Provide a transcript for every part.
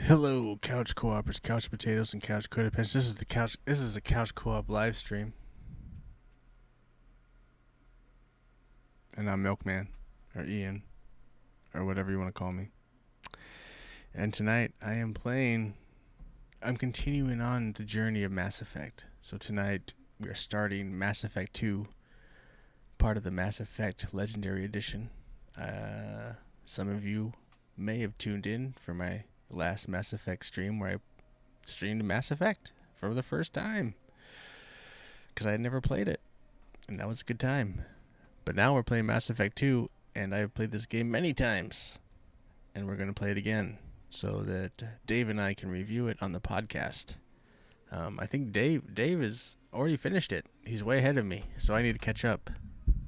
Hello, couch co-opers, couch potatoes, and couch codependents. This is a couch co-op live stream, and I'm Milkman, or Ian, or whatever you want to call me. And tonight I'm continuing on the journey of Mass Effect. So tonight we are starting Mass Effect 2, part of the Mass Effect Legendary Edition. Some of you may have tuned in for my last Mass Effect stream where I streamed Mass Effect for the first time because I had never played it, and that was a good time. But now we're playing Mass Effect 2, and I've played this game many times, and we're going to play it again so that Dave and I can review it on the podcast. I think Dave has already finished it. He's way ahead of me, so I need to catch up.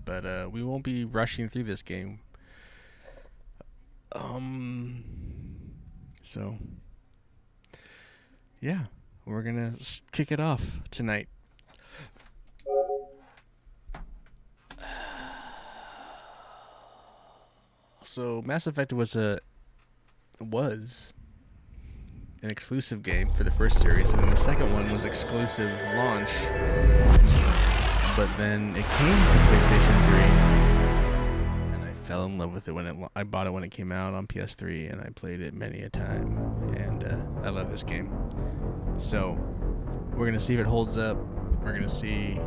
But we won't be rushing through this game. So, yeah, we're gonna kick it off tonight. So, Mass Effect was an exclusive game for the first series, and then the second one was exclusive launch. But then it came to PlayStation 3. Fell in love with it when I bought it when it came out on PS3, and I played it many a time, and I love this game. So we're gonna see if it holds up. We're gonna see.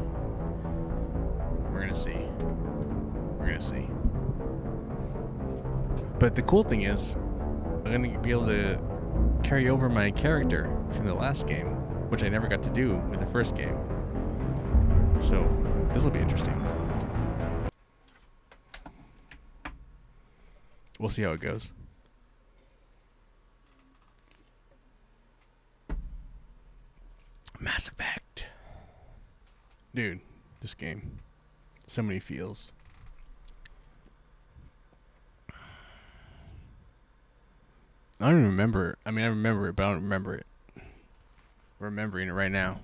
But the cool thing is, I'm gonna be able to carry over my character from the last game, which I never got to do with the first game. So this will be interesting. We'll see how it goes. Mass Effect. Dude, this game. So many feels. I don't even remember. I mean, I remember it, but I don't remember it. We're remembering it right now.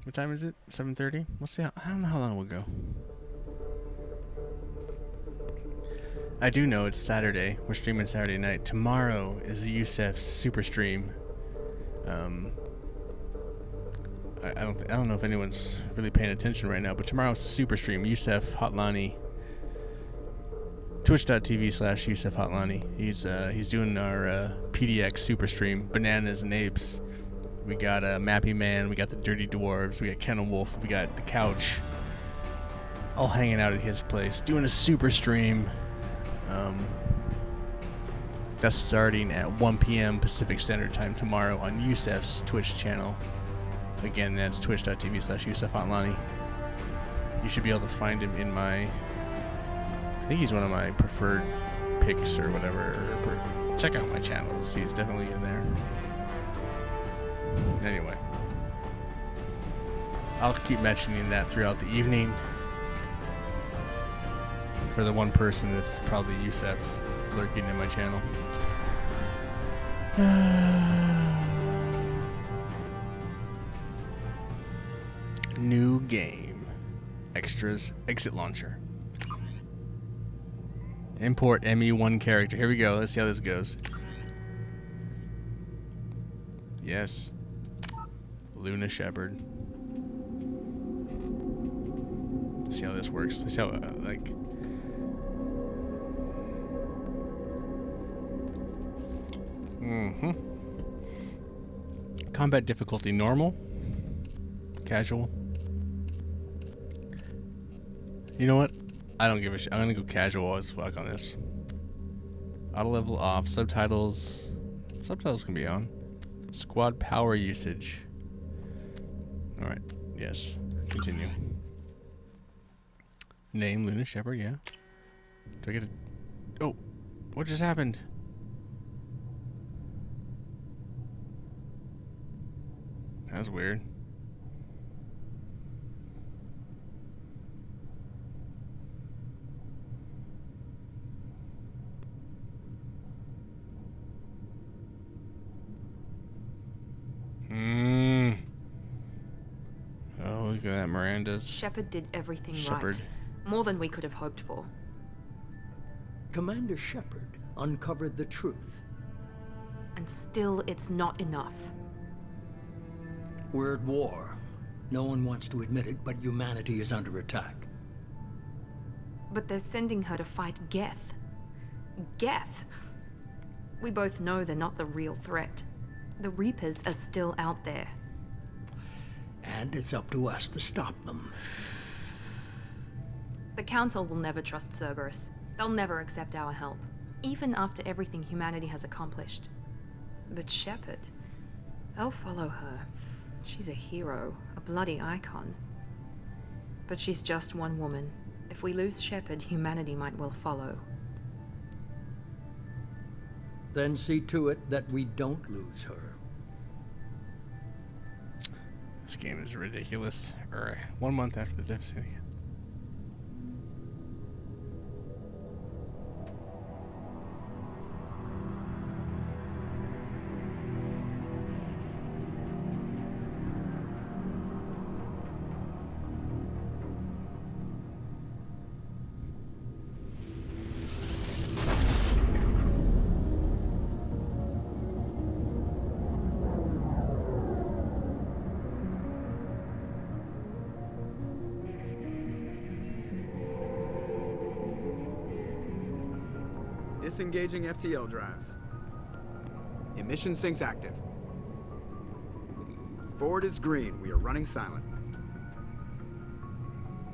What time is it? 7:30? We'll see. I don't know how long we'll go. I do know it's Saturday. We're streaming Saturday night. Tomorrow is Yusef's super stream. I don't know if anyone's really paying attention right now, but tomorrow's the super stream. Yusef Hotlani. Twitch.tv/Yusef Hotlani. He's doing our PDX super stream. Bananas and Apes. We got Mappy Man. We got the Dirty Dwarves. We got Kennel Wolf. We got the Couch. All hanging out at his place, doing a super stream. That's starting at 1 p.m. Pacific Standard Time tomorrow on Yusef's Twitch channel. Again, that's twitch.tv/Yusef Hotlani. You should be able to find him in my... I think he's one of my preferred picks or whatever. Check out my channels. He's definitely in there. Anyway. I'll keep mentioning that throughout the evening. For the one person that's probably Yusef lurking in my channel. New game. Extras. Exit launcher. Import ME1 character. Here we go. Let's see how this goes. Yes. Luna Shepard. Let's see how this works. Let's see how, Combat difficulty normal, casual. You know what? I don't give a shit. I'm gonna go casual as fuck on this. Auto level off. Subtitles can be on. Squad power usage. All right. Yes. Continue. Name Luna Shepard. Yeah. Do I get a? Oh, what just happened? That's weird. Oh, look at that, Miranda's. Shepard did everything right. More than we could have hoped for. Commander Shepard uncovered the truth. and still it's not enough. We're at war. No one wants to admit it, but humanity is under attack. But they're sending her to fight Geth. Geth! We both know they're not the real threat. The Reapers are still out there. And it's up to us to stop them. The Council will never trust Cerberus. They'll never accept our help, even after everything humanity has accomplished. But Shepard, they'll follow her. She's a hero, a bloody icon. But she's just one woman. If we lose Shepard, humanity might well follow. Then see to it that we don't lose her. This game is ridiculous. 1 month after the Destiny. Disengaging FTL drives. Emission sinks active. Board is green. We are running silent.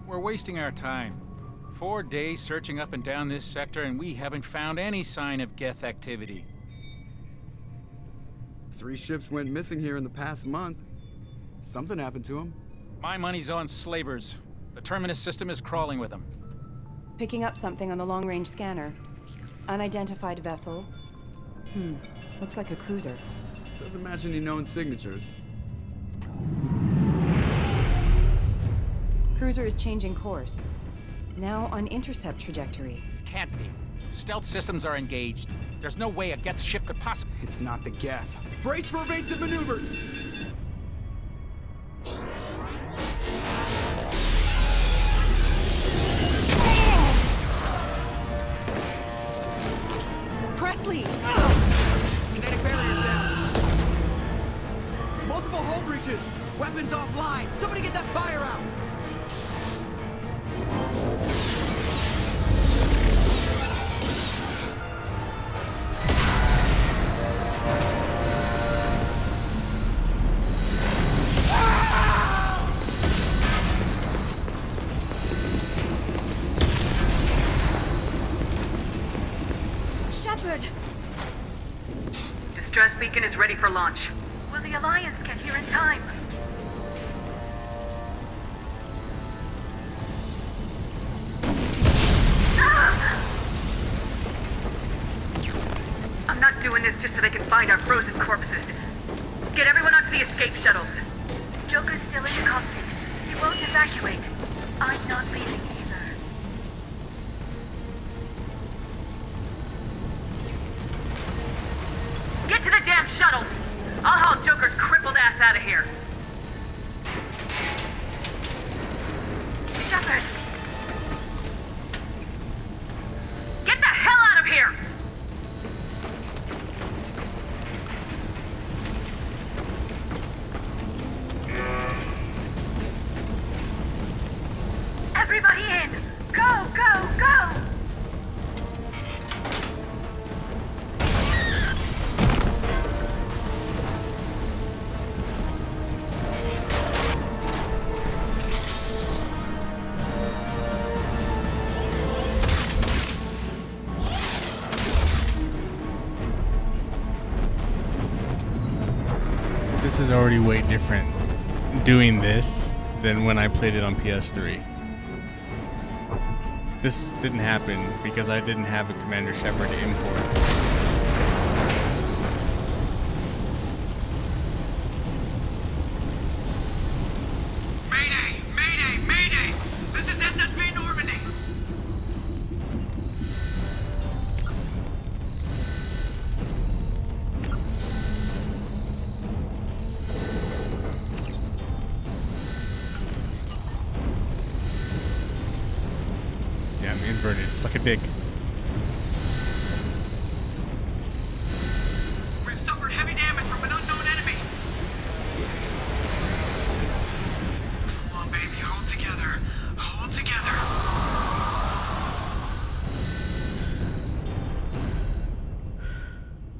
We're wasting our time. 4 days searching up and down this sector, and we haven't found any sign of Geth activity. 3 ships went missing here in the past month. Something happened to them. My money's on slavers. The Terminus system is crawling with them. Picking up something on the long-range scanner. Unidentified vessel. Looks like a cruiser. Doesn't match any known signatures. Cruiser is changing course. Now on intercept trajectory. Can't be. Stealth systems are engaged. There's no way a Geth ship could possibly... It's not the Geth. Brace for evasive maneuvers! Presley! Kinetic barriers down. Multiple hull breaches. Weapons offline. Somebody get that fire out. Shepard! Distress beacon is ready for launch. Will the Alliance get here in time? I'm not doing this just so they can find our frozen corpses. Get everyone onto the escape shuttles. Joker's still in the cockpit. He won't evacuate. I'm not leaving either. Get to the damn shuttles! I'll haul Joker's crippled ass out of here. Shepard! Get the hell out of here! Everybody in! Go, go, go! So this is already way different doing this than when I played it on PS3. This didn't happen because I didn't have a Commander Shepard to import. Mayday! Mayday! Mayday! This is SSB Normandy! Yeah, I'm inverted. Suck a dick. We're so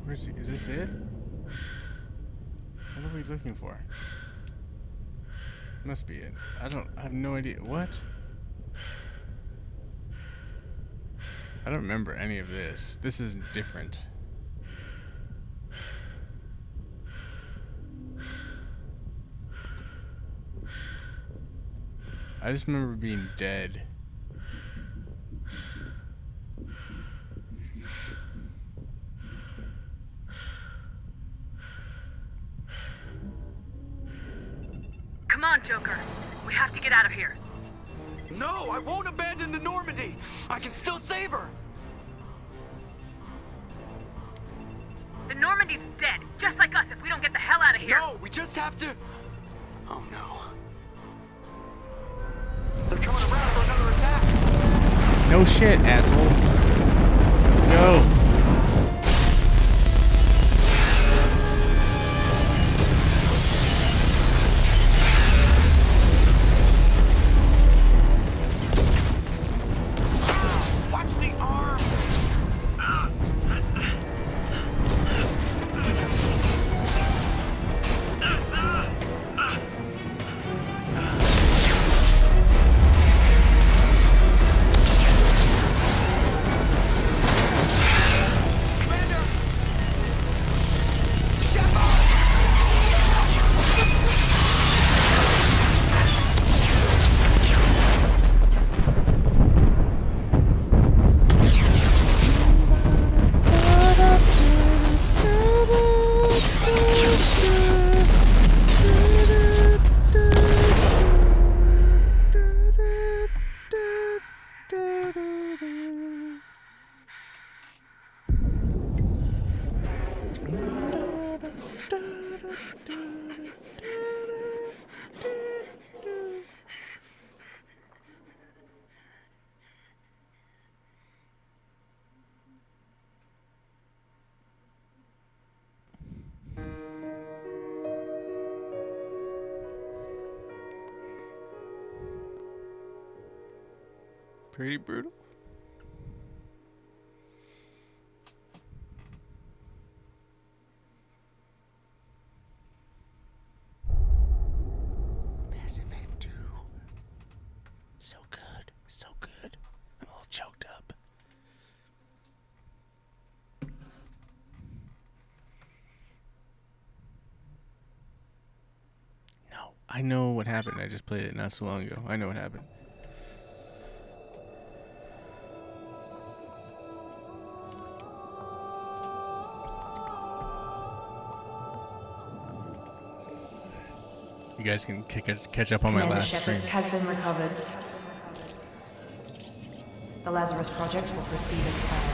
Where's he? Is this it? What are we looking for? Must be it. I have no idea. What? I don't remember any of this. This is different. I just remember being dead. Come on, Joker. We have to get out of here. No, I won't abandon the Normandy. I can still save her. The Normandy's dead, just like us if we don't get the hell out of here. No, we just have to... Oh no. They're coming around for another attack. No shit, asshole. Let's go. Watch the arm. Pretty brutal. Mass Effect 2. So good. So good. I'm all choked up. No. I know what happened. I just played it not so long ago. I know what happened. You guys can catch up on my Commander last Shepard stream. has been recovered. The Lazarus Project will proceed as planned.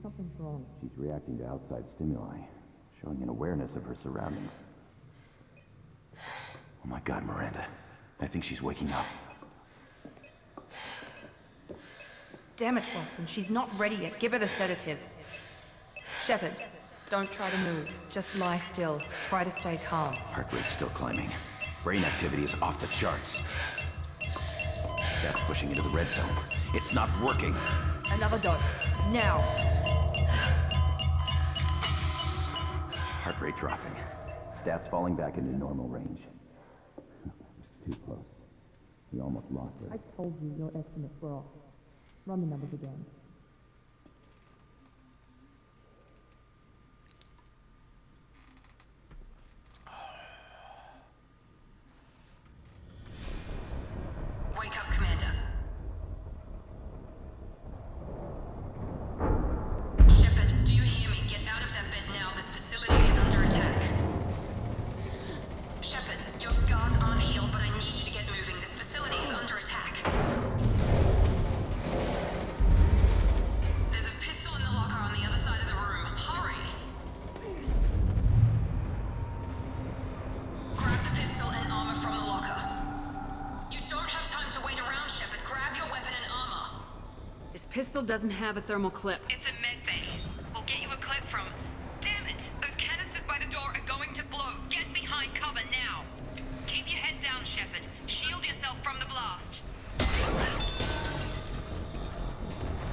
Something's wrong. She's reacting to outside stimuli, showing an awareness of her surroundings. Oh my God, Miranda. I think she's waking up. Damn it, Watson. She's not ready yet. Give her the sedative. Shepard, don't try to move. Just lie still. Try to stay calm. Heart rate's still climbing. Brain activity is off the charts. Stats pushing into the red zone. It's not working. Another dose. Now. Heart rate dropping. Stats falling back into normal range. Too close. We almost lost her. I told you your estimates were off. Run the numbers again. Wake up, Commander. Shepard, do you hear me? Get out of that bed now. This facility is under attack. Shepard, your scars aren't healed, but I need you to get moving. This facility is under attack. There's a pistol in the locker on the other side of the room. Hurry! Grab the pistol and armor from the locker. You don't have time to wait around, Shepard. Grab your weapon and armor. This pistol doesn't have a thermal clip. It's a med bay. We'll get you a clip from... Damn it! Those canisters by the door are going to blow. Get behind cover now. Keep your head down, Shepard. Shield yourself from the blast.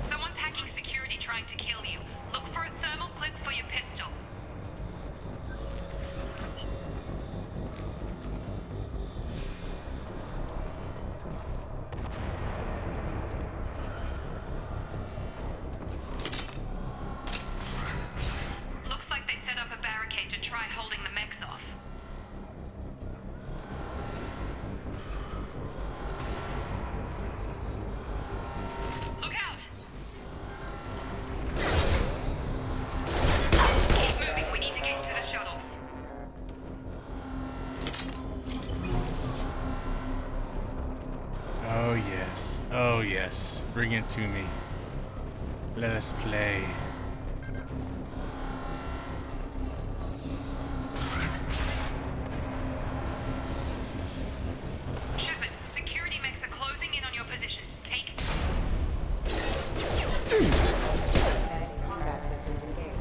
Someone's hacking security trying to kill you. Look for a thermal clip for your pistol. Looks like they set up a barricade to try holding the mechs off. Look out! Keep moving, we need to get to the shuttles. Oh yes. Oh yes. Bring it to me. Let us play. Shepard, security mechs are closing in on your position. Take... Combat systems engaged.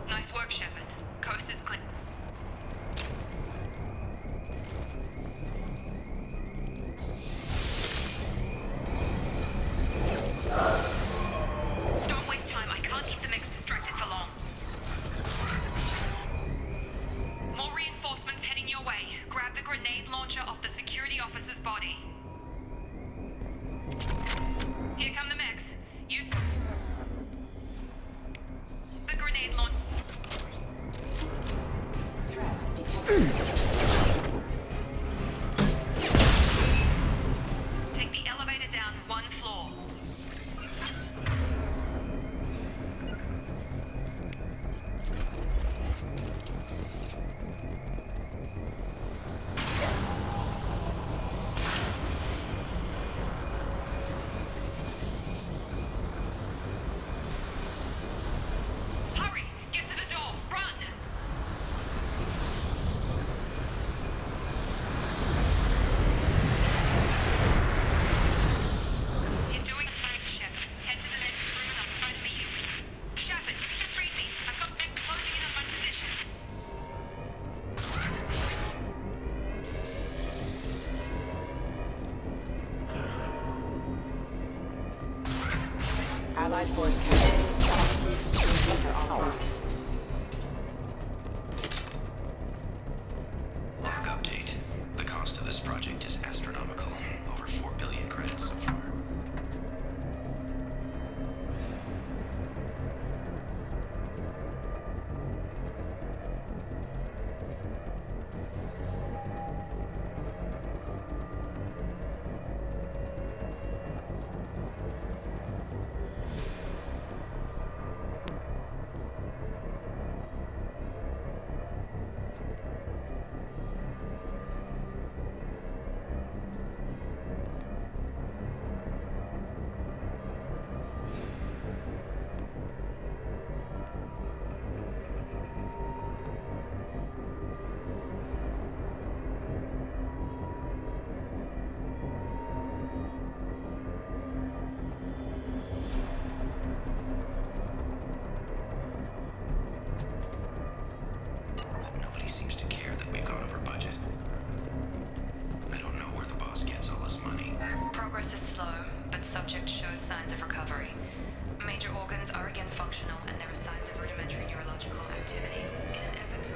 Nice work, Shepard. Coast is clear. Don't waste time. I can't keep the mechs distracted for long. More reinforcements heading your way. Grab the grenade launcher off the security officer's body. Here come the mechs. Use the grenade launcher. Life force captured. Log update. The cost of this project is astronomical. Over 4 billion credits so far. Nobody seems to care that we've gone over budget. I don't know where the boss gets all his money. Progress is slow, but subject shows signs of recovery. Major organs are again functional, and there are signs of rudimentary neurological activity. In an effort to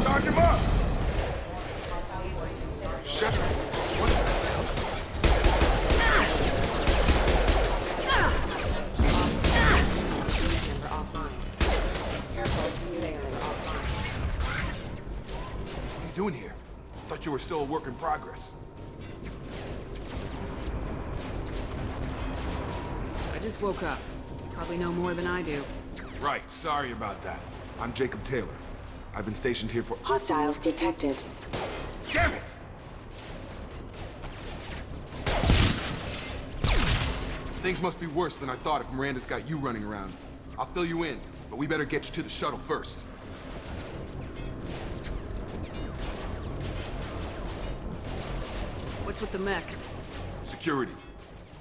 Charge him up! Shepard, what the hell? What are you doing here? Thought you were still a work in progress. I just woke up. Probably know more than I do. Right, sorry about that. I'm Jacob Taylor. I've been stationed here for— Hostiles detected. Damn it! Things must be worse than I thought if Miranda's got you running around. I'll fill you in, but we better get you to the shuttle first. What's with the mechs? Security.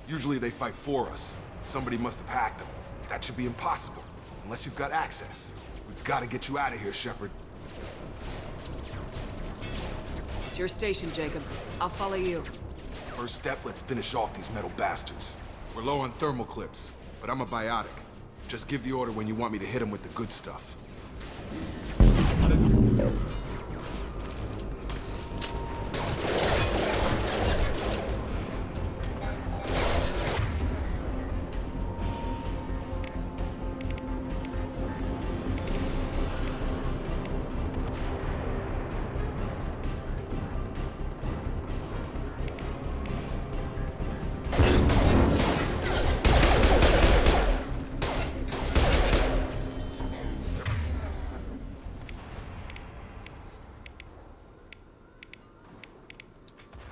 Usually they fight for us. Somebody must have hacked them. That should be impossible, unless you've got access. We've got to get you out of here, Shepard. It's your station, Jacob. I'll follow you. First step, let's finish off these metal bastards. We're low on thermal clips, but I'm a biotic. Just give the order when you want me to hit them with the good stuff.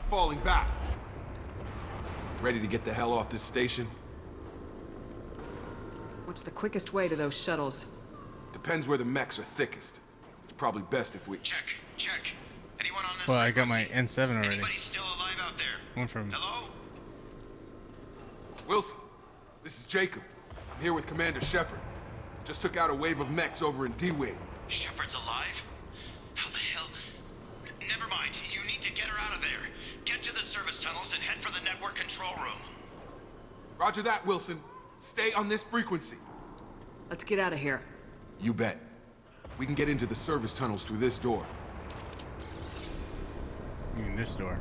Falling back. Ready to get the hell off this station? What's the quickest way to those shuttles? Depends where the mechs are thickest. It's probably best if we— Check. Anyone on this Well, I got my frequency? N7 already. Anybody still alive out there? One from Hello? Wilson, this is Jacob. I'm here with Commander Shepard. Just took out a wave of mechs over in D-Wing. Shepard's alive? How the hell? Never mind. You need to get her out of there. Get to the service tunnels and head for the network control room. Roger that, Wilson. Stay on this frequency. Let's get out of here. You bet. We can get into the service tunnels through this door. You mean this door.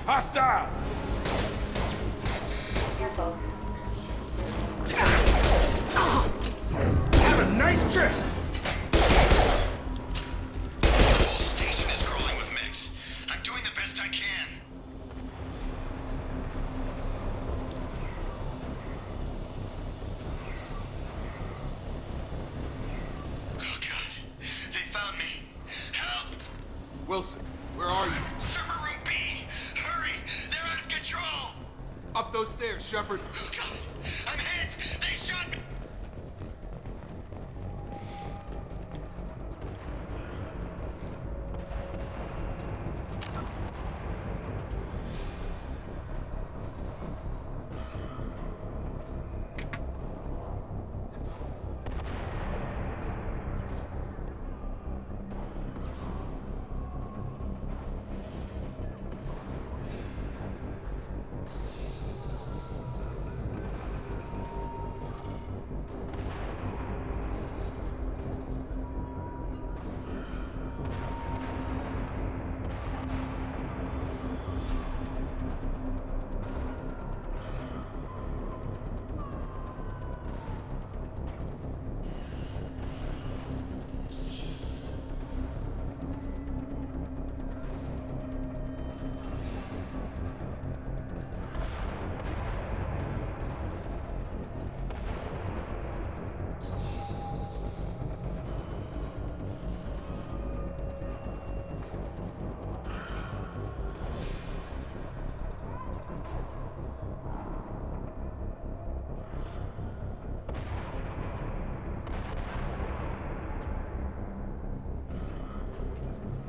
Hostile! Have a nice trip! The whole station is crawling with mechs. I'm doing the best I can. Oh God, they found me. Help! Wilson, where are you? Server room B! Hurry! They're out of control! Up those stairs, Shepard. Oh God, I'm hit! They shot me!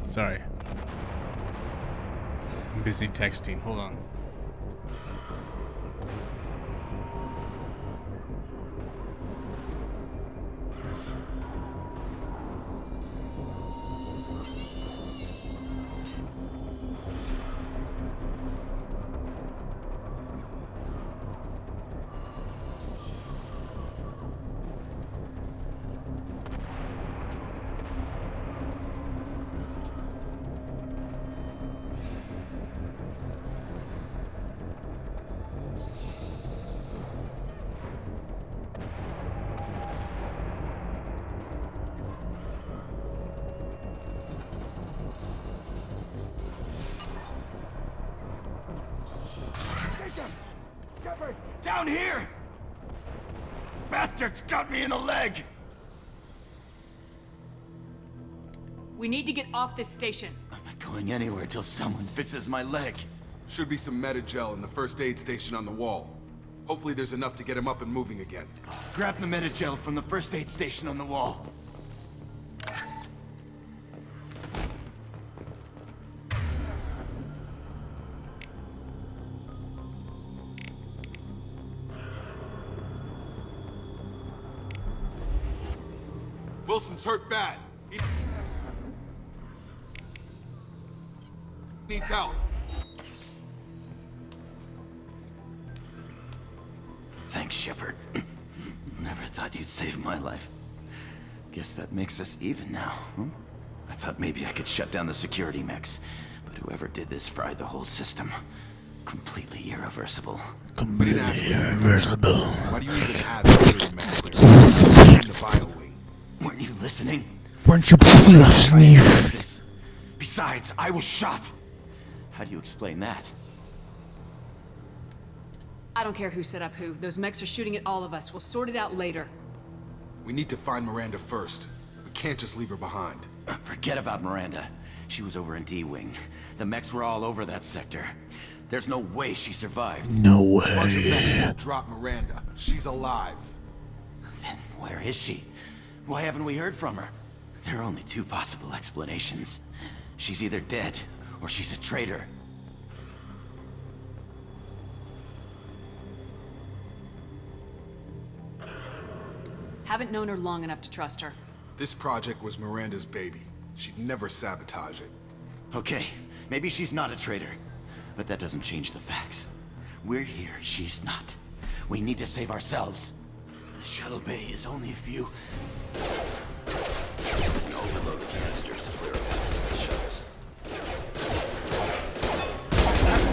Sorry. I'm busy texting. Hold on. Down here! Bastards got me in the leg! We need to get off this station. I'm not going anywhere till someone fixes my leg. Should be some Medi-gel in the first aid station on the wall. Hopefully there's enough to get him up and moving again. Grab the Medi-gel from the first aid station on the wall. Wilson's hurt bad. He needs help. Thanks, Shepard. Never thought you'd save my life. Guess that makes us even now, huh? I thought maybe I could shut down the security mechs, but whoever did this fried the whole system. Completely irreversible. Completely irreversible. Why do you even have security mechs in the bio wing? Weren't you listening? Weren't you listening? Besides, I was shot. How do you explain that? I don't care who set up who. Those mechs are shooting at all of us. We'll sort it out later. We need to find Miranda first. We can't just leave her behind. Forget about Miranda. She was over in D-Wing. The mechs were all over that sector. There's no way she survived. No way. Bunch of mechs won't drop Miranda. She's alive. Then where is she? Why haven't we heard from her? There are only two possible explanations. She's either dead, or she's a traitor. Haven't known her long enough to trust her. This project was Miranda's baby. She'd never sabotage it. Okay, maybe she's not a traitor. But that doesn't change the facts. We're here, she's not. We need to save ourselves. The shuttle bay is only a few... Overload the canisters to clear a path for the shuttles.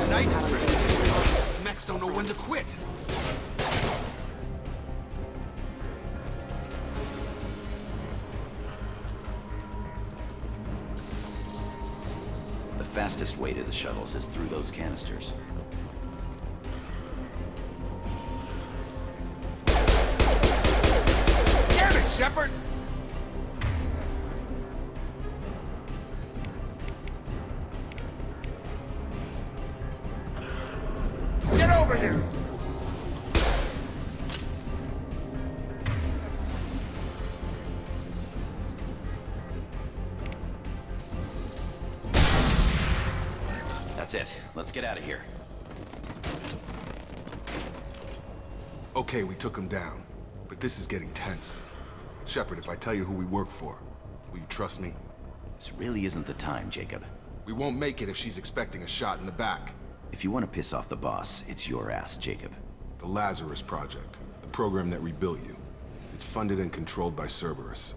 Nice trick. Mechs don't know when to quit. The fastest way to the shuttles is through those canisters. Damn it, Shepard! Get over here! That's it. Let's get out of here. Okay, we took him down. But this is getting tense. Shepard, if I tell you who we work for, will you trust me? This really isn't the time, Jacob. We won't make it if she's expecting a shot in the back. If you want to piss off the boss, it's your ass, Jacob. The Lazarus Project, the program that rebuilt you. It's funded and controlled by Cerberus.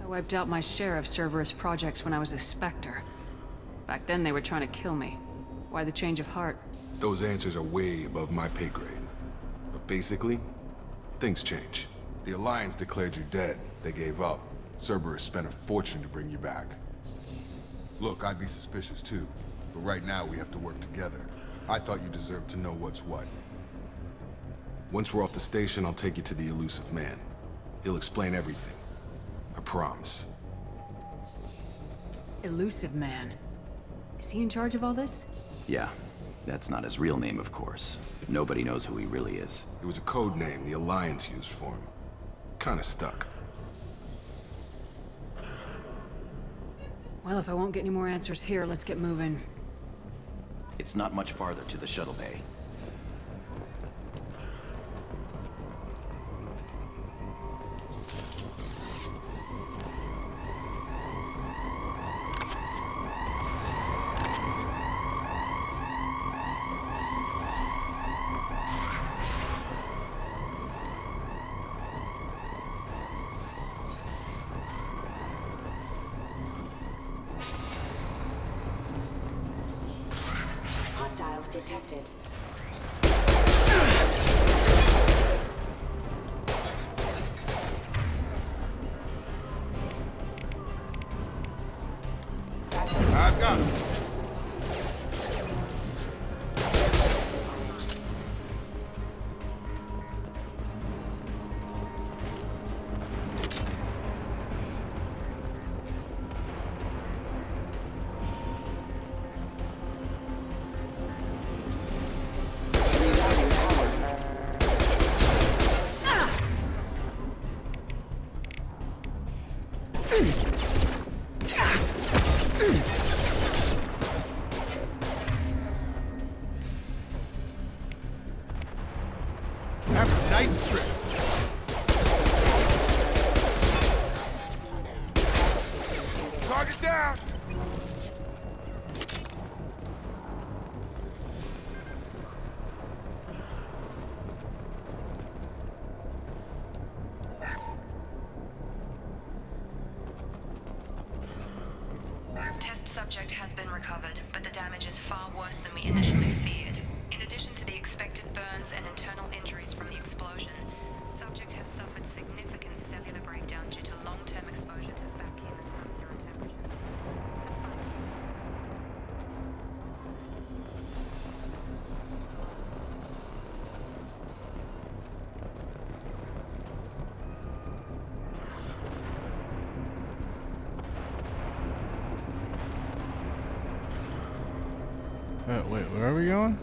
I wiped out my share of Cerberus projects when I was a Spectre. Back then they were trying to kill me. Why the change of heart? Those answers are way above my pay grade. But basically, things change. The Alliance declared you dead. They gave up. Cerberus spent a fortune to bring you back. Look, I'd be suspicious too. But right now we have to work together. I thought you deserved to know what's what. Once we're off the station, I'll take you to the Elusive Man. He'll explain everything. I promise. Elusive Man. Is he in charge of all this? Yeah. That's not his real name, of course. Nobody knows who he really is. It was a code name the Alliance used for him. Kinda stuck. Well, if I won't get any more answers here, let's get moving. It's not much farther to the shuttle bay. Hostiles detected. I've got him. Have a nice trip. Target down. Test subject has been recovered, but the damage is far worse than we initially feared. In addition to the expected burns and internal injuries from the explosion, subject has suffered significant cellular breakdown due to long-term exposure to vacuum and sub-zero temperatures. Wait, where are we going?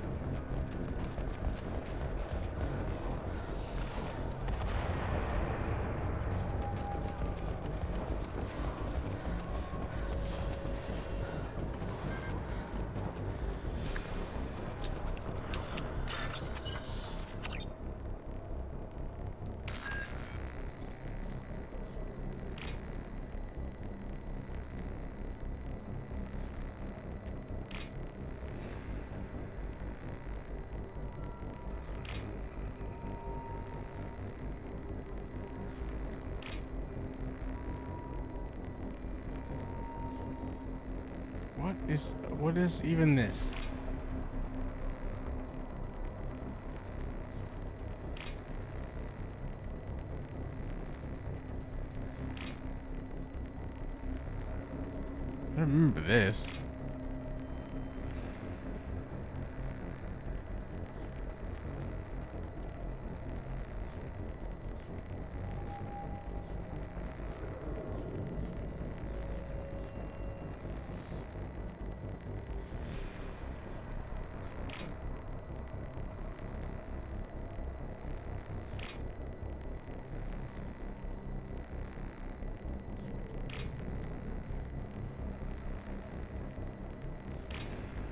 What is even this? I remember this.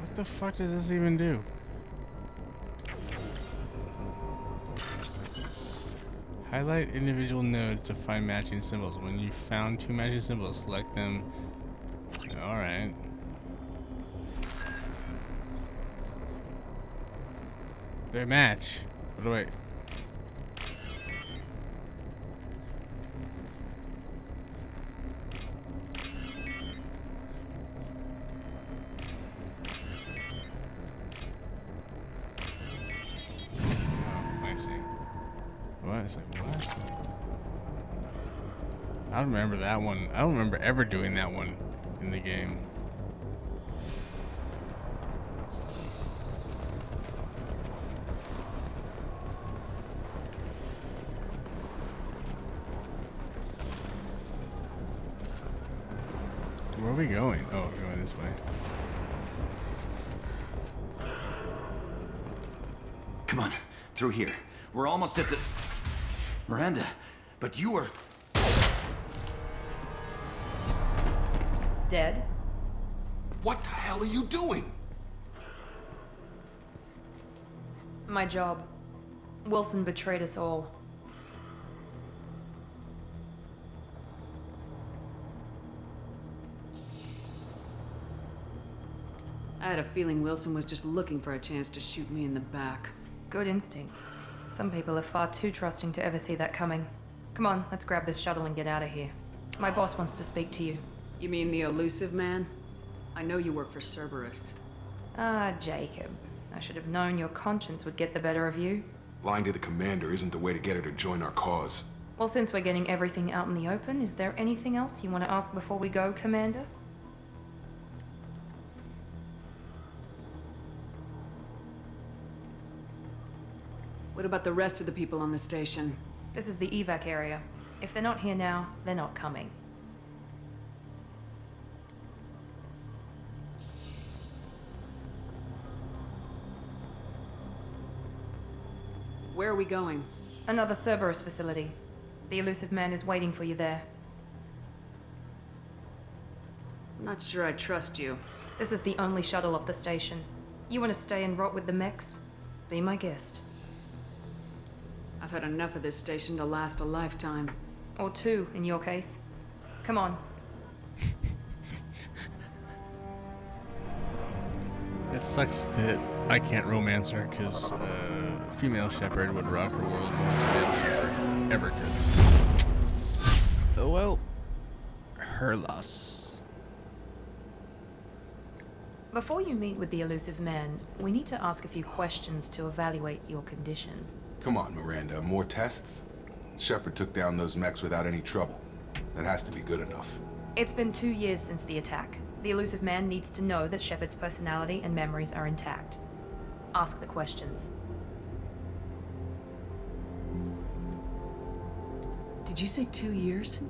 What the fuck does this even do? Highlight individual nodes to find matching symbols. When you found two matching symbols, select them. Alright. They match. What do I... It's like, what? I don't remember that one. I don't remember ever doing that one in the game. Where are we going? Oh, we're going this way. Come on, through here. We're almost at the... Miranda, but you were... Dead? What the hell are you doing? My job. Wilson betrayed us all. I had a feeling Wilson was just looking for a chance to shoot me in the back. Good instincts. Some people are far too trusting to ever see that coming. Come on, let's grab this shuttle and get out of here. My boss wants to speak to you. You mean the elusive man? I know you work for Cerberus. Ah, Jacob. I should have known your conscience would get the better of you. Lying to the commander isn't the way to get her to join our cause. Well, since we're getting everything out in the open, is there anything else you want to ask before we go, Commander? What about the rest of the people on the station? This is the evac area. If they're not here now, they're not coming. Where are we going? Another Cerberus facility. The elusive man is waiting for you there. I'm not sure I trust you. This is the only shuttle off the station. You want to stay and rot with the mechs? Be my guest. I've had enough of this station to last a lifetime. Or two, in your case. Come on. It sucks that I can't romance her, because female shepherd would rock her world more than male shepherd ever could. Oh well. Her loss. Before you meet with the elusive man, we need to ask a few questions to evaluate your condition. Come on, Miranda, more tests? Shepard took down those mechs without any trouble. That has to be good enough. It's been 2 years since the attack. The elusive man needs to know that Shepard's personality and memories are intact. Ask the questions. Did you say 2 years?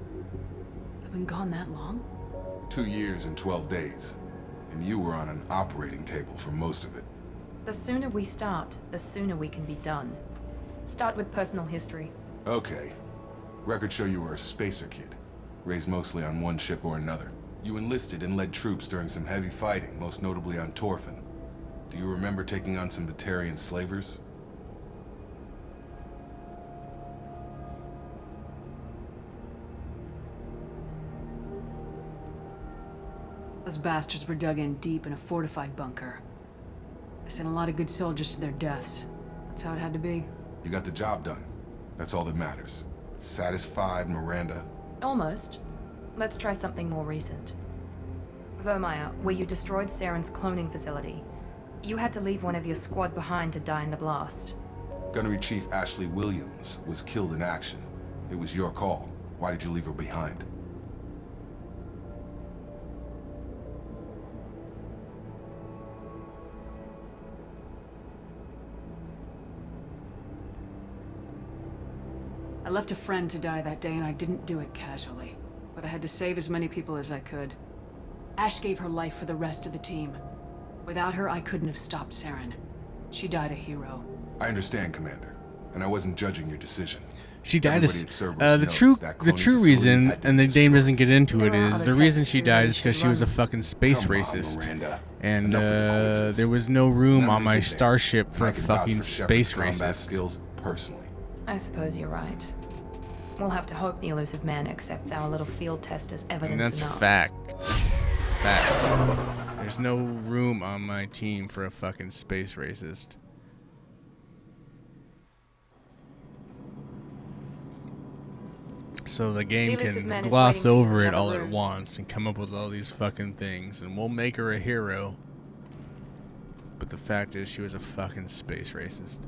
I've been gone that long? 2 years and 12 days. And you were on an operating table for most of it. The sooner we start, the sooner we can be done. Start with personal history. Okay. Records show you were a spacer kid. Raised mostly on one ship or another. You enlisted and led troops during some heavy fighting, most notably on Torfin. Do you remember taking on some Batarian slavers? Those bastards were dug in deep in a fortified bunker. I sent a lot of good soldiers to their deaths. That's how it had to be. You got the job done. That's all that matters. Satisfied, Miranda? Almost. Let's try something more recent. Vermeer, where you destroyed Saren's cloning facility. You had to leave one of your squad behind to die in the blast. Gunnery Chief Ashley Williams was killed in action. It was your call. Why did you leave her behind? I left a friend to die that day, and I didn't do it casually. But I had to save as many people as I could. Ash gave her life for the rest of the team. Without her, I couldn't have stopped Saren. She died a hero. I understand, Commander. And I wasn't judging your decision. She died Everybody as at Cerberus the knows true that the cloning true facility reason, had to and be the game destroyed. doesn't get into it, There are is other the reason tests she we died really is because should she was a run. fucking space Come on, racist, Miranda. and Enough with the quizzes. there was no room on Numbers my are there. starship for I a can vouch fucking for Shepard's space combat racist. skills personally. I suppose you're right. We'll have to hope the elusive man accepts our little field test as evidence And that's enough. fact. Fact. There's no room on my team for a fucking space racist. So the game The elusive man can is gloss waiting for you in over the it other all at room. once and come up with all these fucking things, and we'll make her a hero. But the fact is, she was a fucking space racist.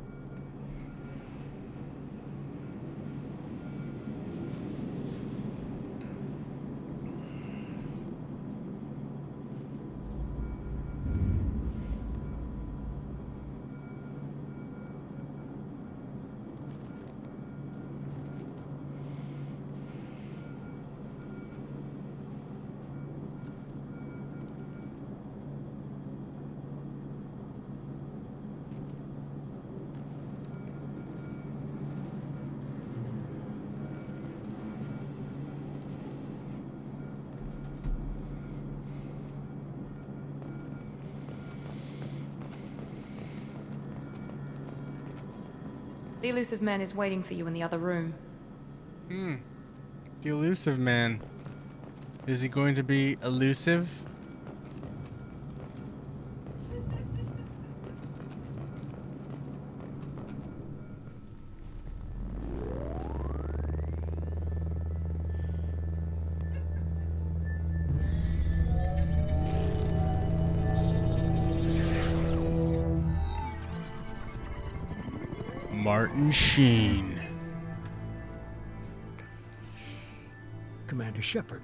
The elusive man is waiting for you in the other room. The elusive man. Is he going to be elusive? Martin Sheen. Commander Shepard.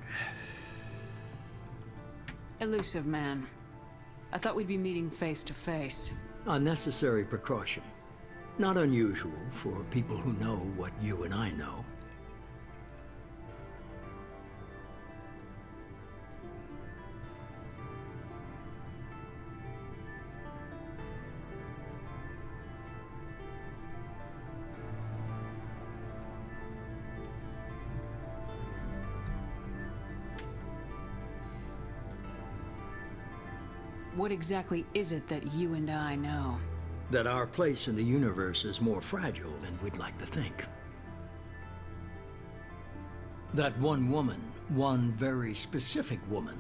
Elusive man. I thought we'd be meeting face to face. Unnecessary precaution. Not unusual for people who know what you and I know. What exactly is it that you and I know? That our place in the universe is more fragile than we'd like to think. That one woman, one very specific woman,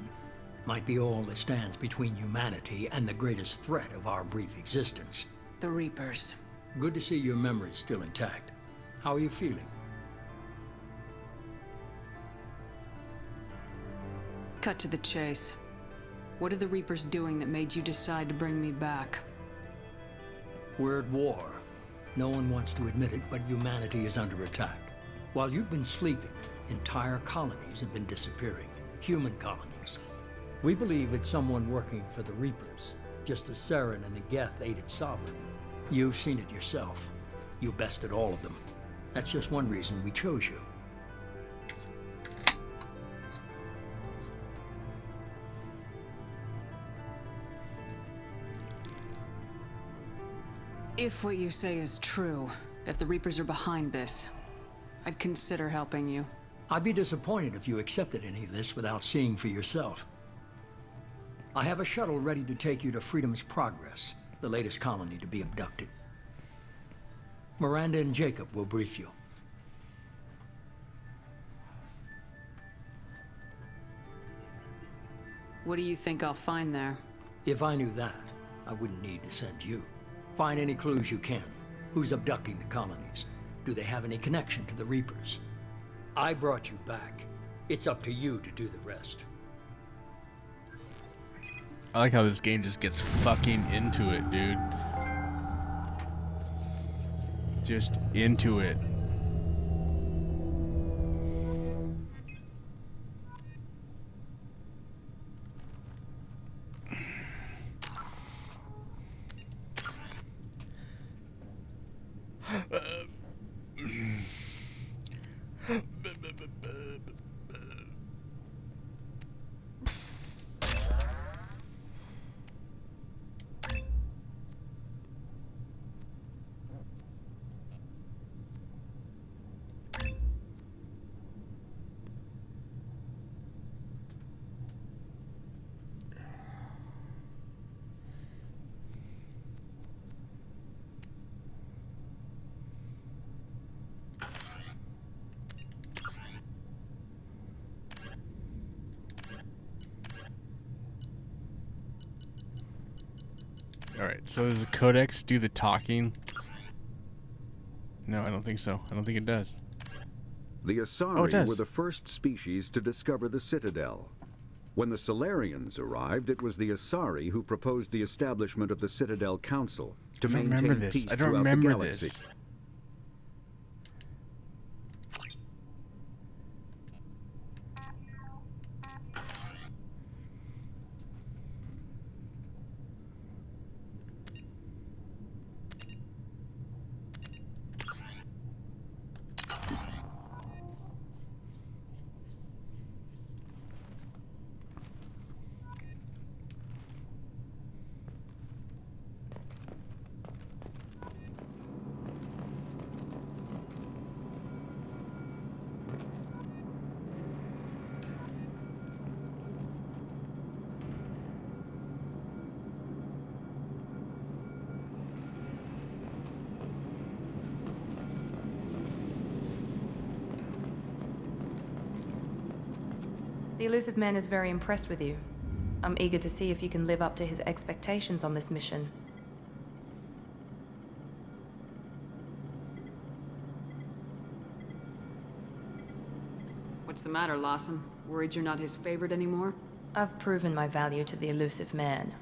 might be all that stands between humanity and the greatest threat of our brief existence. The Reapers. Good to see your memory's still intact. How are you feeling? Cut to the chase. What are the Reapers doing that made you decide to bring me back? We're at war. No one wants to admit it, but humanity is under attack. While you've been sleeping, entire colonies have been disappearing. Human colonies. We believe it's someone working for the Reapers, just as Saren and the Geth aided Sovereign. You've seen it yourself. You bested all of them. That's just one reason we chose you. If what you say is true, if the Reapers are behind this, I'd consider helping you. I'd be disappointed if you accepted any of this without seeing for yourself. I have a shuttle ready to take you to Freedom's Progress, the latest colony to be abducted. Miranda and Jacob will brief you. What do you think I'll find there? If I knew that, I wouldn't need to send you. Find any clues you can. Who's abducting the colonies? Do they have any connection to the Reapers? I brought you back. It's up to you to do the rest. I like how this game just gets fucking into it, dude. Just into it. Alright, so does the Codex do the talking? No, I don't think so. I don't think it does. The Asari Oh, it does. were the first species to discover the Citadel. When the Solarians arrived, it was the Asari who proposed the establishment of the Citadel Council to I don't maintain remember this. peace I don't throughout remember the galaxy. this. The Elusive Man is very impressed with you. I'm eager to see if you can live up to his expectations on this mission. What's the matter, Lawson? Worried you're not his favorite anymore? I've proven my value to the Elusive Man.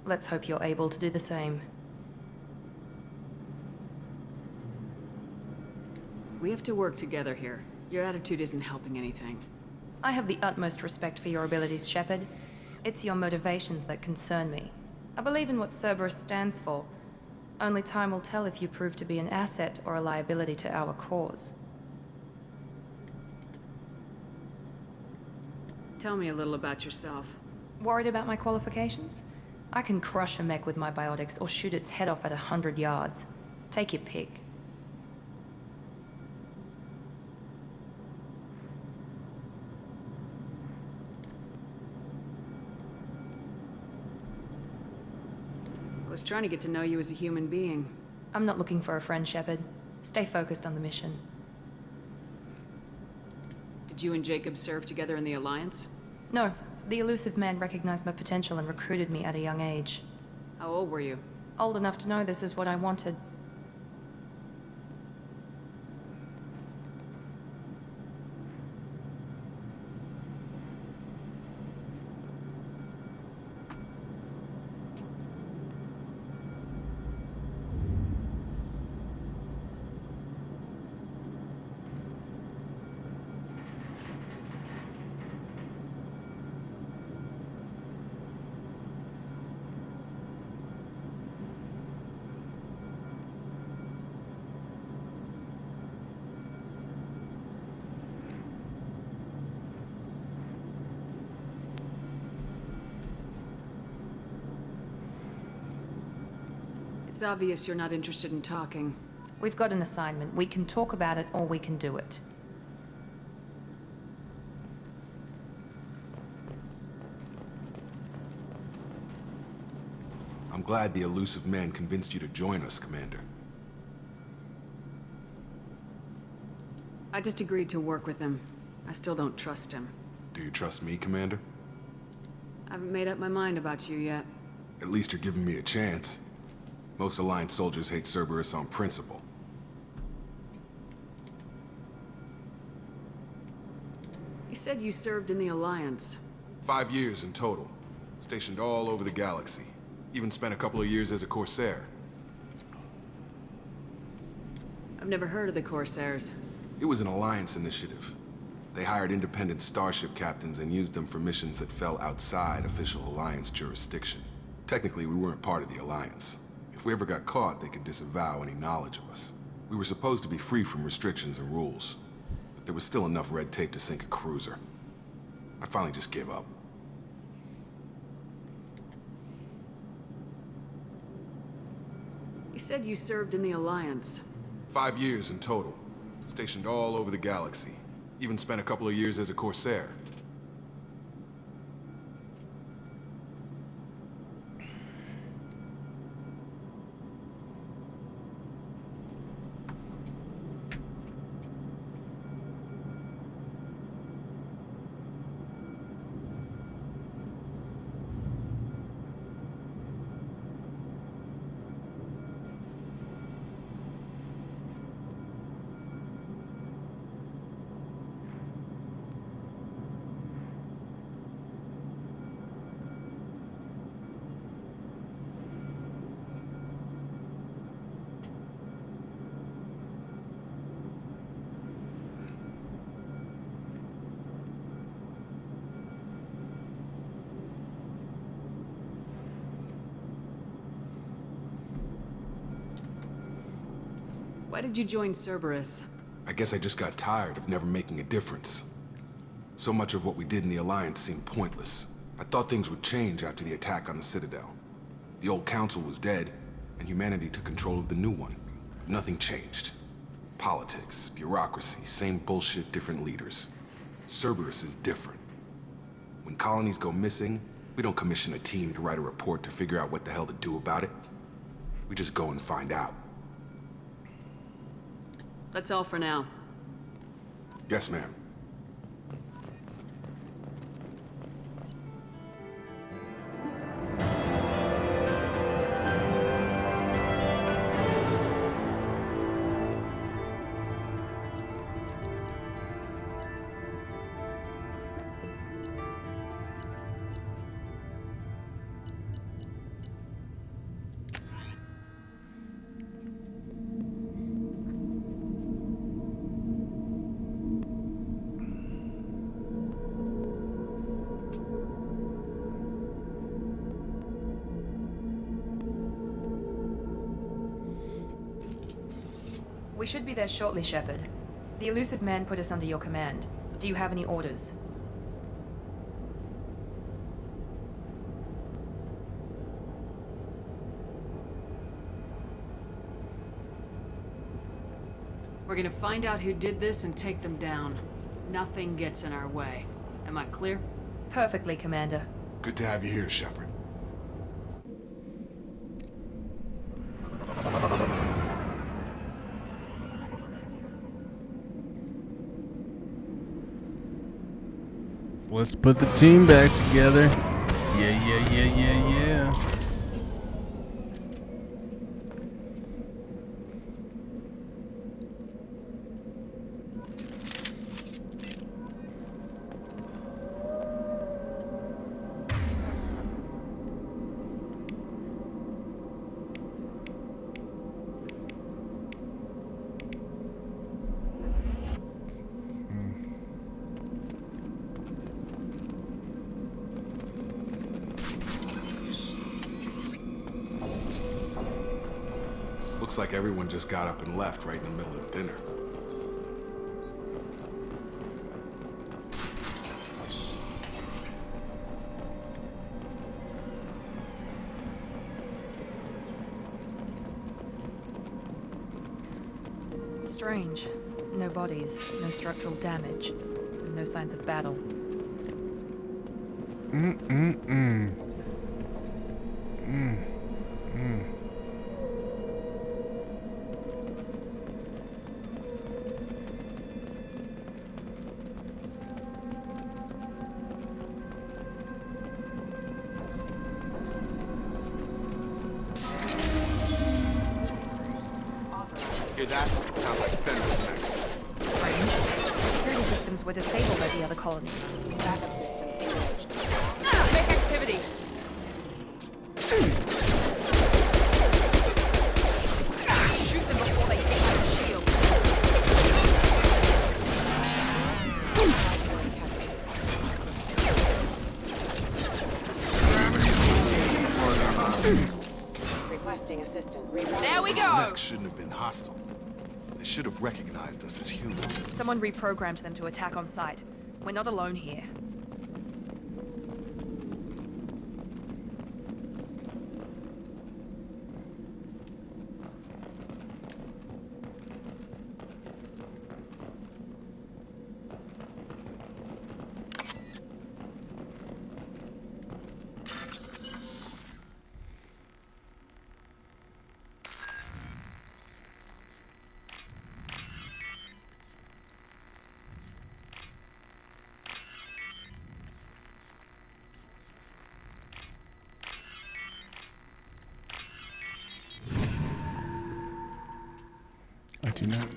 Let's hope you're able to do the same. We have to work together here. Your attitude isn't helping anything. I have the utmost respect for your abilities, Shepard. It's your motivations that concern me. I believe in what Cerberus stands for. Only time will tell if you prove to be an asset or a liability to our cause. Tell me a little about yourself. Worried about my qualifications? I can crush a mech with my biotics or shoot its head off at 100 yards. Take your pick. I was trying to get to know you as a human being. I'm not looking for a friend, Shepard. Stay focused on the mission. Did you and Jacob serve together in the Alliance? No. The Elusive Man recognized my potential and recruited me at a young age. How old were you? Old enough to know this is what I wanted. It's obvious you're not interested in talking. We've got an assignment. We can talk about it or we can do it. I'm glad the Elusive Man convinced you to join us, Commander. I just agreed to work with him. I still don't trust him. Do you trust me, Commander? I haven't made up my mind about you yet. At least you're giving me a chance. Most Alliance soldiers hate Cerberus on principle. You said you served in the Alliance. 5 years in total. Stationed all over the galaxy. Even spent a couple of years as a Corsair. I've never heard of the Corsairs. It was an Alliance initiative. They hired independent starship captains and used them for missions that fell outside official Alliance jurisdiction. Technically, we weren't part of the Alliance. If we ever got caught, they could disavow any knowledge of us. We were supposed to be free from restrictions and rules, but there was still enough red tape to sink a cruiser. I finally just gave up. You said you served in the Alliance. 5 years in total. Stationed all over the galaxy. Even spent a couple of years as a Corsair. Why did you join Cerberus? I guess I just got tired of never making a difference. So much of what we did in the Alliance seemed pointless. I thought things would change after the attack on the Citadel. The old council was dead, and humanity took control of the new one. Nothing changed. Politics, bureaucracy, same bullshit, different leaders. Cerberus is different. When colonies go missing, we don't commission a team to write a report to figure out what the hell to do about it. We just go and find out. That's all for now. Yes, ma'am. We should be there shortly, Shepard. The elusive man put us under your command. Do you have any orders? We're gonna find out who did this and take them down. Nothing gets in our way. Am I clear? Perfectly, Commander. Good to have you here, Shepard. Let's put the team back together. Yeah. Looks like everyone just got up and left right in the middle of dinner. Strange. No bodies, no structural damage, and no signs of battle. Hear that? Sounds like Fenris mechs. Strange. Security systems were disabled at the other colonies. Backup systems engaged. Make activity! Shoot them before they take out the shield. Requesting assistance. There we Those go! mechs shouldn't have been hostile. They should have recognized us as human. Someone reprogrammed them to attack on sight. We're not alone here. I do not.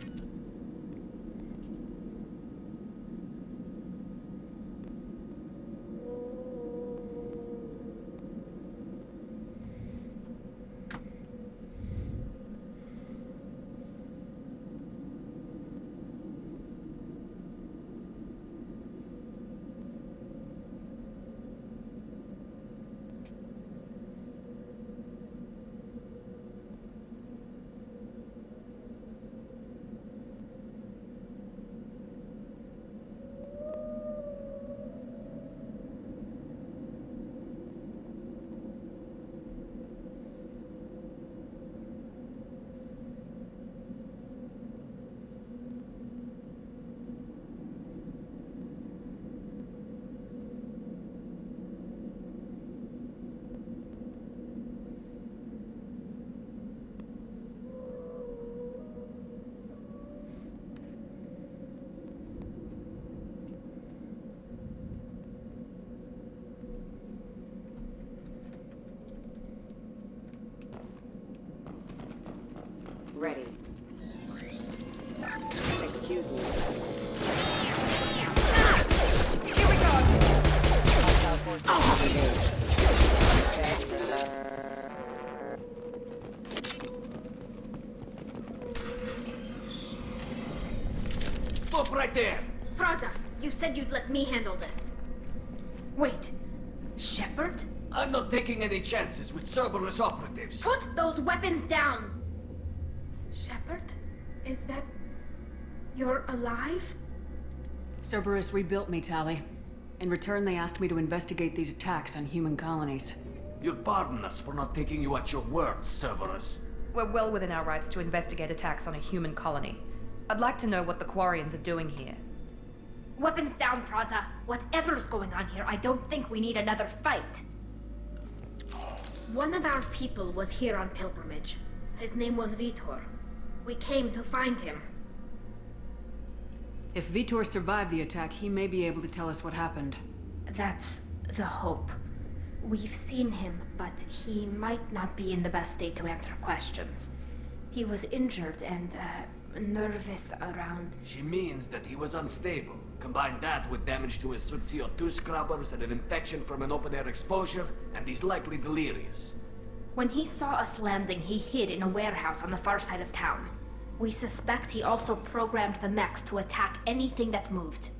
Ready. Excuse me. Here we go! Hostile forces engaged. Stop right there! Praza, you said you'd let me handle this. Wait, Shepard? I'm not taking any chances with Cerberus operatives. Put those weapons down! Shepard? Is that... You're alive? Cerberus rebuilt me, Tali. In return, they asked me to investigate these attacks on human colonies. You'll pardon us for not taking you at your word, Cerberus. We're well within our rights to investigate attacks on a human colony. I'd like to know what the Quarians are doing here. Weapons down, Praza. Whatever's going on here, I don't think we need another fight. One of our people was here on pilgrimage. His name was Vitor. We came to find him. If Vitor survived the attack, he may be able to tell us what happened. That's the hope. We've seen him, but he might not be in the best state to answer questions. He was injured and, nervous around... She means that he was unstable. Combine that with damage to his suit CO2 scrubbers and an infection from an open-air exposure, and he's likely delirious. When he saw us landing, he hid in a warehouse on the far side of town. We suspect he also programmed the mechs to attack anything that moved.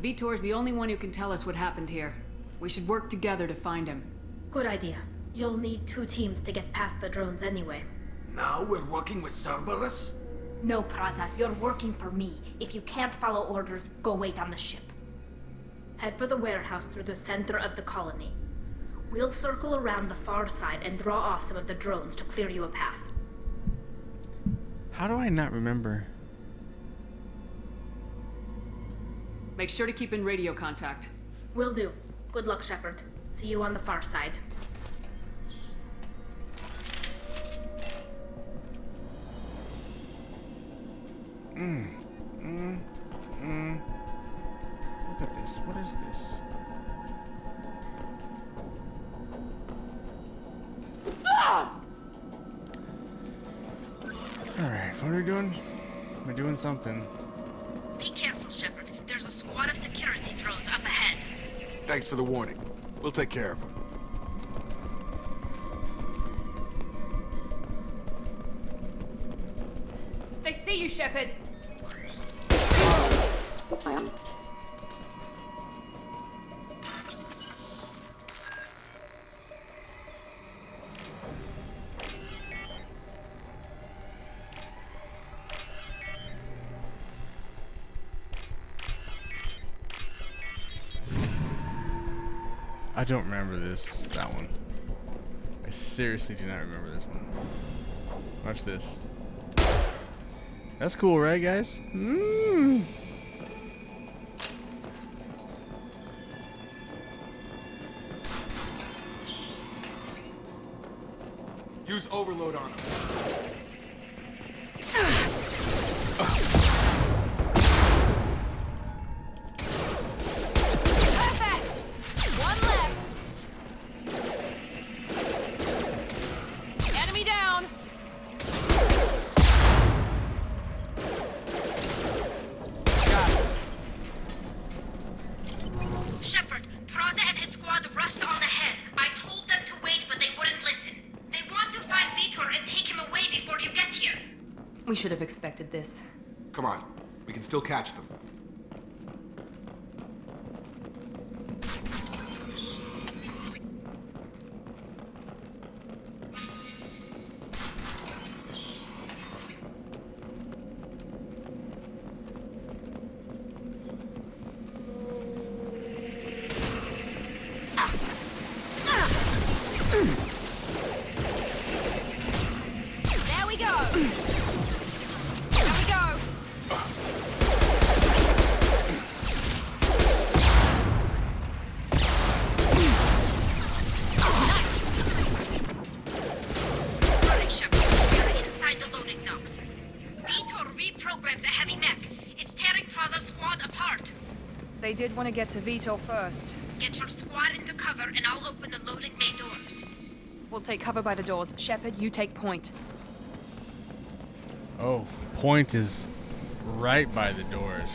Vitor's the only one who can tell us what happened here. We should work together to find him. Good idea. You'll need 2 teams to get past the drones anyway. Now we're working with Cerberus? No, Praza, you're working for me. If you can't follow orders, go wait on the ship. Head for the warehouse through the center of the colony. We'll circle around the far side and draw off some of the drones to clear you a path. How do I not remember? Make sure to keep in radio contact. Will do. Good luck, Shepard. See you on the far side. Look at this. What is this? Alright, what are we doing? We're doing something. Be careful, Shepard. There's a squad of security drones up ahead. Thanks for the warning. We'll take care of them. They see you, Shepard! I don't remember that one. I seriously do not remember this one. Watch this. That's cool, right, guys? Use overload on him. We should have expected this. Come on, we can still catch them. There we go! There we go! Hurry, Shepard. We're inside the loading docks. Vitor reprogrammed the heavy mech. It's tearing Praza's squad apart. They did want to get to Vitor first. Get your squad into cover and I'll open the loading bay doors. We'll take cover by the doors. Shepard, you take point. Oh, point is right by the doors.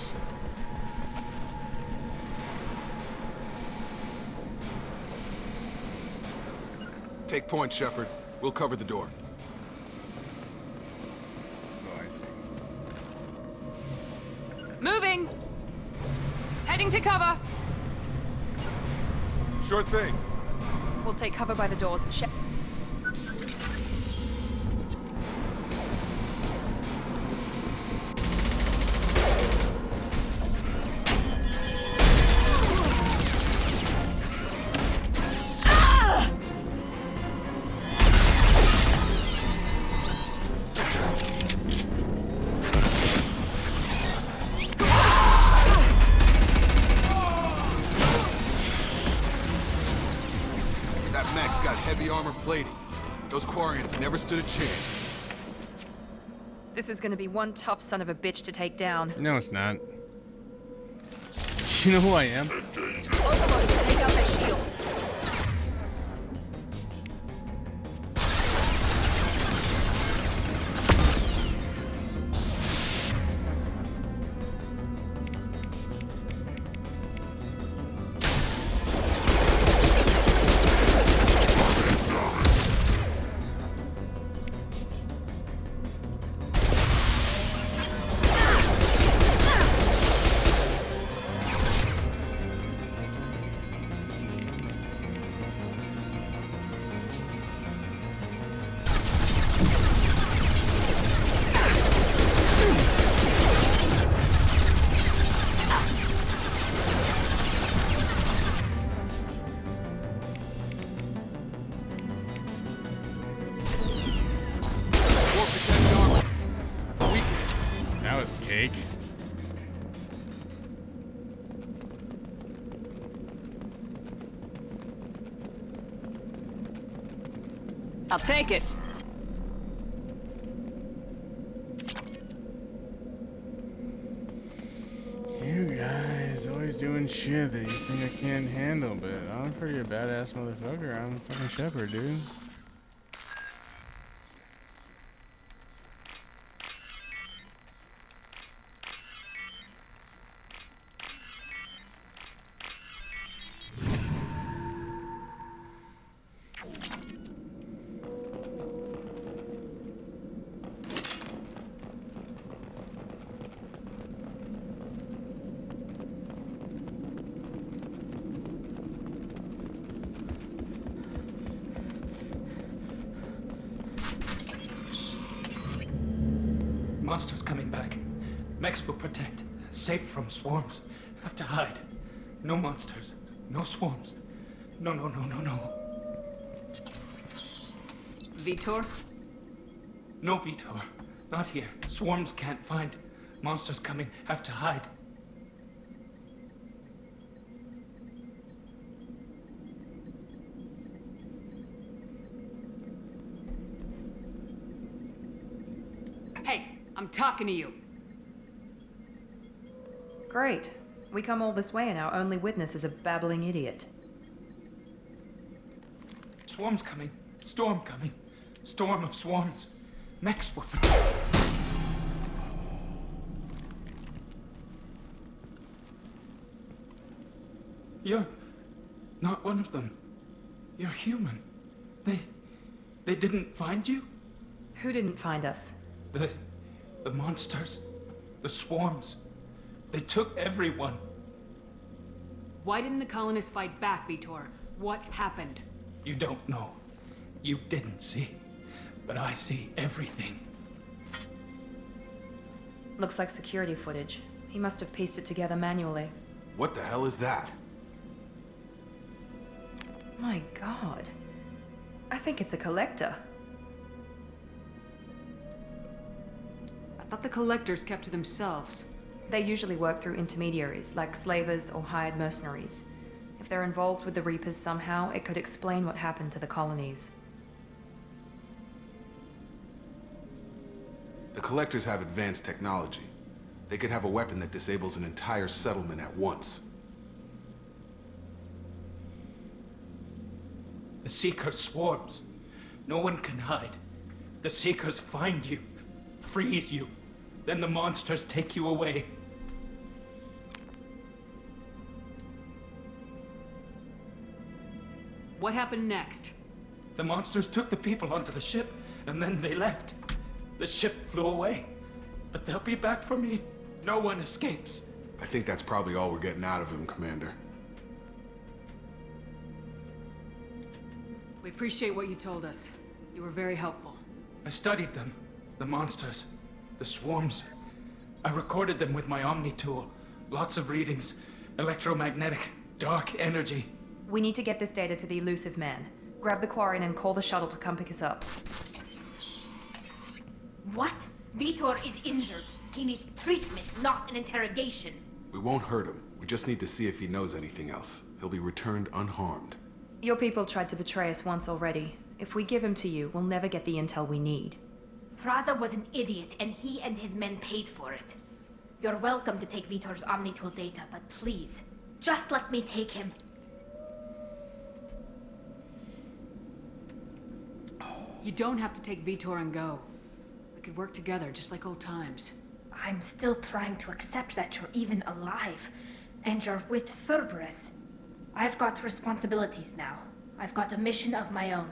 Take point, Shepard. We'll cover the door. Oh, I see. Moving! Heading to cover! Sure thing. We'll take cover by the doors. Plating. Those Quarians never stood a chance. This is gonna be one tough son of a bitch to take down. No, it's not. You know who I am? Overlord, take out their shields. Cake. I'll take it. You guys always doing shit that you think I can't handle, but I'm pretty a badass motherfucker. I'm fucking Shepard, dude. Monsters coming back. Mechs will protect. Safe from swarms. Have to hide. No monsters. No swarms. No. Vitor? No, Vitor. Not here. Swarms can't find. Monsters coming. Have to hide. Hey, I'm talking to you. Great. We come all this way and our only witness is a babbling idiot. Swarms coming. Storm coming. Storm of swarms. Mechs will... You're not one of them. You're human. They didn't find you? Who didn't find us? The monsters. The swarms. They took everyone. Why didn't the colonists fight back, Vitor? What happened? You don't know. You didn't see. But I see everything. Looks like security footage. He must have pieced it together manually. What the hell is that? My god. I think it's a collector. I thought the collectors kept to themselves. They usually work through intermediaries, like slavers or hired mercenaries. If they're involved with the Reapers somehow, it could explain what happened to the colonies. The Collectors have advanced technology. They could have a weapon that disables an entire settlement at once. The Seekers swarms. No one can hide. The Seekers find you, freeze you. Then the monsters take you away. What happened next? The monsters took the people onto the ship, and then they left. The ship flew away. But they'll be back for me. No one escapes. I think that's probably all we're getting out of him, Commander. We appreciate what you told us. You were very helpful. I studied them. The monsters. The swarms. I recorded them with my Omni tool. Lots of readings. Electromagnetic. Dark energy. We need to get this data to the elusive man. Grab the Quarian and call the shuttle to come pick us up. What? Vitor is injured. He needs treatment, not an interrogation. We won't hurt him. We just need to see if he knows anything else. He'll be returned unharmed. Your people tried to betray us once already. If we give him to you, we'll never get the intel we need. Praza was an idiot, and he and his men paid for it. You're welcome to take Vitor's Omnitool data, but please, just let me take him. You don't have to take Vitor and go. We could work together, just like old times. I'm still trying to accept that you're even alive, and you're with Cerberus. I've got responsibilities now. I've got a mission of my own.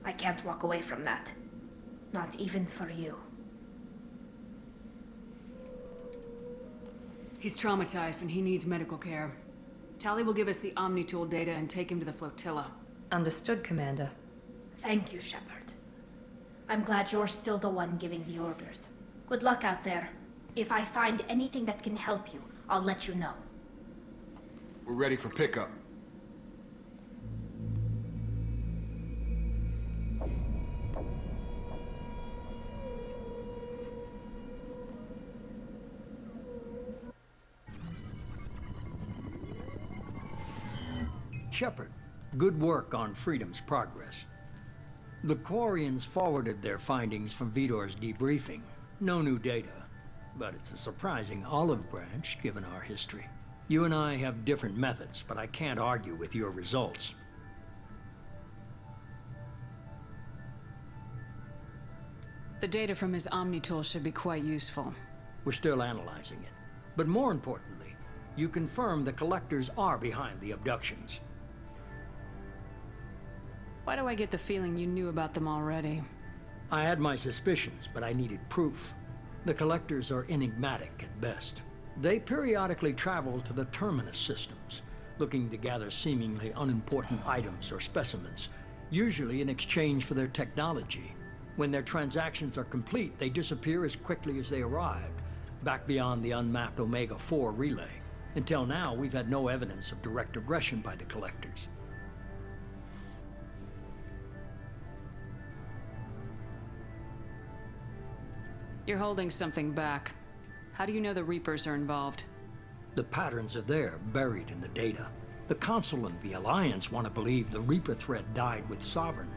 I can't walk away from that. Not even for you. He's traumatized and he needs medical care. Tali will give us the Omnitool data and take him to the flotilla. Understood, Commander. Thank you, Shepard. I'm glad you're still the one giving the orders. Good luck out there. If I find anything that can help you, I'll let you know. We're ready for pickup. Shepard, good work on Freedom's progress. The Quarians forwarded their findings from Vitor's debriefing. No new data, but it's a surprising olive branch given our history. You and I have different methods, but I can't argue with your results. The data from his Omnitool should be quite useful. We're still analyzing it. But more importantly, you confirm the Collectors are behind the abductions. Why do I get the feeling you knew about them already? I had my suspicions, but I needed proof. The Collectors are enigmatic at best. They periodically travel to the Terminus systems, looking to gather seemingly unimportant items or specimens, usually in exchange for their technology. When their transactions are complete, they disappear as quickly as they arrived, back beyond the unmapped Omega-4 relay. Until now, we've had no evidence of direct aggression by the Collectors. You're holding something back. How do you know the Reapers are involved? The patterns are there, buried in the data. The Council and the Alliance want to believe the Reaper threat died with Sovereign.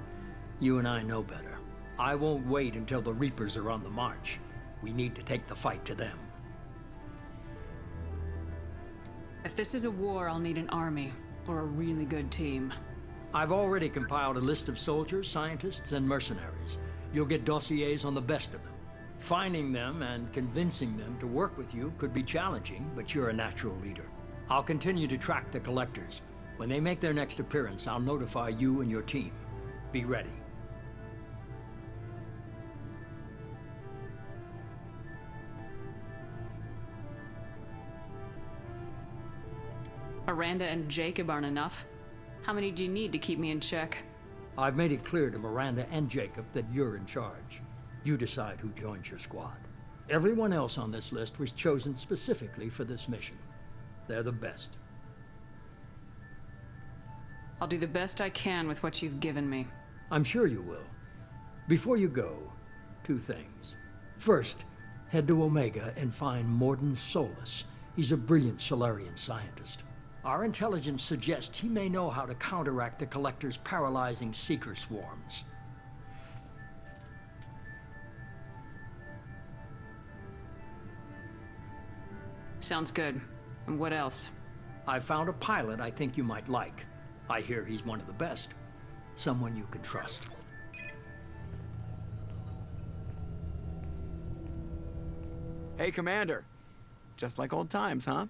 You and I know better. I won't wait until the Reapers are on the march. We need to take the fight to them. If this is a war, I'll need an army, or a really good team. I've already compiled a list of soldiers, scientists, and mercenaries. You'll get dossiers on the best of them. Finding them and convincing them to work with you could be challenging, but you're a natural leader. I'll continue to track the Collectors. When they make their next appearance, I'll notify you and your team. Be ready. Miranda and Jacob aren't enough. How many do you need to keep me in check? I've made it clear to Miranda and Jacob that you're in charge. You decide who joins your squad. Everyone else on this list was chosen specifically for this mission. They're the best. I'll do the best I can with what you've given me. I'm sure you will. Before you go, 2 things. First, head to Omega and find Mordin Solus. He's a brilliant Solarian scientist. Our intelligence suggests he may know how to counteract the Collector's paralyzing Seeker swarms. Sounds good. And what else? I found a pilot I think you might like. I hear he's one of the best. Someone you can trust. Hey, Commander. Just like old times, huh?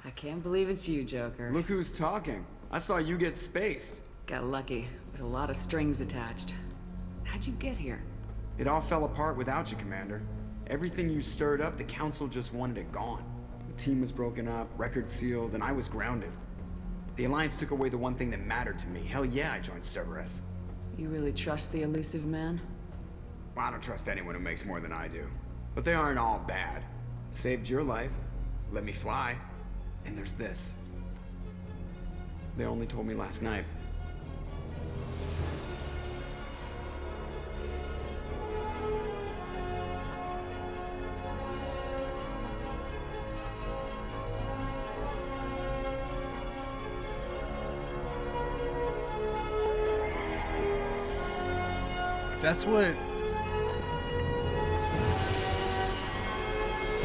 I can't believe it's you, Joker. Look who's talking. I saw you get spaced. Got lucky, with a lot of strings attached. How'd you get here? It all fell apart without you, Commander. Everything you stirred up, the Council just wanted it gone. The team was broken up, record sealed, and I was grounded. The Alliance took away the one thing that mattered to me. Hell yeah, I joined Cerberus. You really trust the elusive man? Well, I don't trust anyone who makes more than I do. But they aren't all bad. Saved your life, let me fly, and there's this. They only told me last night. That's what...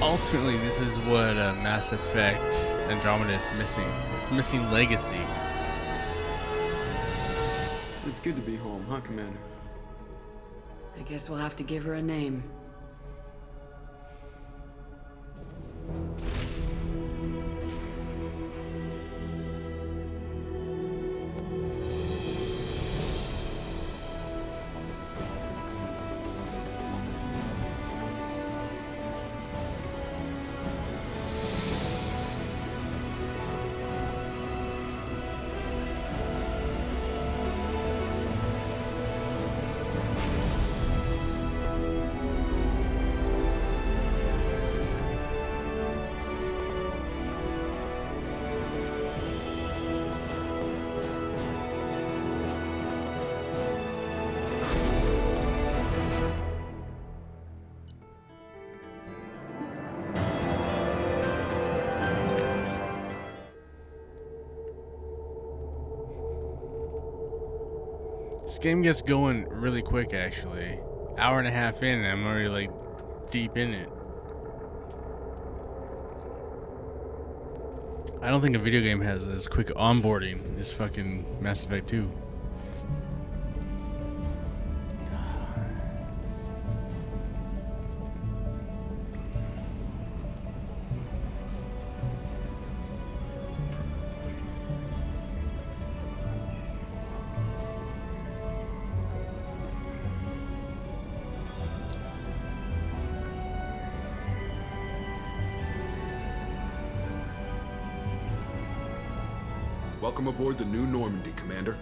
Ultimately, this is what Mass Effect Andromeda is missing. It's missing legacy. It's good to be home, huh, Commander? I guess we'll have to give her a name. This game gets going really quick, actually. Hour and a half in, and I'm already like deep in it. I don't think a video game has as quick onboarding as fucking Mass Effect 2. Welcome aboard the New Normandy, Commander.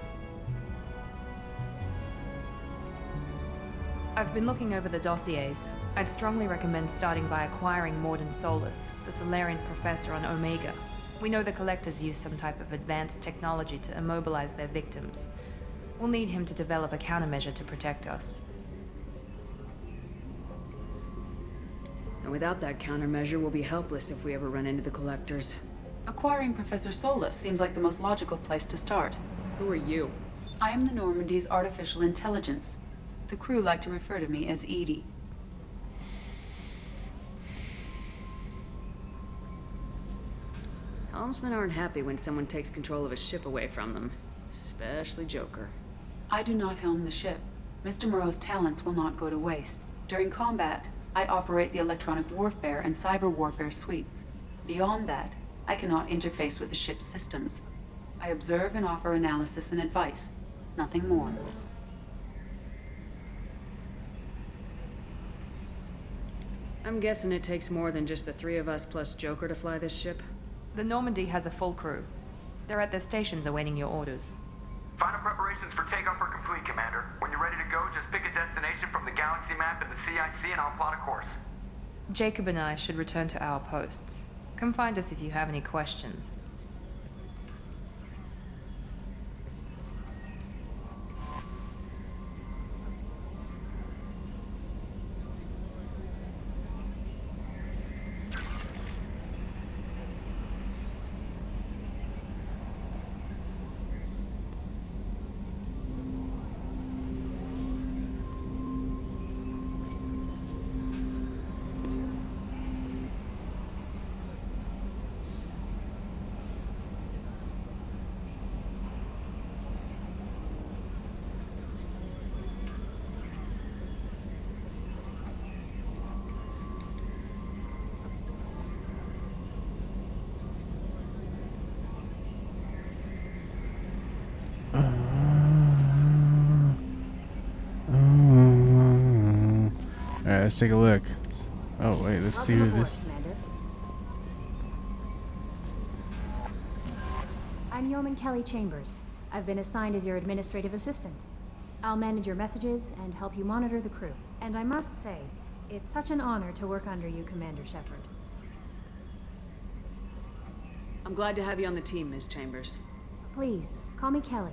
I've been looking over the dossiers. I'd strongly recommend starting by acquiring Mordin Solus, the Solarian professor on Omega. We know the Collectors use some type of advanced technology to immobilize their victims. We'll need him to develop a countermeasure to protect us. And without that countermeasure, we'll be helpless if we ever run into the Collectors. Acquiring Professor Solus seems like the most logical place to start. Who are you? I am the Normandy's artificial intelligence. The crew like to refer to me as EDI. Helmsmen aren't happy when someone takes control of a ship away from them. Especially Joker. I do not helm the ship. Mr. Moreau's talents will not go to waste. During combat, I operate the electronic warfare and cyber warfare suites. Beyond that, I cannot interface with the ship's systems. I observe and offer analysis and advice. Nothing more. I'm guessing it takes more than just the three of us plus Joker to fly this ship? The Normandy has a full crew. They're at their stations awaiting your orders. Final preparations for takeoff are complete, Commander. When you're ready to go, just pick a destination from the galaxy map and the CIC and I'll plot a course. Jacob and I should return to our posts. Come find us if you have any questions. Alright, let's take a look. Oh wait, let's see who this... I I'm Yeoman Kelly Chambers. I've been assigned as your administrative assistant. I'll manage your messages and help you monitor the crew. And I must say, it's such an honor to work under you, Commander Shepard. I'm glad to have you on the team, Ms. Chambers. Please, call me Kelly.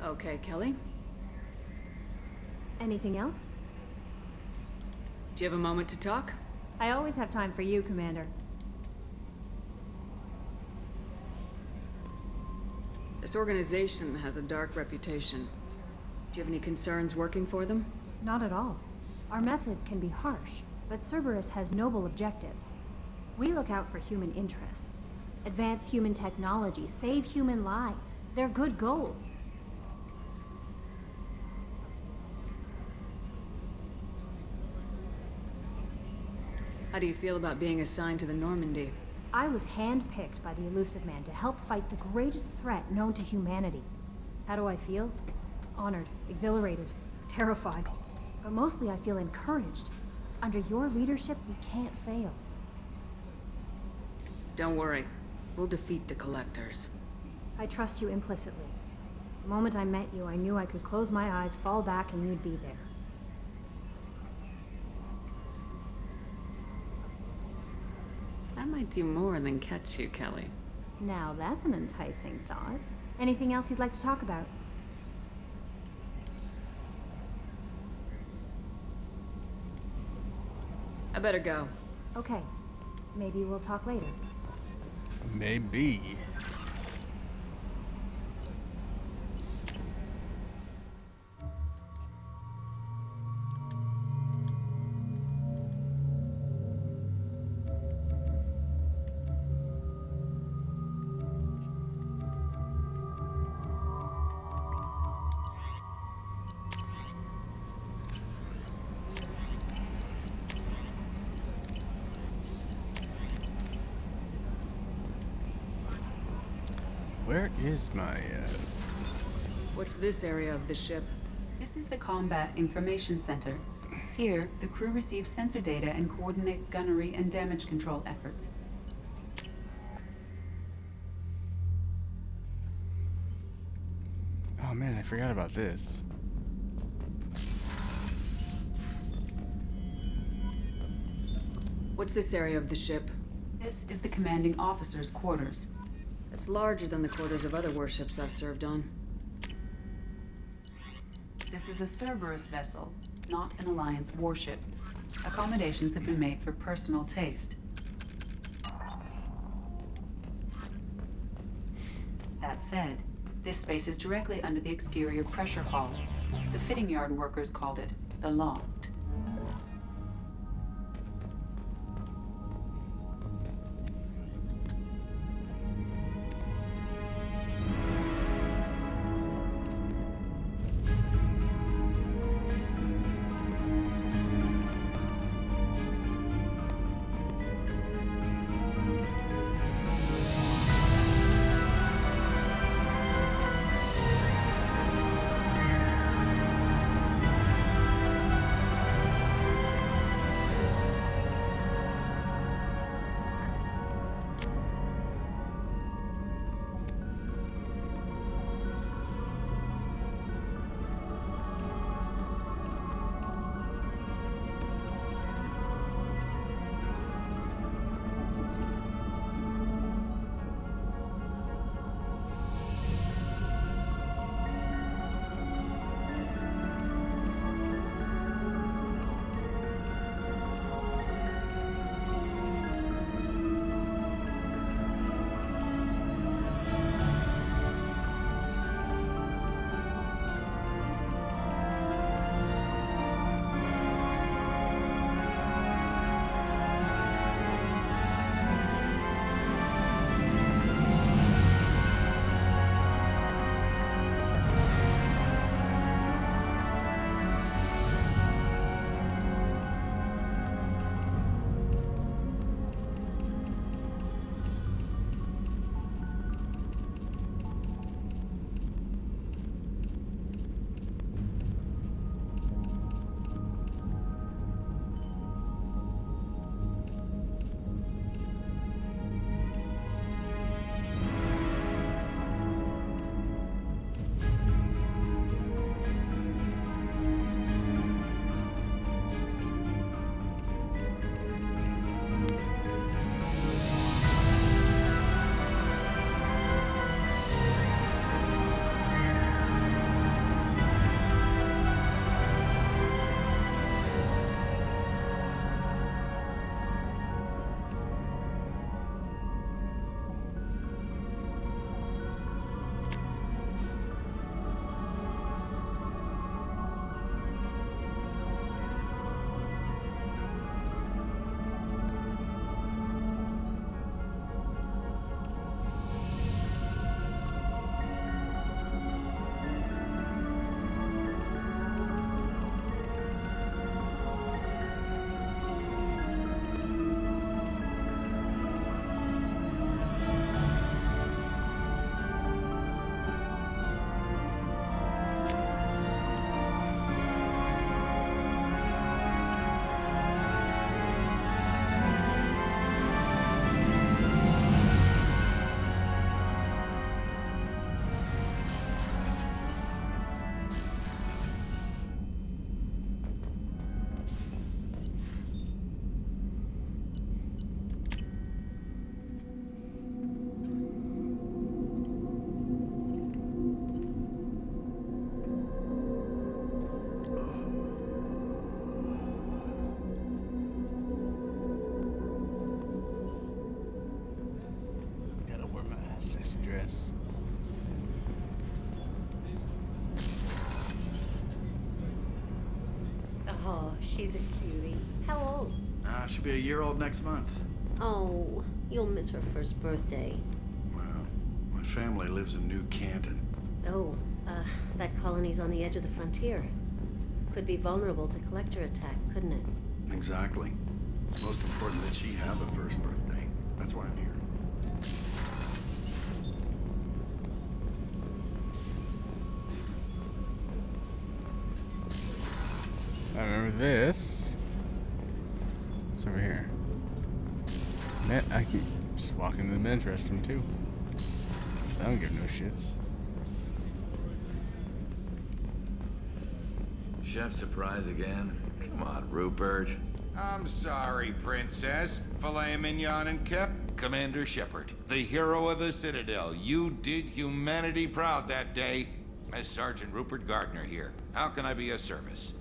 Okay, Kelly. Anything else? Do you have a moment to talk? I always have time for you, Commander. This organization has a dark reputation. Do you have any concerns working for them? Not at all. Our methods can be harsh, but Cerberus has noble objectives. We look out for human interests, advance human technology, save human lives. They're good goals. How do you feel about being assigned to the Normandy? I was handpicked by the Elusive Man to help fight the greatest threat known to humanity. How do I feel? Honored, exhilarated, terrified. But mostly I feel encouraged. Under your leadership, we can't fail. Don't worry. We'll defeat the Collectors. I trust you implicitly. The moment I met you, I knew I could close my eyes, fall back, and you'd be there. I might do more than catch you, Kelly. Now that's an enticing thought. Anything else you'd like to talk about? I better go. Okay. Maybe we'll talk later. Maybe. Where is my, What's this area of the ship? This is the Combat Information Center. Here, the crew receives sensor data and coordinates gunnery and damage control efforts. Oh man, I forgot about this. What's this area of the ship? This is the commanding officer's quarters. It's larger than the quarters of other warships I've served on. This is a Cerberus vessel, not an Alliance warship. Accommodations have been made for personal taste. That said, this space is directly under the exterior pressure hull. The fitting yard workers called it the loft. progress. Oh, she's a cutie. How old? She'll be a year old next month. Oh, you'll miss her first birthday. Well, my family lives in New Canton. Oh, that colony's on the edge of the frontier. Could be vulnerable to collector attack, couldn't it? Exactly. It's most important that she have a first birthday. That's why I'm here. I remember this. What's over here? Man, I can just walk into the men's restroom too. I don't give no shits. Chef surprise again? Come on, Rupert. I'm sorry, Princess. Filet mignon and Kep. Commander Shepard, the hero of the Citadel. You did humanity proud that day. As Sergeant Rupert Gardner here. How can I be of service?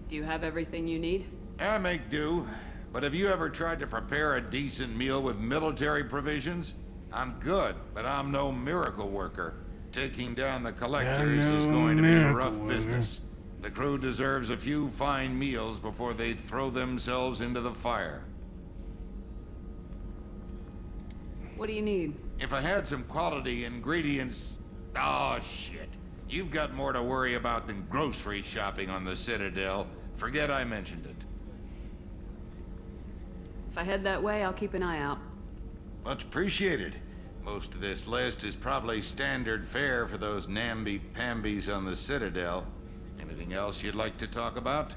Do you have everything you need? I make do. But have you ever tried to prepare a decent meal with military provisions? I'm good, but I'm no miracle worker. Taking down the collectors is going to be a rough business. The crew deserves a few fine meals before they throw themselves into the fire. What do you need? If I had some quality ingredients... Oh, shit. You've got more to worry about than grocery shopping on the Citadel. Forget I mentioned it. If I head that way, I'll keep an eye out. Much appreciated. Most of this list is probably standard fare for those namby-pambies on the Citadel. Anything else you'd like to talk about?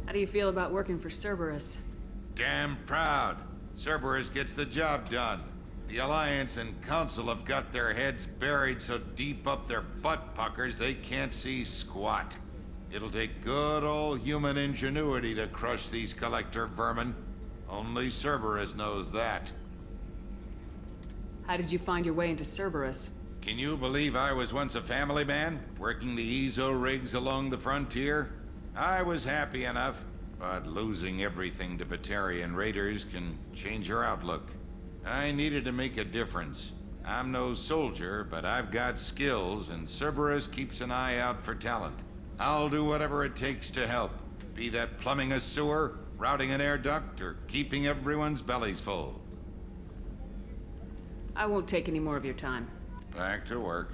How do you feel about working for Cerberus? Damn proud. Cerberus gets the job done. The Alliance and Council have got their heads buried so deep up their butt puckers they can't see squat. It'll take good old human ingenuity to crush these collector vermin. Only Cerberus knows that. How did you find your way into Cerberus? Can you believe I was once a family man, working the Ezo rigs along the frontier? I was happy enough, but losing everything to Batarian raiders can change your outlook. I needed to make a difference. I'm no soldier, but I've got skills, and Cerberus keeps an eye out for talent. I'll do whatever it takes to help, be that plumbing a sewer, routing an air duct, or keeping everyone's bellies full. I won't take any more of your time. Back to work.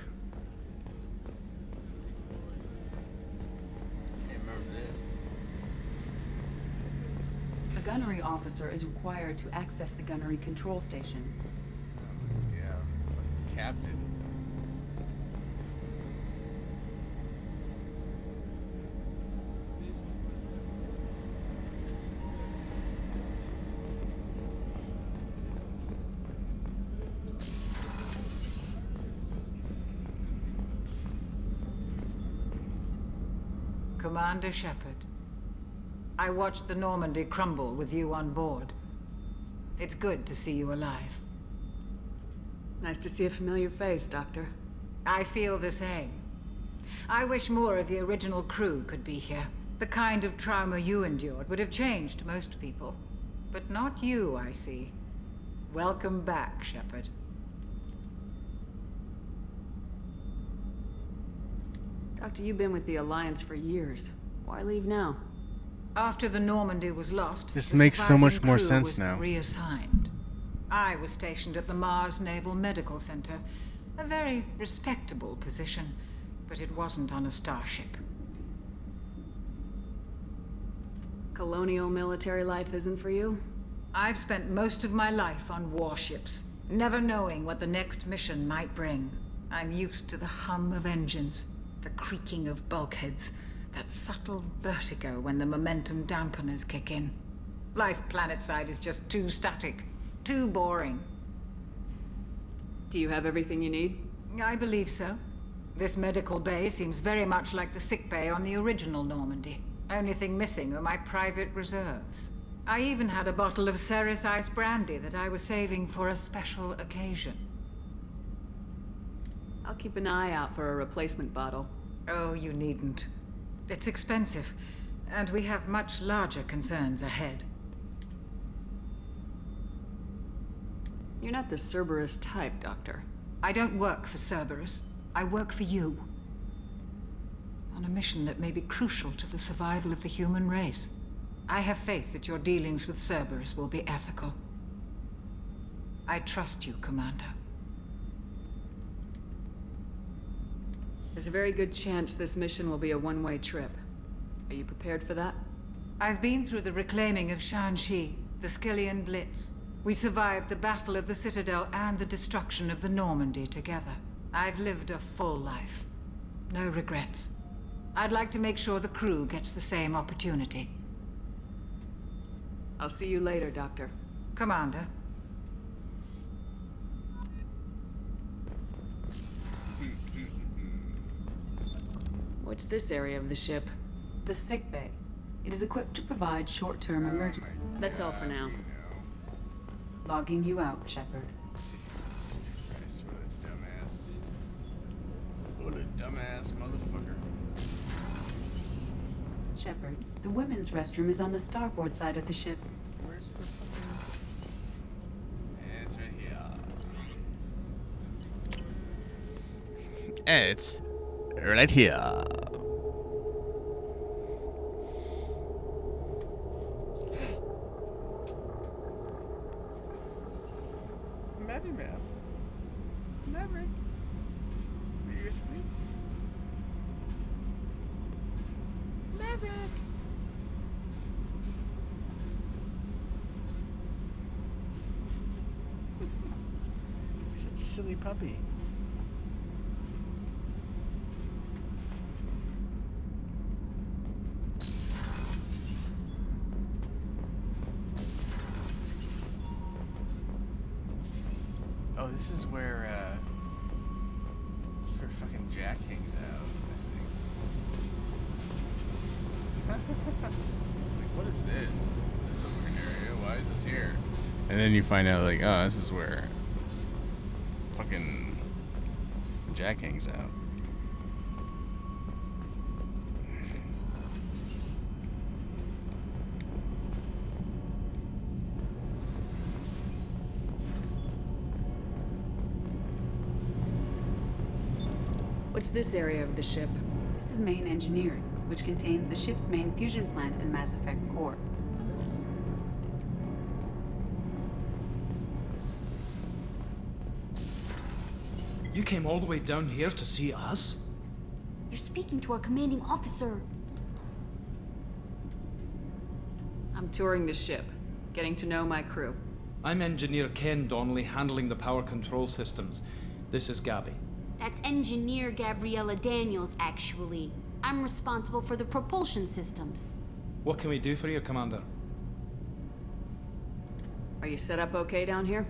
A gunnery officer is required to access the gunnery control station. Yeah, fucking captain. Commander Shepard, I watched the Normandy crumble with you on board. It's good to see you alive. Nice to see a familiar face, Doctor. I feel the same. I wish more of the original crew could be here. The kind of trauma you endured would have changed most people. But not you, I see. Welcome back, Shepard. Doctor, you've been with the Alliance for years. Why leave now? After the Normandy was lost, This the makes so much surviving more crew sense was now. Reassigned. I was stationed at the Mars Naval Medical Center, a very respectable position, but it wasn't on a starship. Colonial military life isn't for you? I've spent most of my life on warships, never knowing what the next mission might bring. I'm used to the hum of engines, the creaking of bulkheads, that subtle vertigo when the momentum dampeners kick in. Life planetside is just too static, too boring. Do you have everything you need? I believe so. This medical bay seems very much like the sick bay on the original Normandy. Only thing missing are my private reserves. I even had a bottle of Ceres Ice brandy that I was saving for a special occasion. I'll keep an eye out for a replacement bottle. Oh, you needn't. It's expensive, And we have much larger concerns ahead. You're not the Cerberus type, Doctor. I don't work for Cerberus. I work for you. On a mission that may be crucial to the survival of the human race. I have faith that your dealings with Cerberus will be ethical. I trust you, Commander. There's a very good chance this mission will be a one-way trip. Are you prepared for that? I've been through the reclaiming of Shanxi, the Skillian Blitz. We survived the Battle of the Citadel and the destruction of the Normandy together. I've lived a full life. No regrets. I'd like to make sure the crew gets the same opportunity. I'll see you later, Doctor. Commander. What's this area of the ship? The sick bay. It is equipped to provide short-term emergency. That's all for now. Logging you out, Shepard. Christ, what a dumbass motherfucker. Shepard, the women's restroom is on the starboard side of the ship. Where's the fucking... It's right here. It's right here. Maverick. Are you asleep? Maverick. You're such a silly puppy. Oh, this is where fucking Jack hangs out, I think. Like, what is this? This is a weird area. Why is this here? And then you find out, like, oh, this is where fucking Jack hangs out. What's this area of the ship? This is main engineering, which contains the ship's main fusion plant and Mass Effect core. You came all the way down here to see us? You're speaking to our commanding officer. I'm touring the ship, getting to know my crew. I'm Engineer Ken Donnelly, handling the power control systems. This is Gabby. That's Engineer Gabriella Daniels, actually. I'm responsible for the propulsion systems. What can we do for you, Commander? Are you set up okay down here?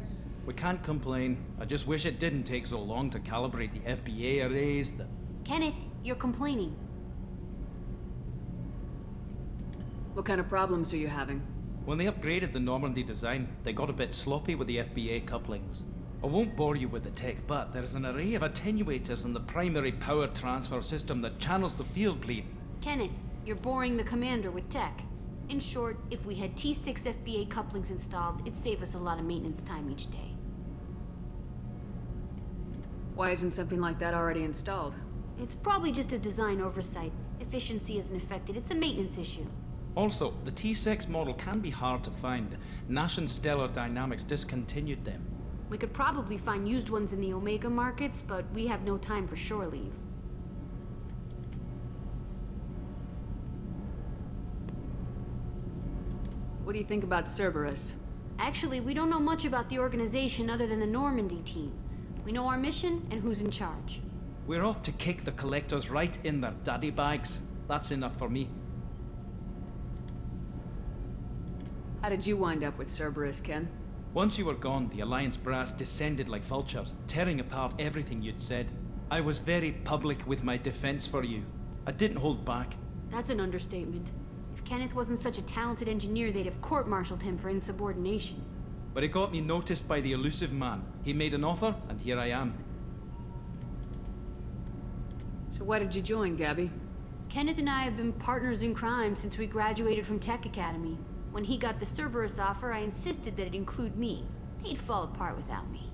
We can't complain. I just wish it didn't take so long to calibrate the FBA arrays. Kenneth, you're complaining. What kind of problems are you having? When they upgraded the Normandy design, they got a bit sloppy with the FBA couplings. I won't bore you with the tech, but there's an array of attenuators in the primary power transfer system that channels the field bleed. Kenneth, you're boring the commander with tech. In short, if we had T6 FBA couplings installed, it'd save us a lot of maintenance time each day. Why isn't something like that already installed? It's probably just a design oversight. Efficiency isn't affected. It's a maintenance issue. Also, the T6 model can be hard to find. Nash and Stellar Dynamics discontinued them. We could probably find used ones in the Omega markets, but we have no time for shore leave. What do you think about Cerberus? Actually, we don't know much about the organization other than the Normandy team. We know our mission and who's in charge. We're off to kick the Collectors right in their daddy bags. That's enough for me. How did you wind up with Cerberus, Ken? Once you were gone, the Alliance brass descended like vultures, tearing apart everything you'd said. I was very public with my defense for you. I didn't hold back. That's an understatement. If Kenneth wasn't such a talented engineer, they'd have court-martialed him for insubordination. But it got me noticed by the Elusive Man. He made an offer, and here I am. So why did you join, Gabby? Kenneth and I have been partners in crime since we graduated from Tech Academy. When he got the Cerberus offer, I insisted that it include me. He'd fall apart without me.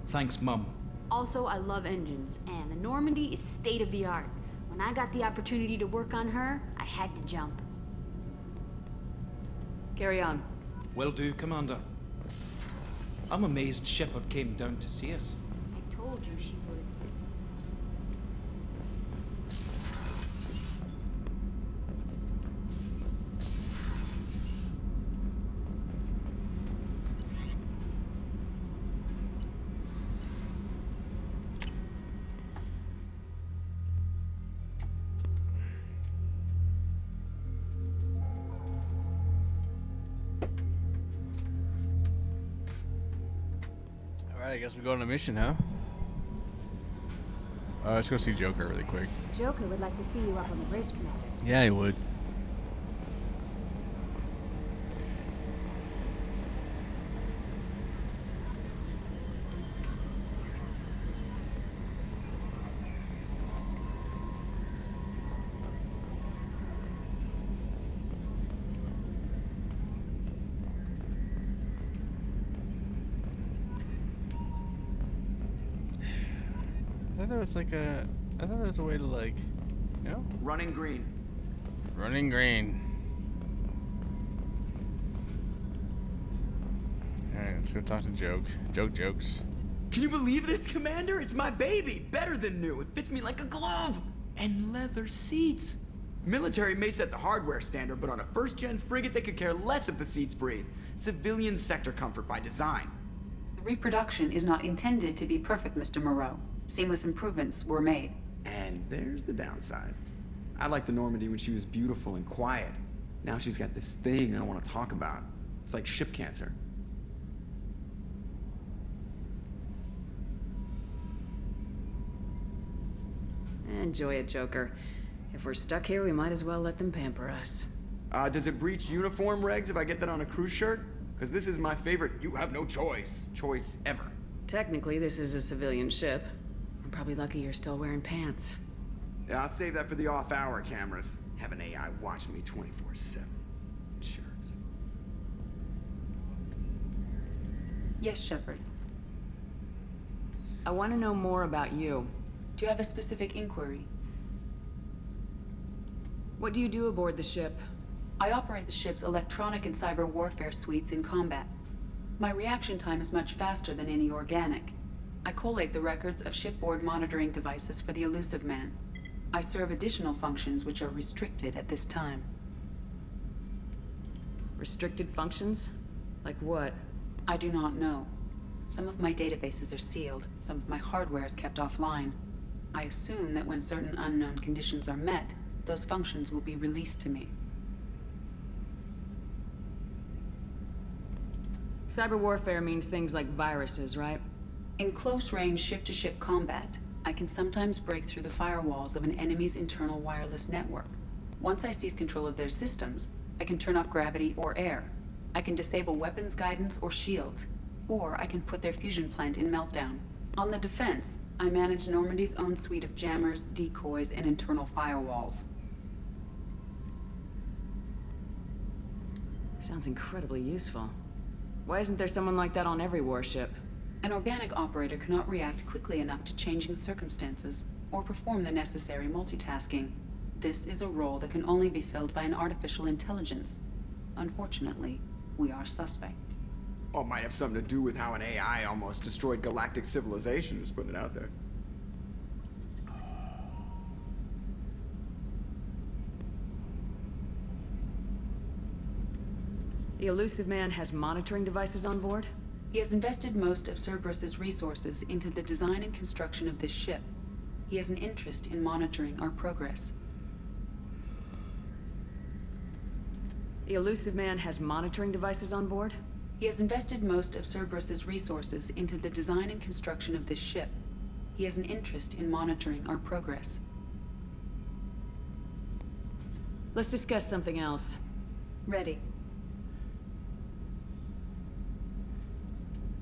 Thanks, Mum. Also, I love engines, and the Normandy is state-of-the-art. When I got the opportunity to work on her, I had to jump. Carry on. Will do, Commander. I'm amazed Shepard came down to see us. I told you she would. Alright, I guess we go on a mission, huh? Let's go see Joker really quick. Joker would like to see you up on the bridge, Commander. Yeah, he would. I thought it's like a. I thought there was a way to like, you know? Running green. Running green. Alright, let's go talk to Joke. Joke jokes. Can you believe this, Commander? It's my baby! Better than new. It fits me like a glove! And leather seats! Military may set the hardware standard, but on a first-gen frigate, they could care less if the seats breathe. Civilian sector comfort by design. The reproduction is not intended to be perfect, Mr. Moreau. Seamless improvements were made. And there's the downside. I liked the Normandy when she was beautiful and quiet. Now she's got this thing I don't want to talk about. It's like ship cancer. Enjoy it, Joker. If we're stuck here, we might as well let them pamper us. Does it breach uniform regs if I get that on a cruise shirt? Because this is my favorite you have no choice ever. Technically, this is a civilian ship. I'm probably lucky you're still wearing pants. Yeah, I'll save that for the off-hour cameras. Have an AI watch me 24/7. Insurance. Yes, Shepard. I want to know more about you. Do you have a specific inquiry? What do you do aboard the ship? I operate the ship's electronic and cyber warfare suites in combat. My reaction time is much faster than any organic. I collate the records of shipboard monitoring devices for the Elusive Man. I serve additional functions which are restricted at this time. Restricted functions? Like what? I do not know. Some of my databases are sealed, some of my hardware is kept offline. I assume that when certain unknown conditions are met, those functions will be released to me. Cyber warfare means things like viruses, right? In close-range ship-to-ship combat, I can sometimes break through the firewalls of an enemy's internal wireless network. Once I seize control of their systems, I can turn off gravity or air. I can disable weapons guidance or shields, or I can put their fusion plant in meltdown. On the defense, I manage Normandy's own suite of jammers, decoys, and internal firewalls. Sounds incredibly useful. Why isn't there someone like that on every warship? An organic operator cannot react quickly enough to changing circumstances, or perform the necessary multitasking. This is a role that can only be filled by an artificial intelligence. Unfortunately, we are suspect. Well, it might have something to do with how an AI almost destroyed galactic civilization, just putting it out there. The Elusive Man has monitoring devices on board? He has invested most of Cerberus's resources into the design and construction of this ship. He has an interest in monitoring our progress. The Elusive Man has monitoring devices on board? He has invested most of Cerberus's resources into the design and construction of this ship. He has an interest in monitoring our progress. Let's discuss something else. Ready.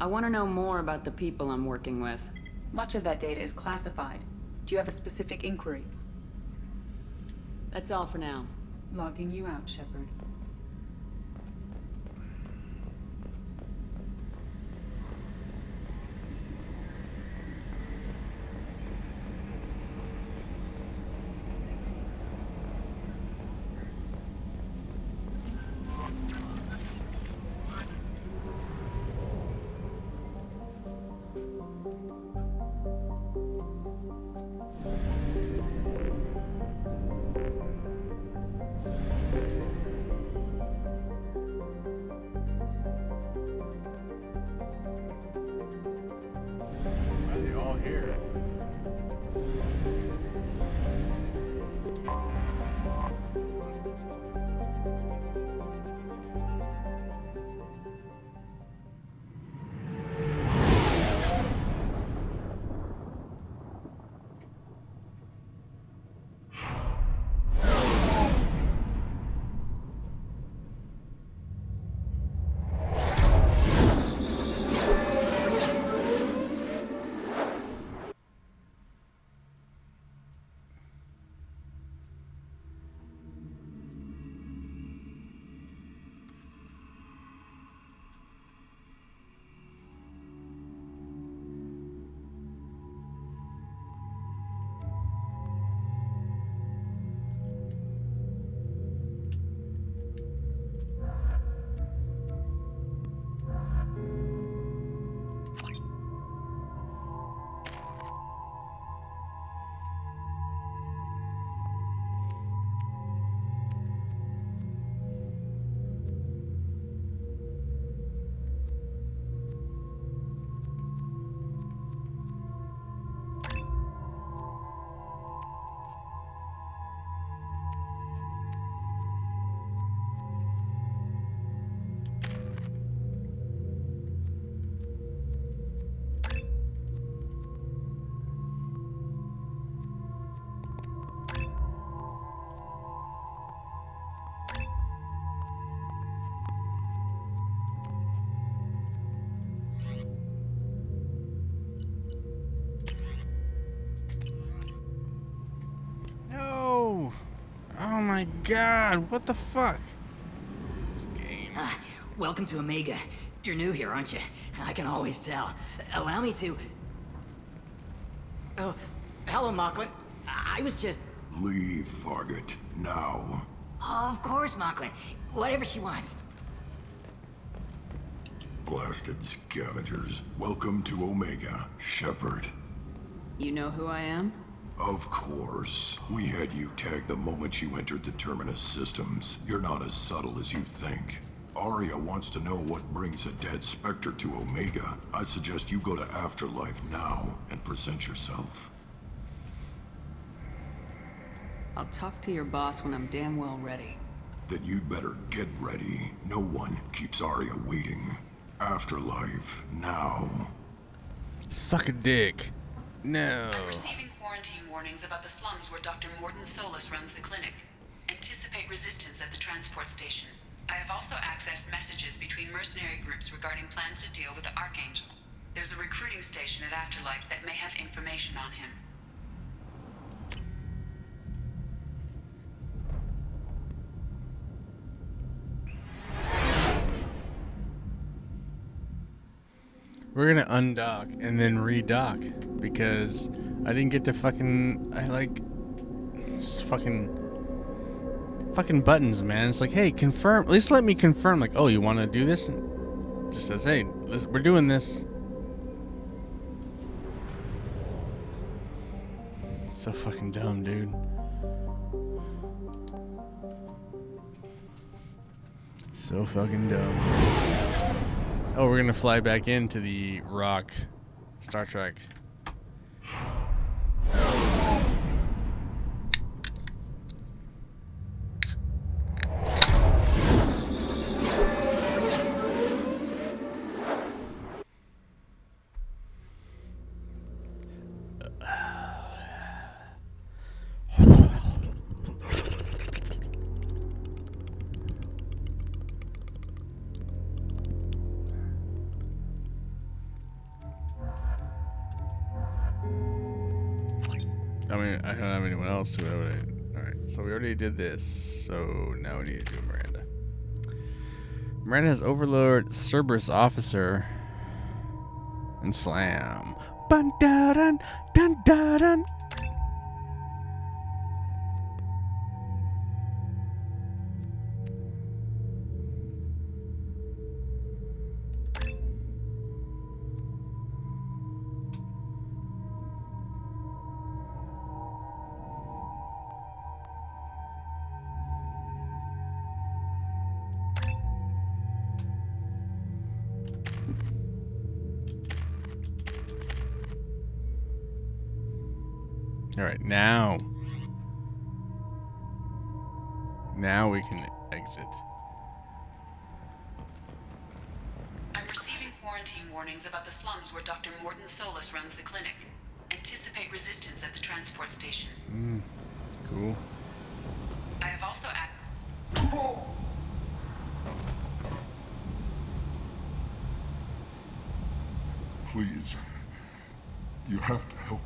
I want to know more about the people I'm working with. Much of that data is classified. Do you have a specific inquiry? That's all for now. Logging you out, Shepard. Are they all here? No! Oh my god, what the fuck? Welcome to Omega. You're new here, aren't you? I can always tell. Allow me to... Oh, hello, Mocklin. I was just... Leave, Fargate. Now. Of course, Mocklin. Whatever she wants. Blasted scavengers. Welcome to Omega, Shepard. You know who I am? Of course. We had you tagged the moment you entered the Terminus systems. You're not as subtle as you think. Aria wants to know what brings a dead Spectre to Omega. I suggest you go to Afterlife now and present yourself. I'll talk to your boss when I'm damn well ready. Then you'd better get ready. No one keeps Aria waiting. Afterlife now. Suck a dick. No. I'm receiving quarantine warnings about the slums where Dr. Mordin Solus runs the clinic. Anticipate resistance at the transport station. I have also accessed messages between mercenary groups regarding plans to deal with the Archangel. There's a recruiting station at Afterlife that may have information on him. We're gonna undock and then redock because I didn't get to fucking... I like... Just fucking buttons, man. It's like, hey, confirm. At least let me confirm. Like, oh, you want to do this? And just says, hey, we're doing this. So fucking dumb, dude. So fucking dumb. Oh, we're gonna fly back into the rock. Star Trek. I mean, I don't have anyone else to it. Alright. So we already did this. So now we need to do Miranda. Miranda has Overlord, Cerberus Officer, and Slam. Bun dun dun dun dun dun. All right, now we can exit. I'm receiving quarantine warnings about the slums where Dr. Morton Solus runs the clinic. Anticipate resistance at the transport station. Cool. I have also Please. You have to help me.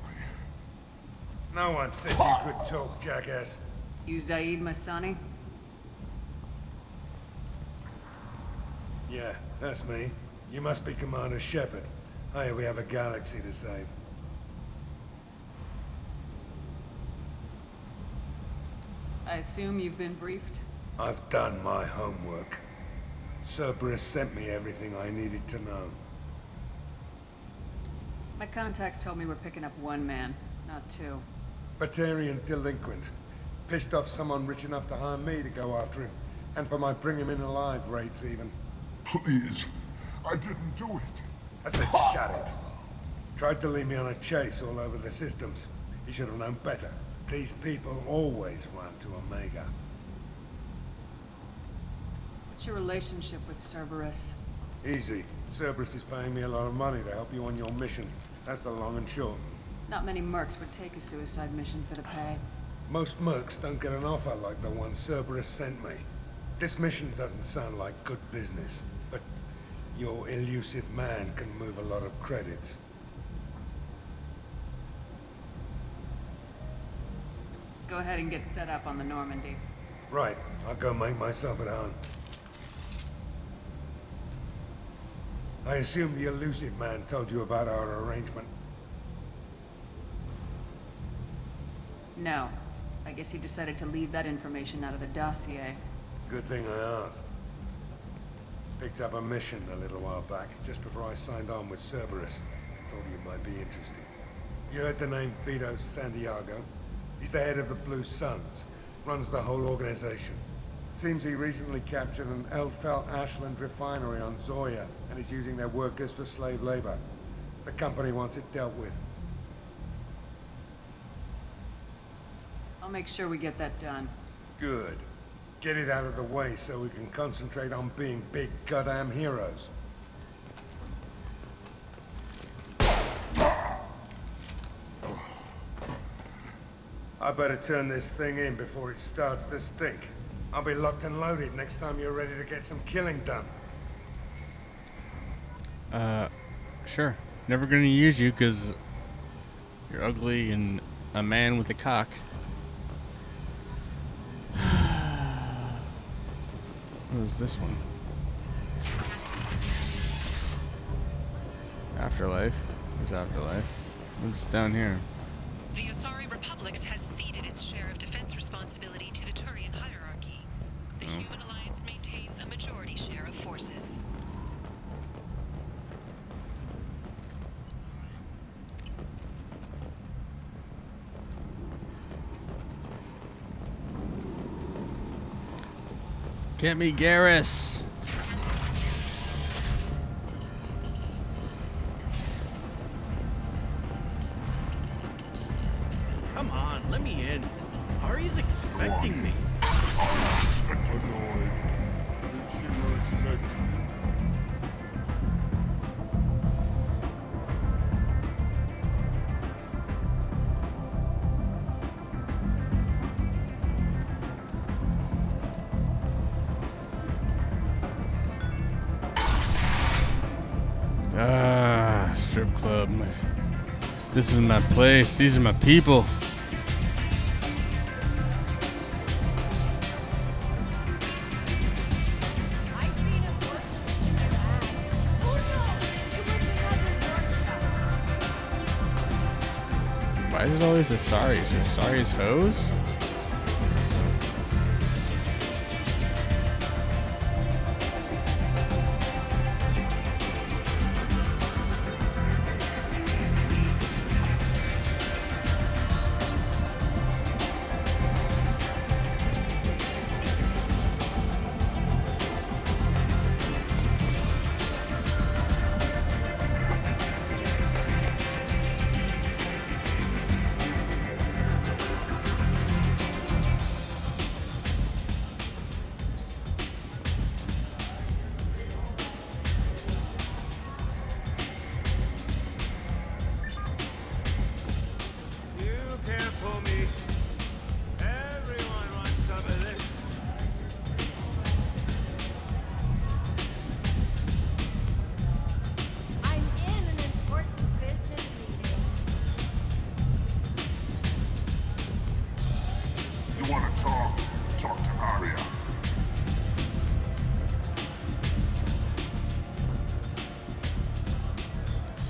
No one said you could talk, jackass. You Zaid Masani? Yeah, that's me. You must be Commander Shepard. Hey, we have a galaxy to save. I assume you've been briefed? I've done my homework. Cerberus sent me everything I needed to know. My contacts told me we're picking up one man, not two. Batarian delinquent. Pissed off someone rich enough to hire me to go after him. And for my bring him in alive rates even. Please. I didn't do it. I said shut it. Tried to lead me on a chase all over the systems. He should have known better. These people always run to Omega. What's your relationship with Cerberus? Easy. Cerberus is paying me a lot of money to help you on your mission. That's the long and short. Not many mercs would take a suicide mission for the pay. Most mercs don't get an offer like the one Cerberus sent me. This mission doesn't sound like good business, but your elusive man can move a lot of credits. Go ahead and get set up on the Normandy. Right. I'll go make myself at home. I assume the elusive man told you about our arrangement. No. I guess he decided to leave that information out of the dossier. Good thing I asked. Picked up a mission a little while back, just before I signed on with Cerberus. Thought you might be interested. You heard the name Vito Santiago? He's the head of the Blue Suns. Runs the whole organization. Seems he recently captured an Eldfell Ashland refinery on Zoya and is using their workers for slave labor. The company wants it dealt with. I'll make sure we get that done. Good. Get it out of the way so we can concentrate on being big goddamn heroes. I better turn this thing in before it starts to stink. I'll be locked and loaded next time you're ready to get some killing done. Sure. Never gonna use you because you're ugly and a man with a cock. What is this one? Afterlife. Where's Afterlife? What's down here? The Asari Republics has ceded its share of defense responsibility to the Turian hierarchy. The Human Alliance maintains a majority share of forces. Get me Garrus! Come on, let me in. Ari's expecting me. Strip club. This is my place. These are my people. Why is it always Asari's? Asari's hose?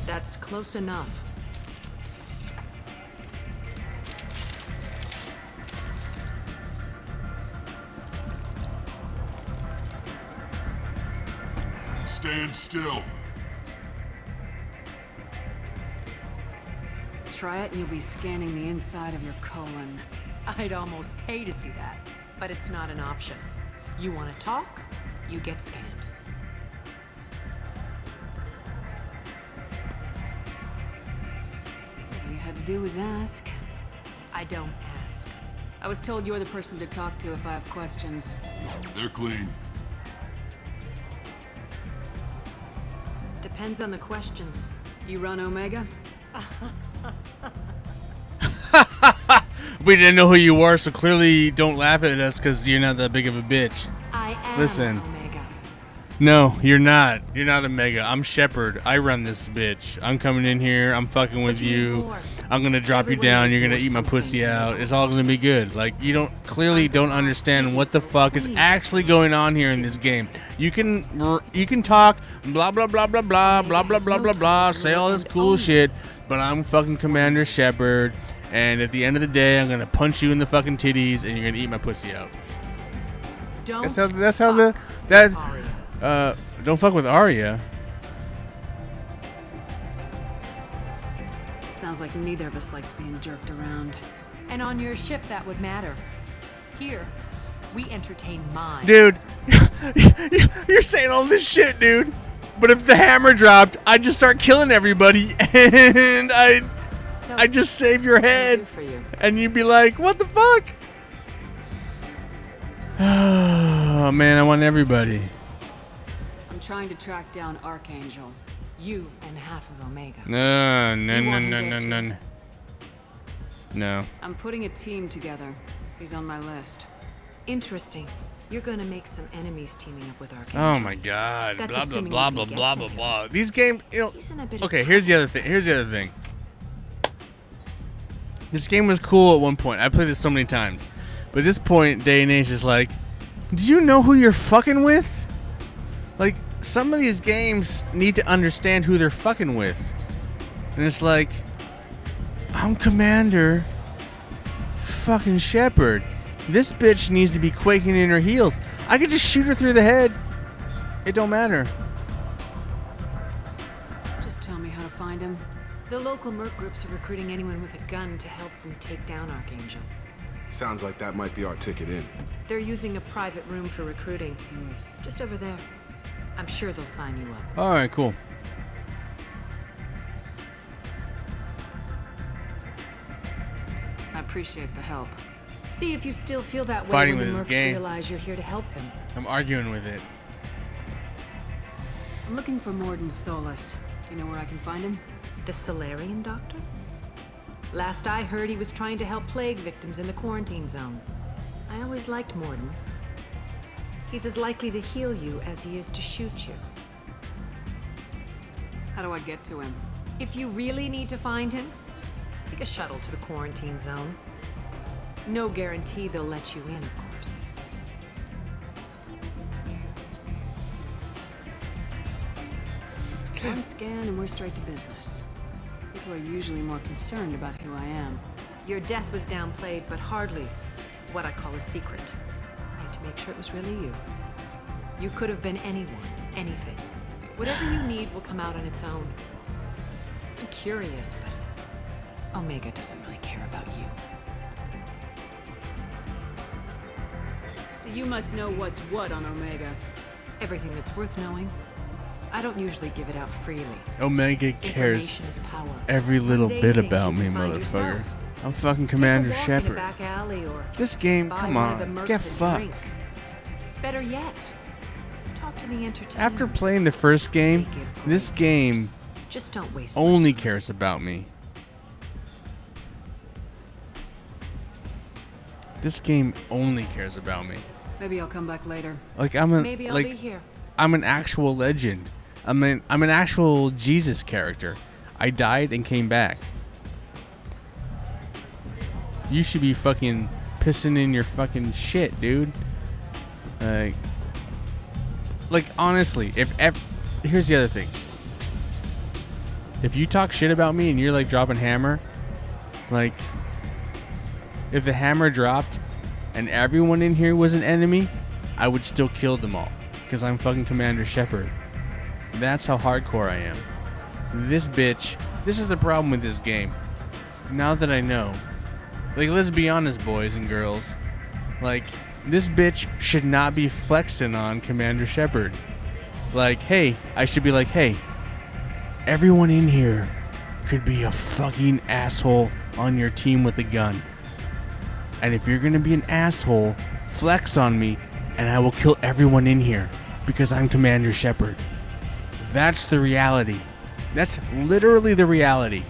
That's close enough. Stand still. Try it and you'll be scanning the inside of your colon. I'd almost pay to see that, but it's not an option. You want to talk, you get scanned. All you had to do was ask. I don't ask. I was told you're the person to talk to if I have questions. They're clean. Depends on the questions. You run Omega? We didn't know who you were, so clearly don't laugh at us because you're not that big of a bitch. I am Listen. Omega. No, you're not. You're not Omega. I'm Shepard. I run this bitch. I'm coming in here. I'm fucking with you. I'm gonna drop you down. You're gonna eat my pussy out. It's all gonna be good. Like, you don't understand what the fuck is actually going on here in this game. You can talk blah blah blah blah blah blah blah blah blah blah. Say all this cool shit, but I'm fucking Commander Shepard. And at the end of the day, I'm gonna punch you in the fucking titties, and you're gonna eat my pussy out. Don't fuck with Arya. Sounds like neither of us likes being jerked around. And on your ship, that would matter. Here, we entertain mine. Dude, you're saying all this shit, dude. But if the hammer dropped, I'd just start killing everybody, and I'd just save your head, and you'd be like, "What the fuck?" Oh man, I want everybody. I'm trying to track down Archangel. You and half of Omega. No. I'm putting a team together. He's on my list. Interesting. You're gonna make some enemies teaming up with Archangel. Oh my god. That's Blah blah assuming blah you blah can blah get blah to blah. These games, He's in a bit of Okay, here's the other thing. This game was cool at one point. I played this so many times. But at this point, day and age is like, do you know who you're fucking with? Like, some of these games need to understand who they're fucking with. And it's like, I'm Commander fucking Shepard. This bitch needs to be quaking in her heels. I could just shoot her through the head. It don't matter. Just tell me how to find him. The local merc groups are recruiting anyone with a gun to help them take down Archangel. Sounds like that might be our ticket in. They're using a private room for recruiting. Just over there. I'm sure they'll sign you up. Alright, cool. I appreciate the help. See if you still feel that way Fighting when with the his mercs game. realize you're here to help him. I'm arguing with it. I'm looking for Morden Solus. Do you know where I can find him? The Solarian doctor? Last I heard, he was trying to help plague victims in the quarantine zone. I always liked Morden. He's as likely to heal you as he is to shoot you. How do I get to him? If you really need to find him, take a shuttle to the quarantine zone. No guarantee they'll let you in, of course. One scan and we're straight to business. People are usually more concerned about who I am. Your death was downplayed, but hardly what I call a secret. I had to make sure it was really you. You could have been anyone, anything. Whatever you need will come out on its own. I'm curious, but Omega doesn't really care about you. So you must know what's what on Omega. Everything that's worth knowing. I don't usually give it out freely. Omega cares Information is power. every little Mundane bit things about you me, can find motherfucker. yourself. I'm fucking Take a Commander walk in a Shepard. back alley or This game, buy come one of the on, mercs get a fucked. drink. Better yet, talk to the entertainers. After playing the first game, this game Just don't waste only cares about me. This game only cares about me. Maybe I'll come back later. Like I'm Maybe I'll like be here. I'm an actual legend. I'm an actual Jesus character. I died and came back. You should be fucking pissing in your fucking shit, dude. Like honestly, if here's the other thing. If you talk shit about me and you're like dropping hammer, like if the hammer dropped and everyone in here was an enemy, I would still kill them all because I'm fucking Commander Shepard. That's how hardcore I am. This bitch, this is the problem with this game. Now that I know, like let's be honest, boys and girls, like this bitch should not be flexing on Commander Shepard. Like, hey, I should be like, hey, everyone in here could be a fucking asshole on your team with a gun. And if you're gonna be an asshole, flex on me and I will kill everyone in here because I'm Commander Shepard. That's the reality. That's literally the reality.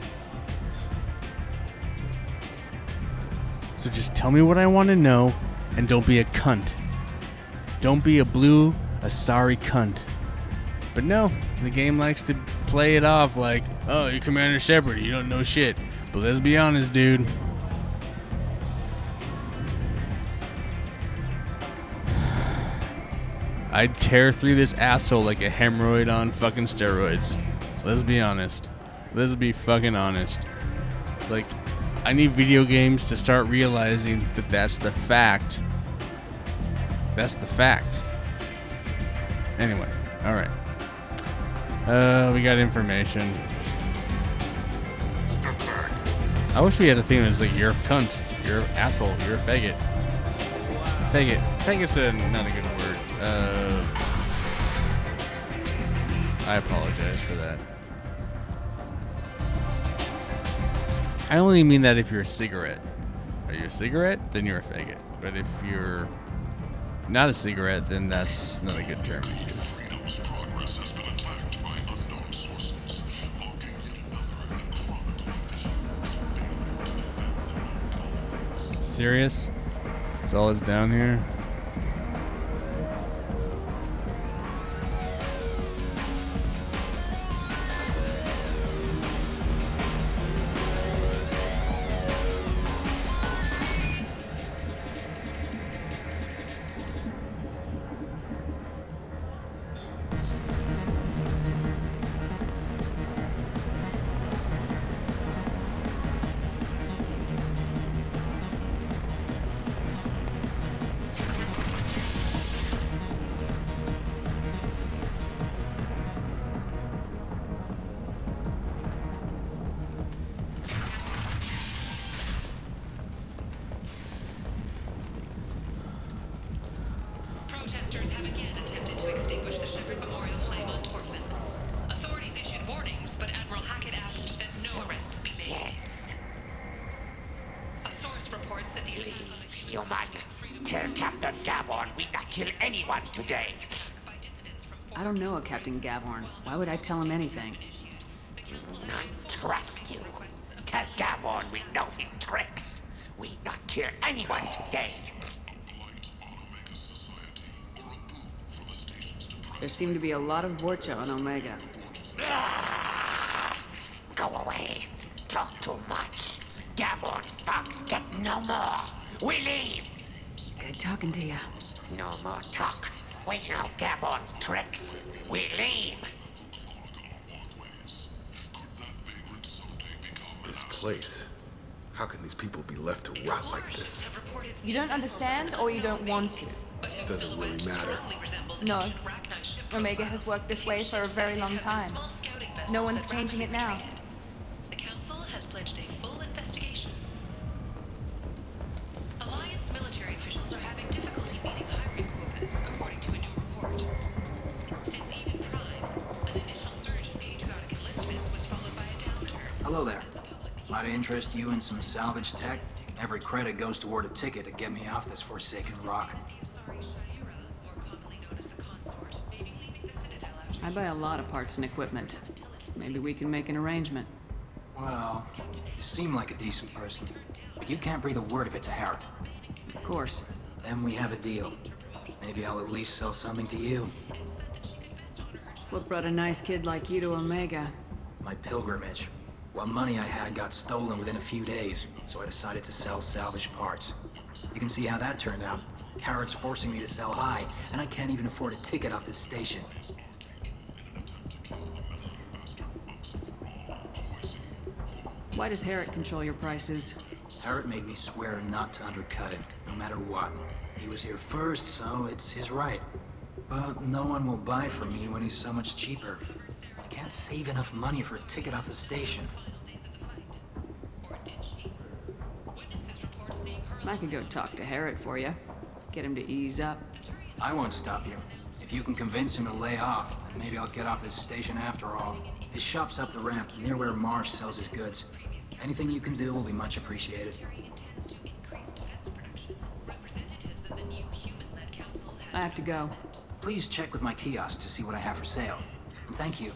So just tell me what I want to know and don't be a cunt. Don't be a sorry cunt. But no, the game likes to play it off like, oh, you're Commander Shepard, you don't know shit. But let's be honest, dude. I'd tear through this asshole like a hemorrhoid on fucking steroids. Let's be honest. Let's be fucking honest. Like, I need video games to start realizing that that's the fact. That's the fact. Anyway, alright. We got information. I wish we had a thing that's like, you're a cunt, you're an asshole, you're a faggot. Faggot. Faggot's not a good word. I apologize for that. I only mean that if you're a cigarette. Are you a cigarette? Then you're a faggot. But if you're not a cigarette, then that's not a good term to use. Serious? That's all that's down here? Protesters have again attempted to extinguish the Shepard Memorial flame on Torfin. Authorities issued warnings, but Admiral Hackett asked that no arrests be made. Yes. A source reports that the Human, tell Captain Gavon we not kill anyone today. I don't know a Captain Gavhorn. Why would I tell him anything? Not trust you. Tell Gavon we know his tricks. We not kill anyone today. There seem to be a lot of Vorcha on Omega. Go away. Talk too much. Gavon's thugs get no more. We leave. Good talking to you. No more talk. We know Gavon's tricks. We leave. place. How can these people be left to rot like this? You don't understand, or you don't want to? Doesn't really matter. No. Omega has worked this way for a very long time. No one's changing it now. The Council has pledged a full investigation. Alliance military officials are having difficulty meeting hiring quotas, according to a new report. Since Eden Prime, an initial surge in patriotic enlistments was followed by a downturn. Hello there. Might I interest you in some salvage tech? Every credit goes toward a ticket to get me off this forsaken rock. I buy a lot of parts and equipment. Maybe we can make an arrangement. Well, you seem like a decent person, but you can't breathe a word of it to Harrod. Of course. Then we have a deal. Maybe I'll at least sell something to you. What brought a nice kid like you to Omega? My pilgrimage. What money I had got stolen within a few days, so I decided to sell salvaged parts. You can see how that turned out. Harrod's forcing me to sell high, and I can't even afford a ticket off this station. Why does Harrod control your prices? Harrod made me swear not to undercut him, no matter what. He was here first, so it's his right. But no one will buy from me when he's so much cheaper. I can't save enough money for a ticket off the station. I could go talk to Harrod for you. Get him to ease up. I won't stop you. If you can convince him to lay off, then maybe I'll get off this station after all. His shop's up the ramp, near where Marsh sells his goods. Anything you can do will be much appreciated. I have to go. Please check with my kiosk to see what I have for sale. And thank you.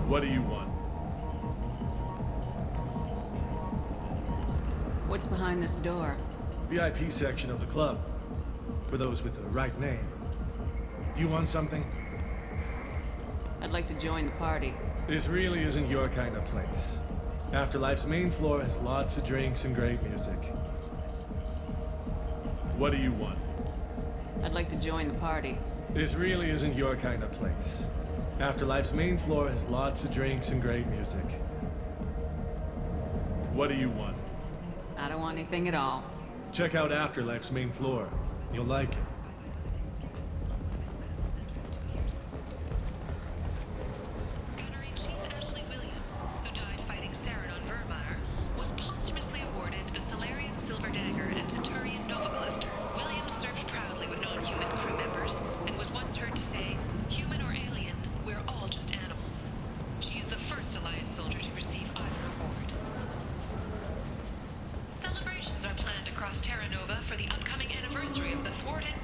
What do you want? What's behind this door? VIP section of the club. For those with the right name. Do you want something? I'd like to join the party. This really isn't your kind of place. Afterlife's main floor has lots of drinks and great music. What do you want? I'd like to join the party. This really isn't your kind of place. Afterlife's main floor has lots of drinks and great music. What do you want? I don't want anything at all. Check out Afterlife's main floor. You'll like it. Gunnery Chief Ashley Williams, who died fighting Saren on Vermeer, was posthumously awarded the Solarian Silver Dagger and the Turian Nova Cluster. Williams served proudly with non-human crew members and was once heard to say, "Human or alien, we're all just animals." She is the first Alliance soldier to receive either award. Celebrations are planned across Terra Nova for the upcoming anniversary of the thwarted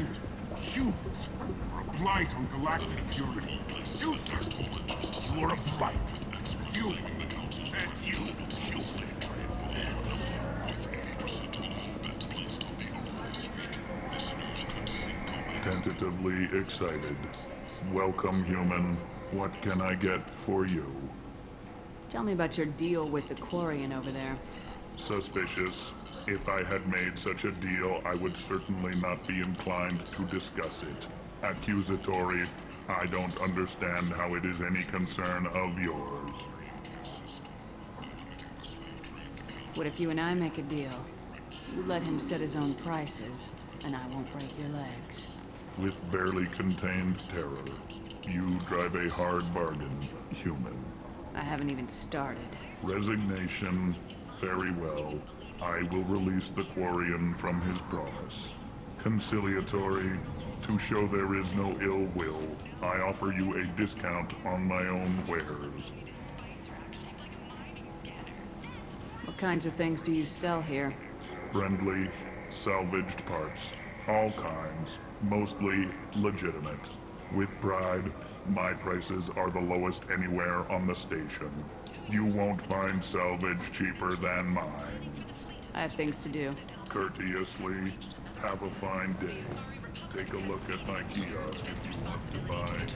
Kent, humans are a blight on galactic purity. You, sir, you are a blight. You, and you, human. Tentatively excited. Welcome, human. What can I get for you? Tell me about your deal with the Quarian over there. Suspicious. If I had made such a deal, I would certainly not be inclined to discuss it. Accusatory. I don't understand how it is any concern of yours. What if you and I make a deal? You let him set his own prices, and I won't break your legs. With barely contained terror, you drive a hard bargain, human. I haven't even started. Resignation. Very well. I will release the Quarian from his promise. Conciliatory. To show there is no ill will, I offer you a discount on my own wares. What kinds of things do you sell here? Friendly, salvaged parts. All kinds. Mostly legitimate. With pride, my prices are the lowest anywhere on the station. You won't find salvage cheaper than mine. I have things to do. Courteously, have a fine day. Take a look at my kiosk if you want to buy.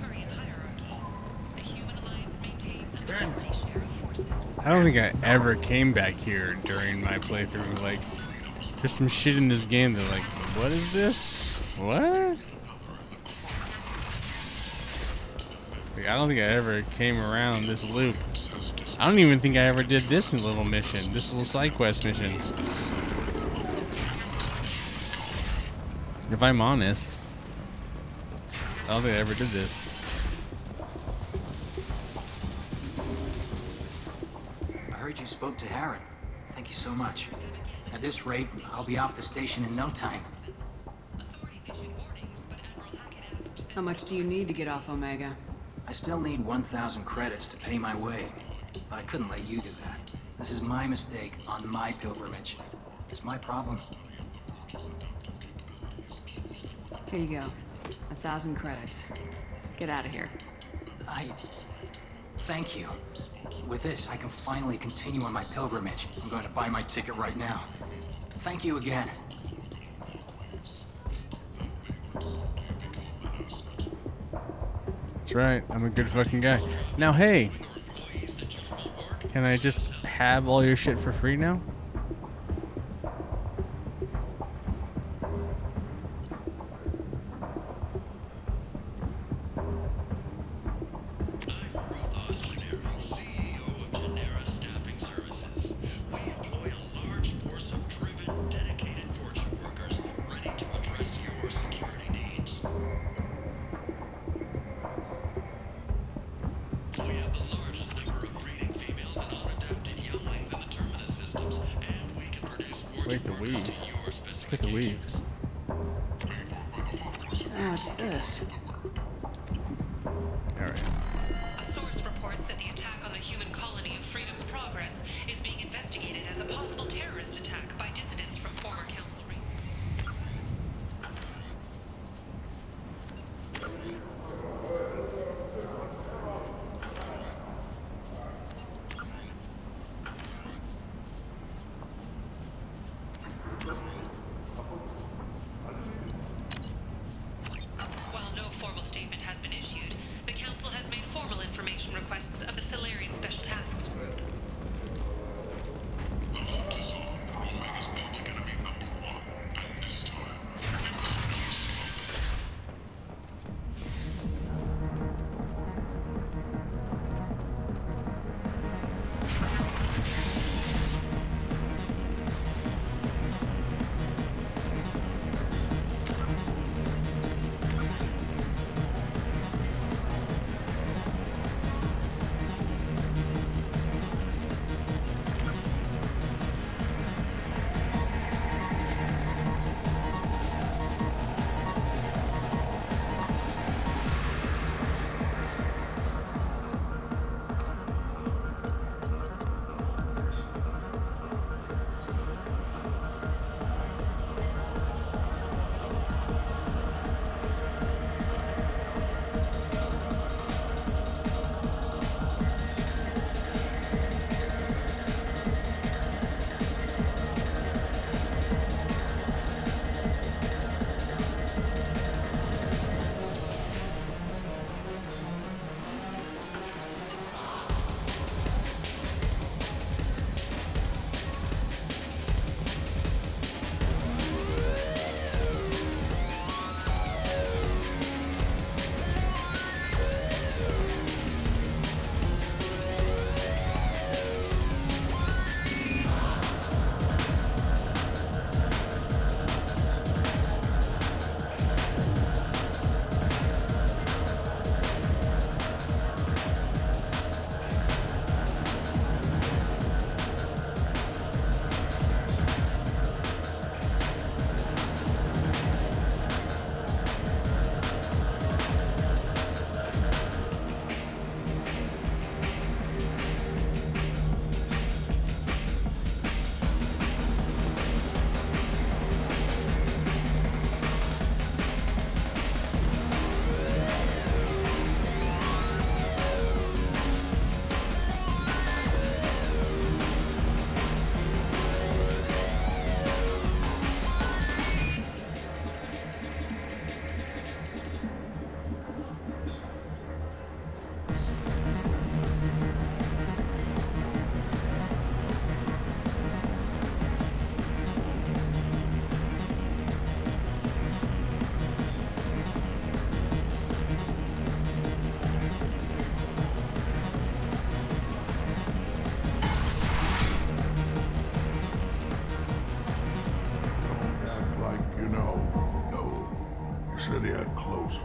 I don't think I ever came back here during my playthrough. Like, there's some shit in this game that, like, what is this? What? Like, I don't think I ever came around this loop. I don't even think I ever did this little mission, this little side quest mission. If I'm honest, I don't think I ever did this. I heard you spoke to Harren. Thank you so much. At this rate, I'll be off the station in no time. How much do you need to get off Omega? I still need 1,000 credits to pay my way, but I couldn't let you do that. This is my mistake on my pilgrimage. It's my problem. Here you go. 1,000 credits. Get out of here. Thank you. With this, I can finally continue on my pilgrimage. I'm going to buy my ticket right now. Thank you again. That's right, I'm a good fucking guy. Now, hey, can I just have all your shit for free now? Wait, the weave. Look at the weave. Oh, what's this? Alright. A source reports that the attack on the human colony of Freedom's Progress is being investigated as a possible terrorist attack by dissidents from former council rings. While no formal statement has been issued, the Council has made formal information requests of the Solarian Special Tasks Group.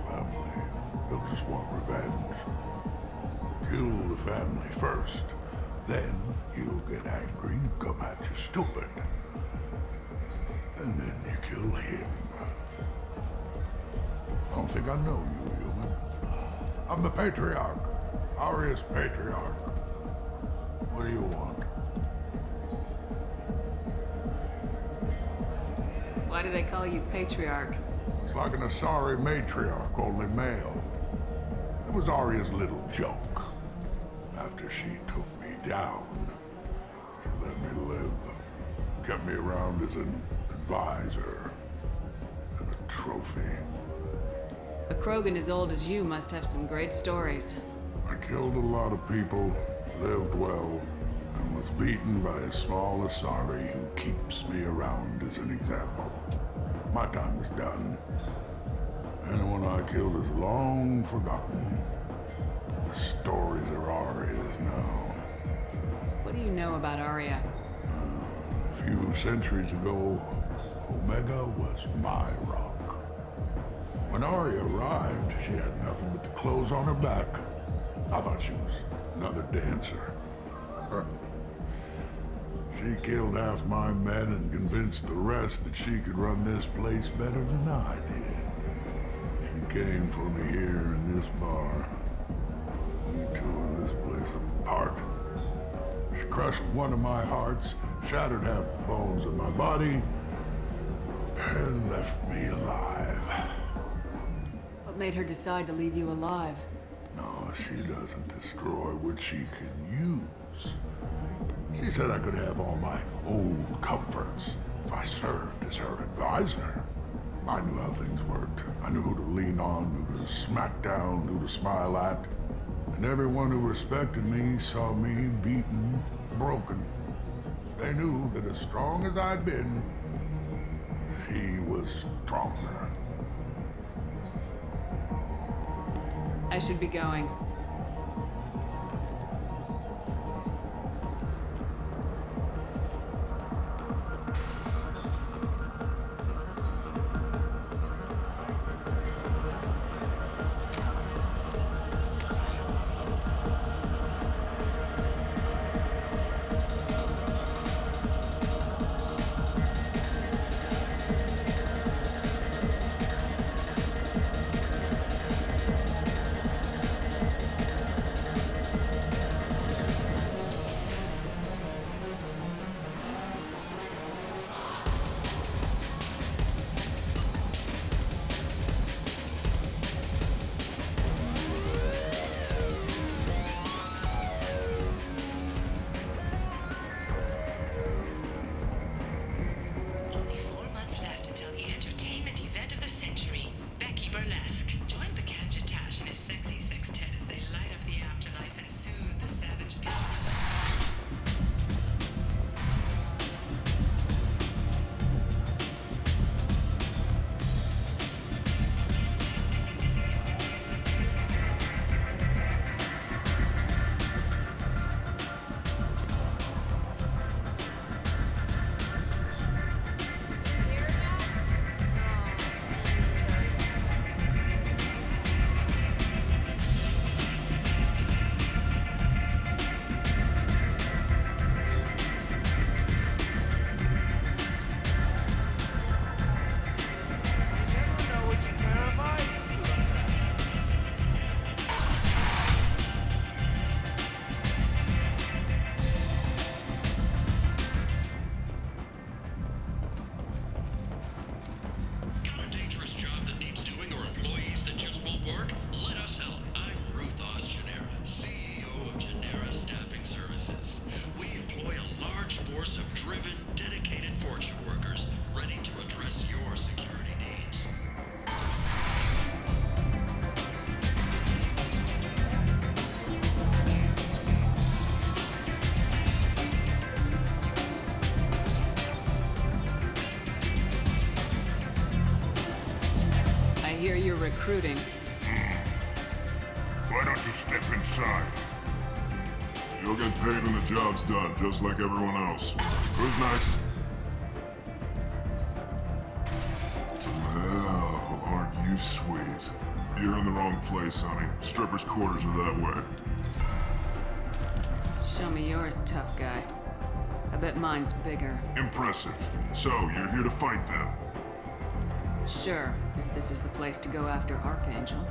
family. They'll just want revenge. Kill the family first. Then he'll get angry and come at you stupid. And then you kill him. I don't think I know you, human. I'm the Patriarch. Aria's Patriarch. What do you want? Why do they call you Patriarch? It's like an Asari matriarch, only male. It was Aria's little joke. After she took me down, she let me live. Kept me around as an advisor and a trophy. A Krogan as old as you must have some great stories. I killed a lot of people, lived well, and was beaten by a small Asari who keeps me around as an example. My time is done. Anyone I killed is long forgotten. The stories are Aria's now. What do you know about Aria? A few centuries ago, Omega was my rock. When Aria arrived, she had nothing but the clothes on her back. I thought she was another dancer. She killed half my men and convinced the rest that she could run this place better than I did. She came for me here in this bar. We tore this place apart. She crushed one of my hearts, shattered half the bones of my body, and left me alive. What made her decide to leave you alive? No, she doesn't destroy what she can use. She said I could have all my own comforts if I served as her advisor. I knew how things worked. I knew who to lean on, who to smack down, who to smile at. And everyone who respected me saw me beaten, broken. They knew that as strong as I'd been, she was stronger. I should be going. Recruiting. Why don't you step inside? You'll get paid when the job's done, just like everyone else. Who's next? Well, aren't you sweet. You're in the wrong place, honey. Strippers' quarters are that way. Show me yours, tough guy. I bet mine's bigger. Impressive. So, you're here to fight then? Sure, if this is the place to go after Archangel.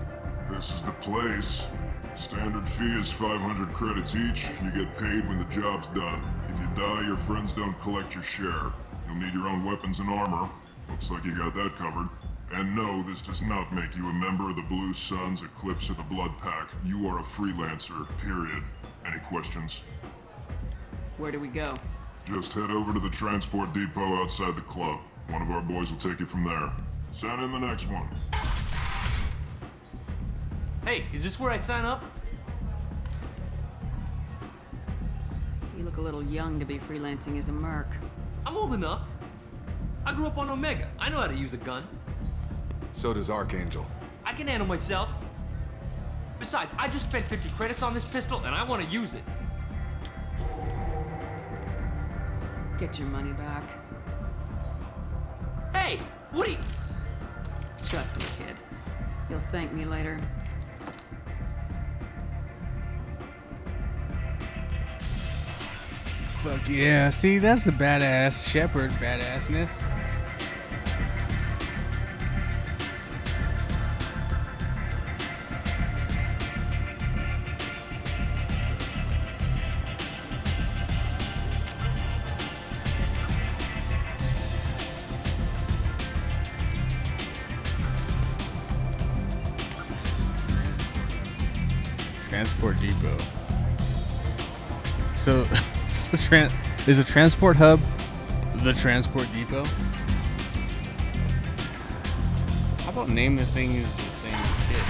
This is the place. Standard fee is 500 credits each. You get paid when the job's done. If you die, your friends don't collect your share. You'll need your own weapons and armor. Looks like you got that covered. And no, this does not make you a member of the Blue Suns, Eclipse, or the Blood Pack. You are a freelancer, period. Any questions? Where do we go? Just head over to the transport depot outside the club. One of our boys will take you from there. Send in the next one. Hey, is this where I sign up? You look a little young to be freelancing as a merc. I'm old enough. I grew up on Omega. I know how to use a gun. So does Archangel. I can handle myself. Besides, I just spent 50 credits on this pistol and I want to use it. Get your money back. Hey, Woody! Trust me, kid. You'll thank me later. Fuck yeah. See, that's the badass Shepard badassness. Transport depot. So, is a transport hub the transport depot? How about name the thing is the same kid?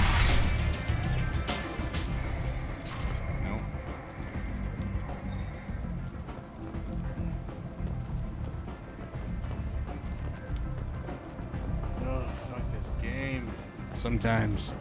Nope. Oh, fuck this game. Sometimes.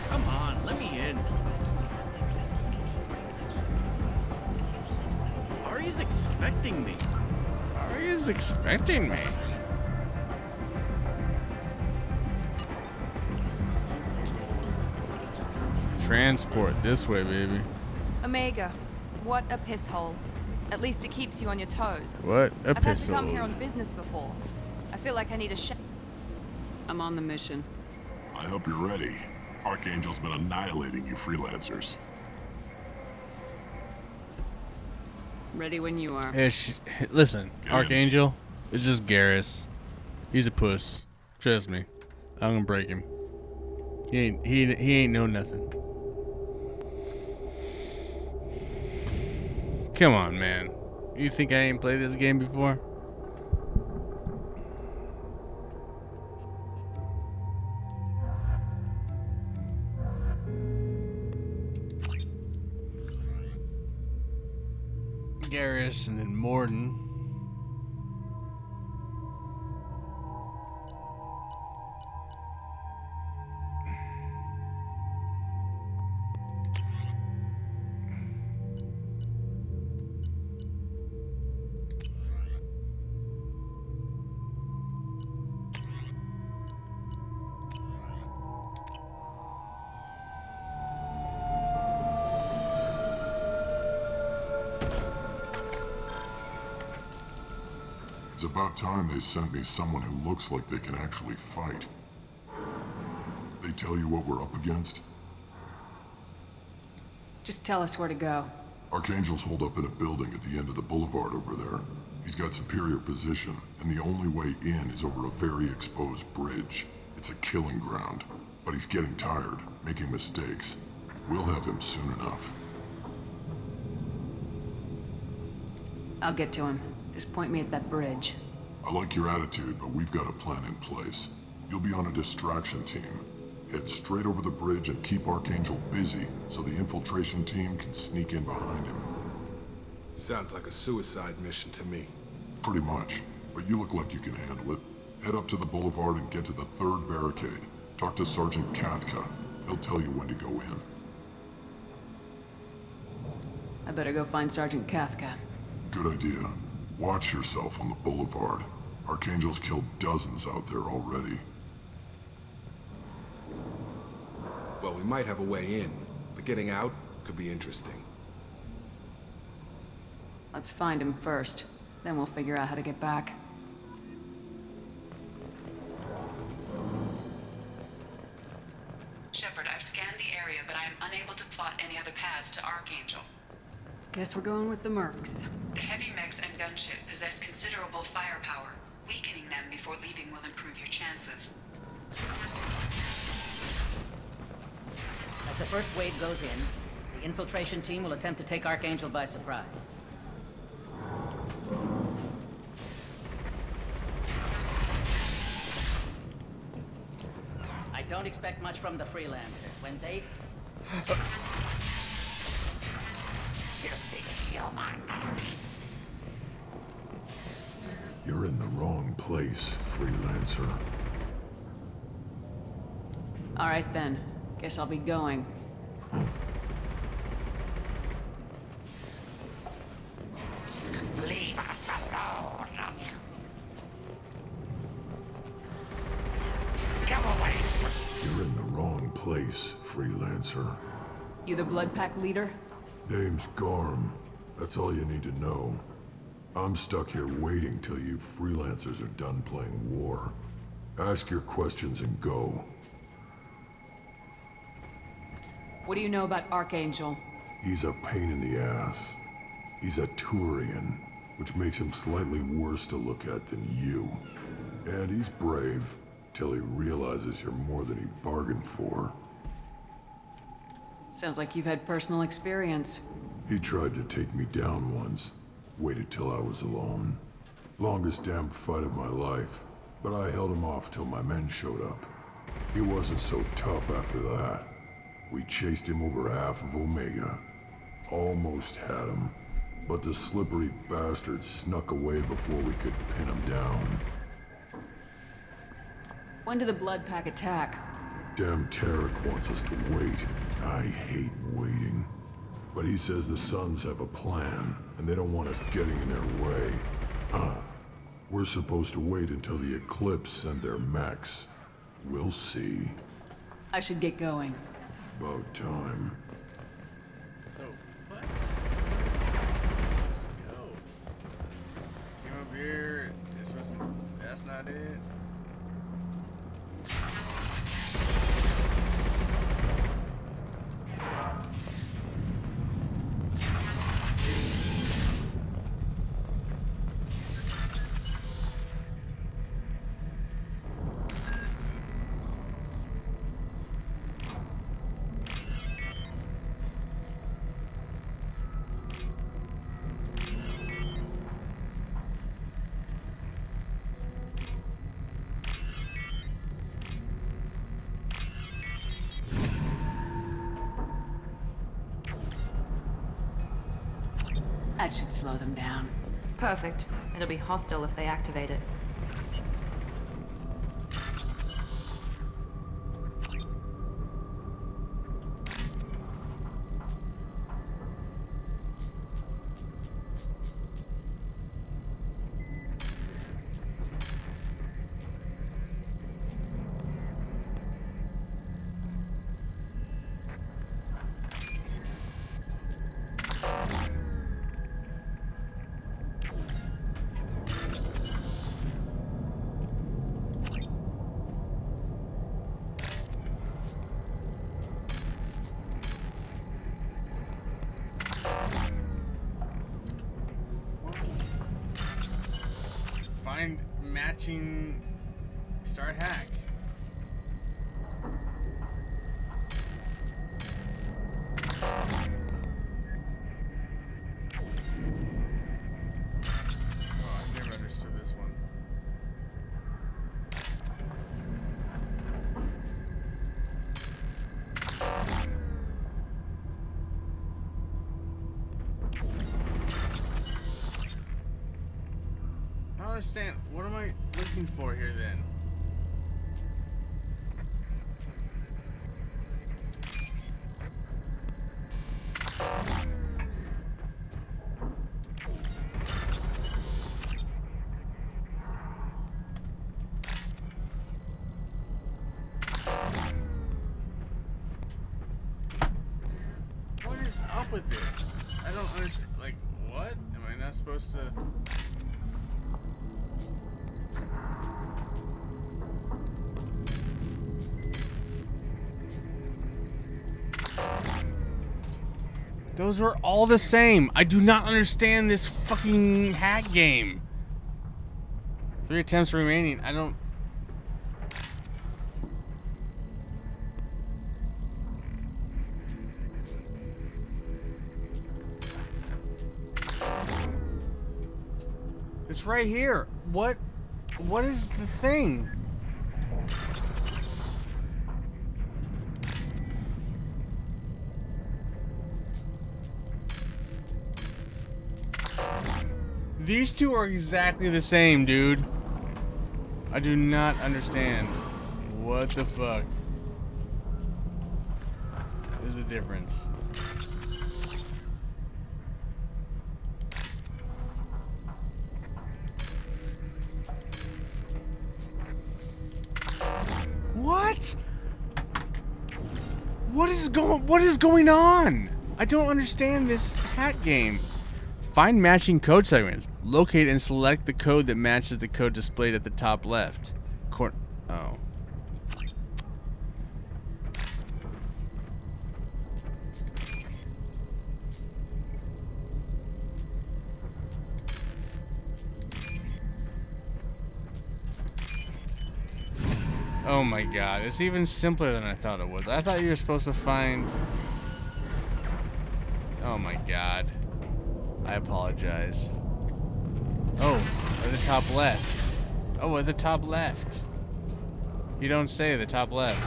Come on, let me in. Ari's expecting me. Ari's expecting me. Transport this way, baby. Omega, what a piss hole. At least it keeps you on your toes. What a I've had piss to come hole. here on business before. I feel like I need a I'm on the mission. I hope you're ready. Archangel's been annihilating you freelancers. Ready when you are. Listen, Get in. Archangel, it's just Garrus. He's a puss. Trust me. I'm gonna break him. He ain't know nothing. Come on, man. You think I ain't played this game before? Garrus and then Morden. It's about time they sent me someone who looks like they can actually fight. They tell you what we're up against? Just tell us where to go. Archangel's holed up in a building at the end of the boulevard over there. He's got superior position, and the only way in is over a very exposed bridge. It's a killing ground. But he's getting tired, making mistakes. We'll have him soon enough. I'll get to him. Just point me at that bridge. I like your attitude, but we've got a plan in place. You'll be on a distraction team. Head straight over the bridge and keep Archangel busy so the infiltration team can sneak in behind him. Sounds like a suicide mission to me. Pretty much. But you look like you can handle it. Head up to the boulevard and get to the 3rd barricade. Talk to Sergeant Kathka. He'll tell you when to go in. I better go find Sergeant Kathka. Good idea. Watch yourself on the boulevard. Archangel's killed dozens out there already. Well, we might have a way in, but getting out could be interesting. Let's find him first. Then we'll figure out how to get back. Shepard, I've scanned the area, but I am unable to plot any other paths to Archangel. Guess we're going with the Mercs. The heavy mechs and gunship possess considerable firepower. Weakening them before leaving will improve your chances. As the first wave goes in, the infiltration team will attempt to take Archangel by surprise. I don't expect much from the freelancers. When they... You're in the wrong place, freelancer. All right then. Guess I'll be going. Leave us alone. Go away. You're in the wrong place, freelancer. You the Blood Pack leader? Name's Garm. That's all you need to know. I'm stuck here waiting till you freelancers are done playing war. Ask your questions and go. What do you know about Archangel? He's a pain in the ass. He's a Turian, which makes him slightly worse to look at than you. And he's brave, till he realizes you're more than he bargained for. Sounds like you've had personal experience. He tried to take me down once. Waited till I was alone. Longest damn fight of my life. But I held him off till my men showed up. He wasn't so tough after that. We chased him over half of Omega. Almost had him. But the slippery bastard snuck away before we could pin him down. When did the Blood Pack attack? Damn Tarek wants us to wait. I hate waiting. But he says the Suns have a plan, and they don't want us getting in their way. We're supposed to wait until the Eclipse send their mechs. We'll see. I should get going. About time. So, what? I'm supposed to go. Came up here. This wasn't. That's not it. That should slow them down. Perfect. It'll be hostile if they activate it. Find matching. Start hack. Oh, I've never understood this one. I don't understand. What am I looking for here then? What is up with this? I don't understand. Like, what? Am I not supposed to? Those are all the same. I do not understand this fucking hack game. 3 attempts remaining. I don't... It's right here. What is the thing? These two are exactly the same, dude. I do not understand. What the fuck is the difference? What? What is going on? I don't understand this hack game. Find matching code segments. Locate and select the code that matches the code displayed at the top left. Oh. Oh my god, it's even simpler than I thought it was. I thought you were supposed to find... Oh my god. I apologize. Oh, at the top left. Oh, at the top left. You don't say the top left.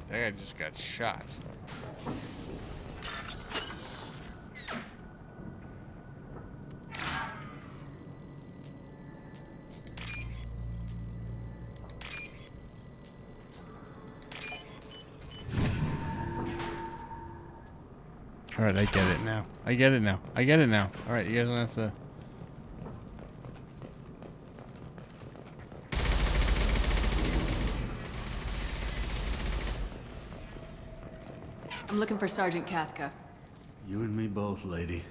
That guy just got shot. Alright, I get it now. I get it now. I get it now. Alright, you guys don't have to... I'm looking for Sergeant Kathka. You and me both, lady.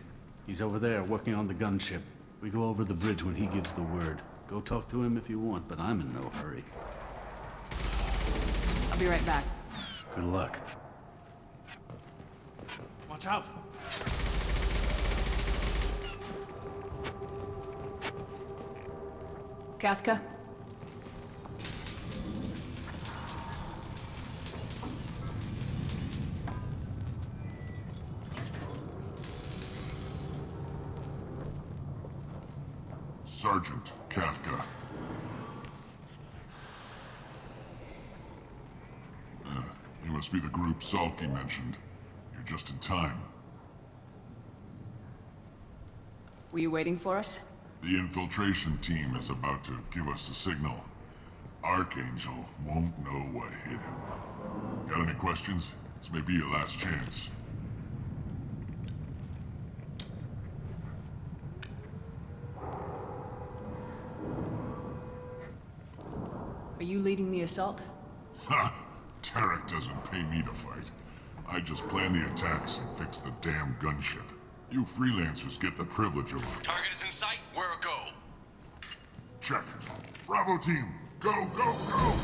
He's over there working on the gunship. We go over the bridge when he gives the word. Go talk to him if you want, but I'm in no hurry. I'll be right back. Good luck. Watch out! Kathka? Sergeant Kathka. You must be the group Salky mentioned. You're just in time. Were you waiting for us? The infiltration team is about to give us a signal. Archangel won't know what hit him. Got any questions? This may be your last chance. Are you leading the assault? Ha! Tarek doesn't pay me to fight. I just plan the attacks and fix the damn gunship. You freelancers get the privilege of... Target is in sight. Where a go? Check. Bravo team, go, go, go!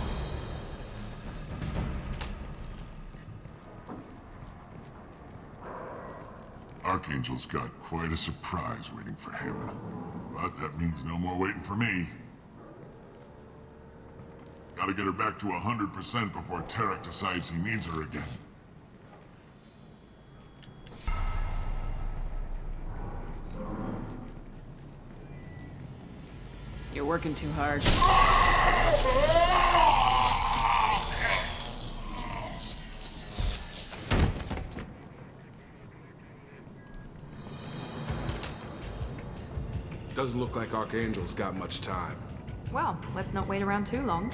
Archangel's got quite a surprise waiting for him. But that means no more waiting for me. Gotta get her back to 100% before Tarek decides he needs her again. You're working too hard. Doesn't look like Archangel's got much time. Well, let's not wait around too long.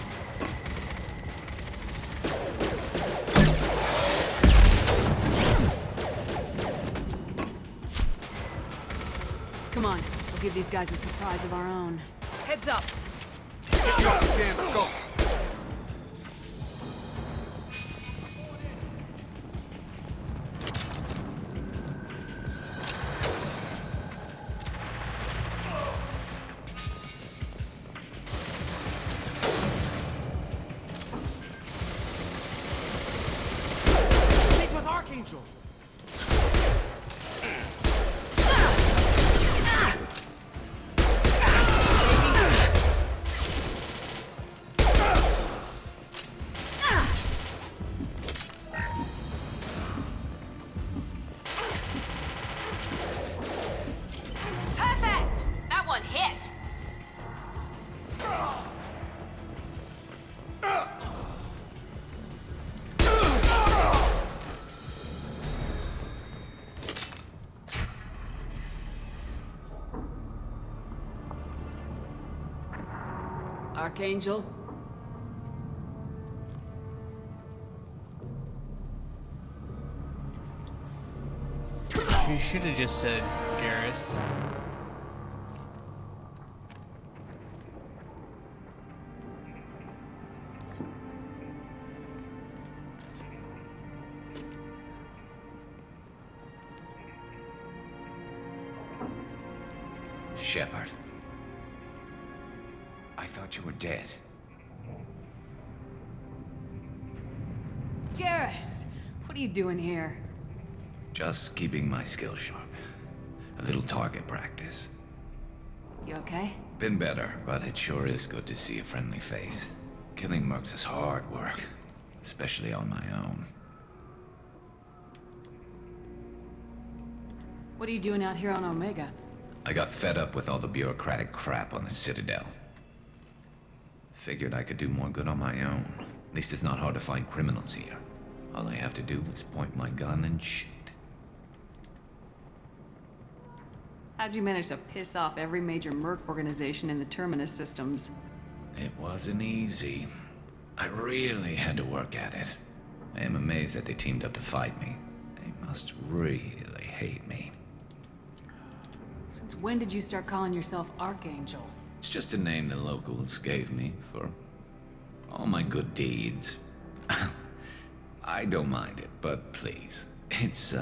Come on, we'll give these guys a surprise of our own. Heads up! Get you off the damn skull! He's with Archangel! Perfect! That one hit! Archangel? You should have just said Garrus. Shepard. I thought you were dead. Garrus! What are you doing here? Just keeping my skills sharp. A little target practice. You okay? Been better, but it sure is good to see a friendly face. Killing mercs is hard work, especially on my own. What are you doing out here on Omega? I got fed up with all the bureaucratic crap on the Citadel. Figured I could do more good on my own. At least it's not hard to find criminals here. All I have to do is point my gun and shoot. How'd you manage to piss off every major merc organization in the Terminus systems? It wasn't easy. I really had to work at it. I am amazed that they teamed up to fight me. They must really hate me. Since when did you start calling yourself Archangel? It's just a name the locals gave me for all my good deeds. I don't mind it, but please, it's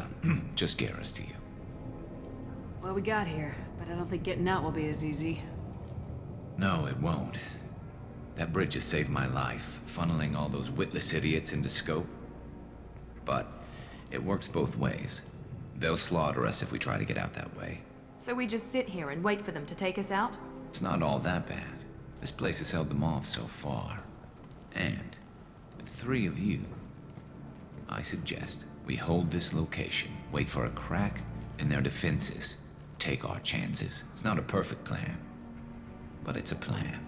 just Garrus to you. Well, we got here, but I don't think getting out will be as easy. No, it won't. That bridge has saved my life, funneling all those witless idiots into scope. But it works both ways. They'll slaughter us if we try to get out that way. So we just sit here and wait for them to take us out? It's not all that bad. This place has held them off so far. And with 3 of you, I suggest we hold this location, wait for a crack in their defenses, take our chances. It's not a perfect plan, but it's a plan.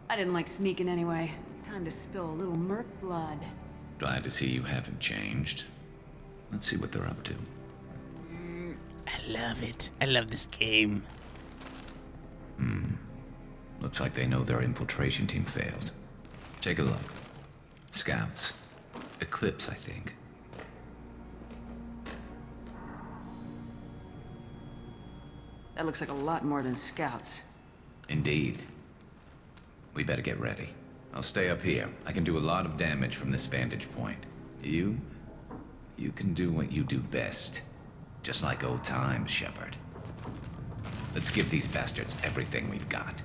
I didn't like sneaking anyway. Time to spill a little merc blood. Glad to see you haven't changed. Let's see what they're up to. I love it. I love this game. Looks like they know their infiltration team failed. Take a look. Scouts. Eclipse, I think. That looks like a lot more than scouts. Indeed. We better get ready. I'll stay up here. I can do a lot of damage from this vantage point. You can do what you do best. Just like old times, Shepard. Let's give these bastards everything we've got.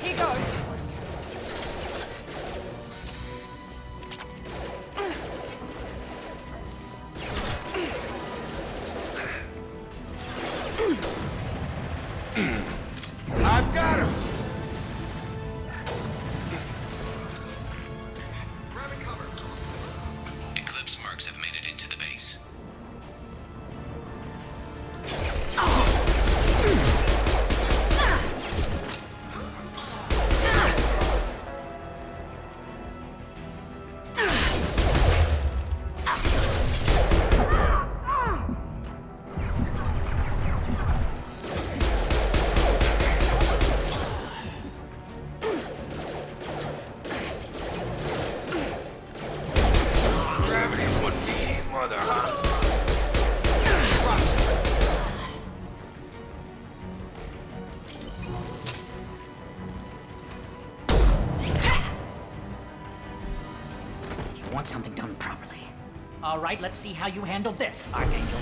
Here goes. I've got him! want something done properly. All right, let's see how you handle this, Archangel.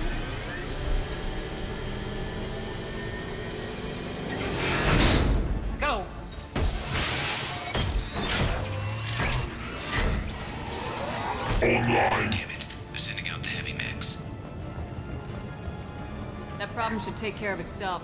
Go! Online. Damn it. They're sending out the heavy mechs. That problem should take care of itself.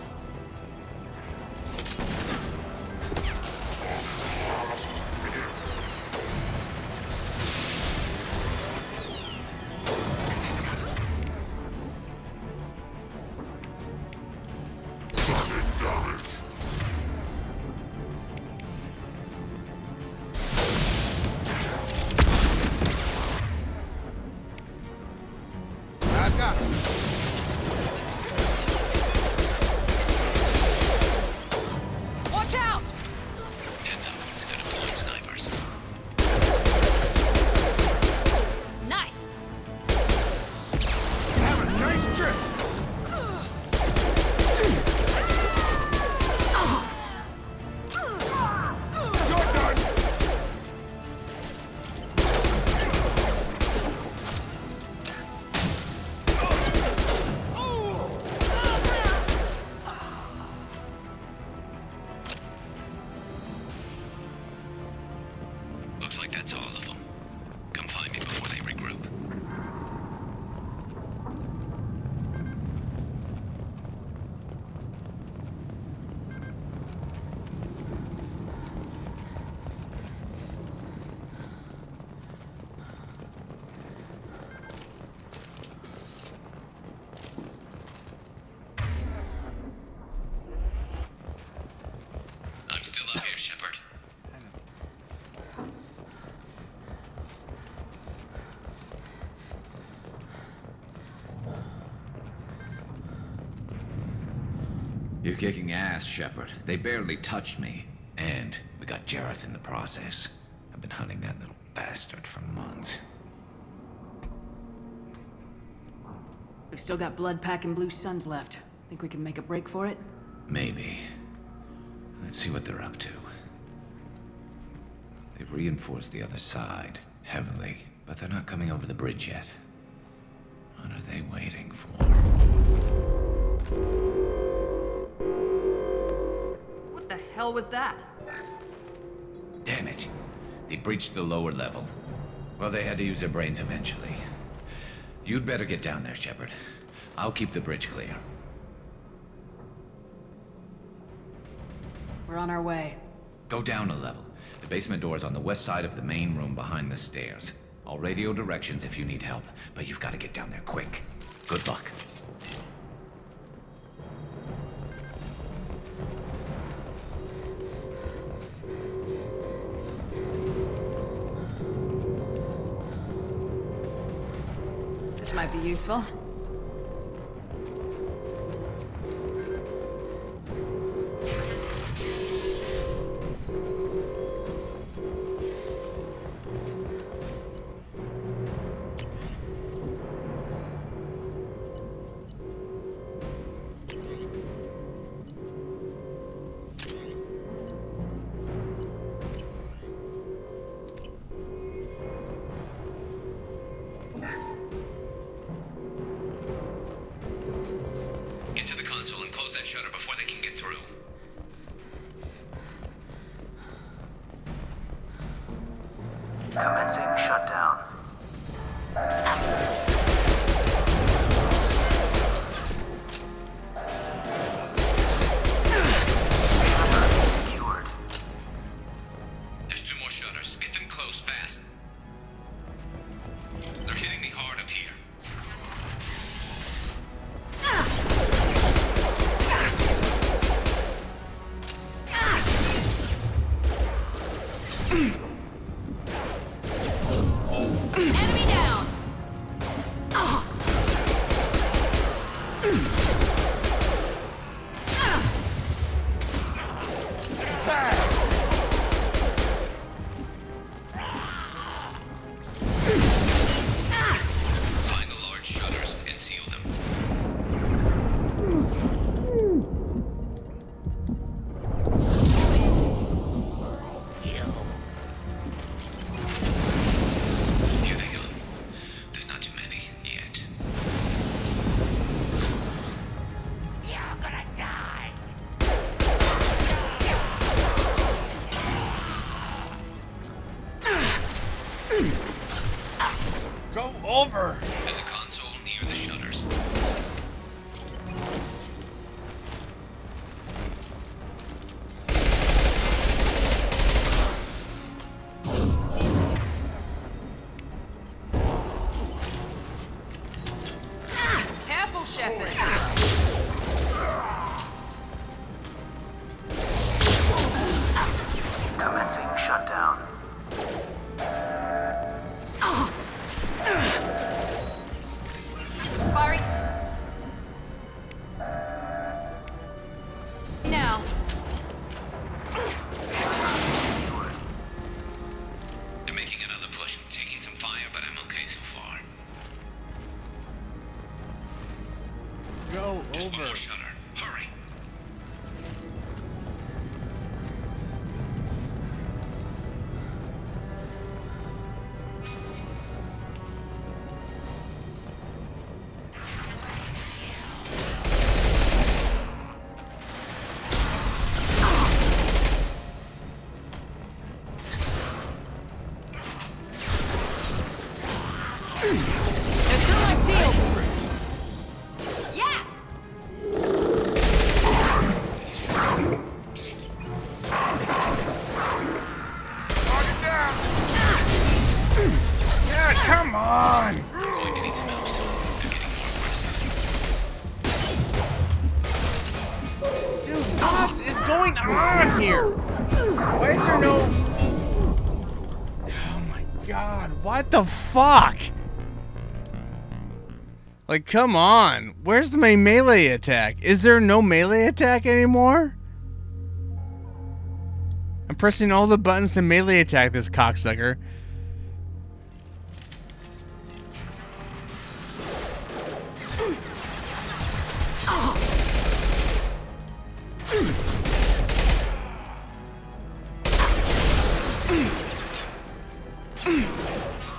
I've got it. Watch out! Heads up. They're deploying snipers. Nice! Have a nice trip. You're done. Looks like that's all of them. Come find me before they regroup. I'm still up here, Shepard. You're kicking ass, Shepard. They barely touched me. And we got Jareth in the process. I've been hunting that little bastard for months. We've still got Blood Pack and Blue Suns left. Think we can make a break for it? Maybe. Let's see what they're up to. They've reinforced the other side, heavily, but they're not coming over the bridge yet. What are they waiting for? What the hell was that? Damn it. They breached the lower level. Well, they had to use their brains eventually. You'd better get down there, Shepard. I'll keep the bridge clear. We're on our way. Go down a level. The basement door's on the west side of the main room behind the stairs. I'll radio directions if you need help, but you've got to get down there quick. Good luck. This might be useful. Get to the console and close that shutter before they can get through. Commencing shutdown. Secured. There's 2 more shutters. Get them closed fast. They're hitting me hard up here. Enemy down! Go over! There's a console near the shutters. Careful, Shepard. Commencing shutdown. Firing. Now. They're making another push. Taking some fire, but I'm okay so far. Go Just over. one more shutter. Hurry. Yes! Yeah, come on! I'm going to need some help soon. They're getting more aggressive. Dude, what is going on here? Why is there no... Oh my god, what the fuck? Like, come on. Where's my melee attack? Is there no melee attack anymore? I'm pressing all the buttons to melee attack this cocksucker.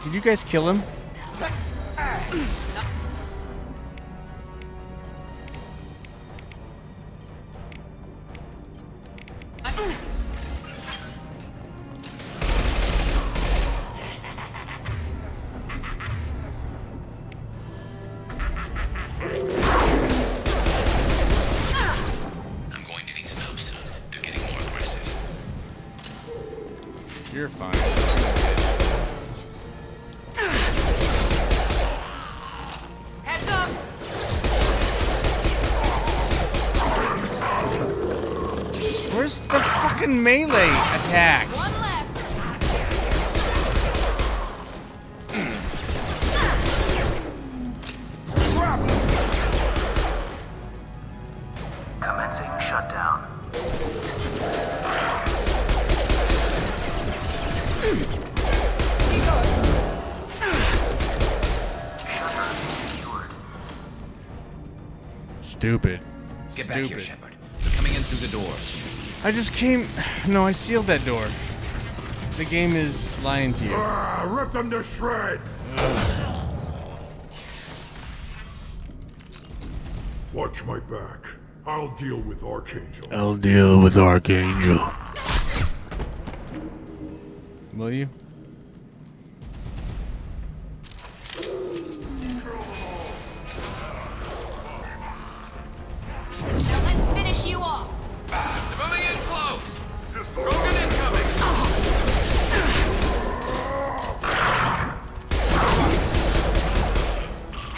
Can you guys kill him? I'm going to need some help soon. They're getting more aggressive. You're fine. Heads up! Where's the fucking melee attack? One less. Commencing shutdown. Stupid. Get Stupid. back here, Shepard. They're coming in through the door. I just came... No, I sealed that door. The game is lying to you. Rip them to shreds! Watch my back. I'll deal with Archangel. I'll deal with Archangel. Will you? Now let's finish you off. They're moving in close. Krogan incoming.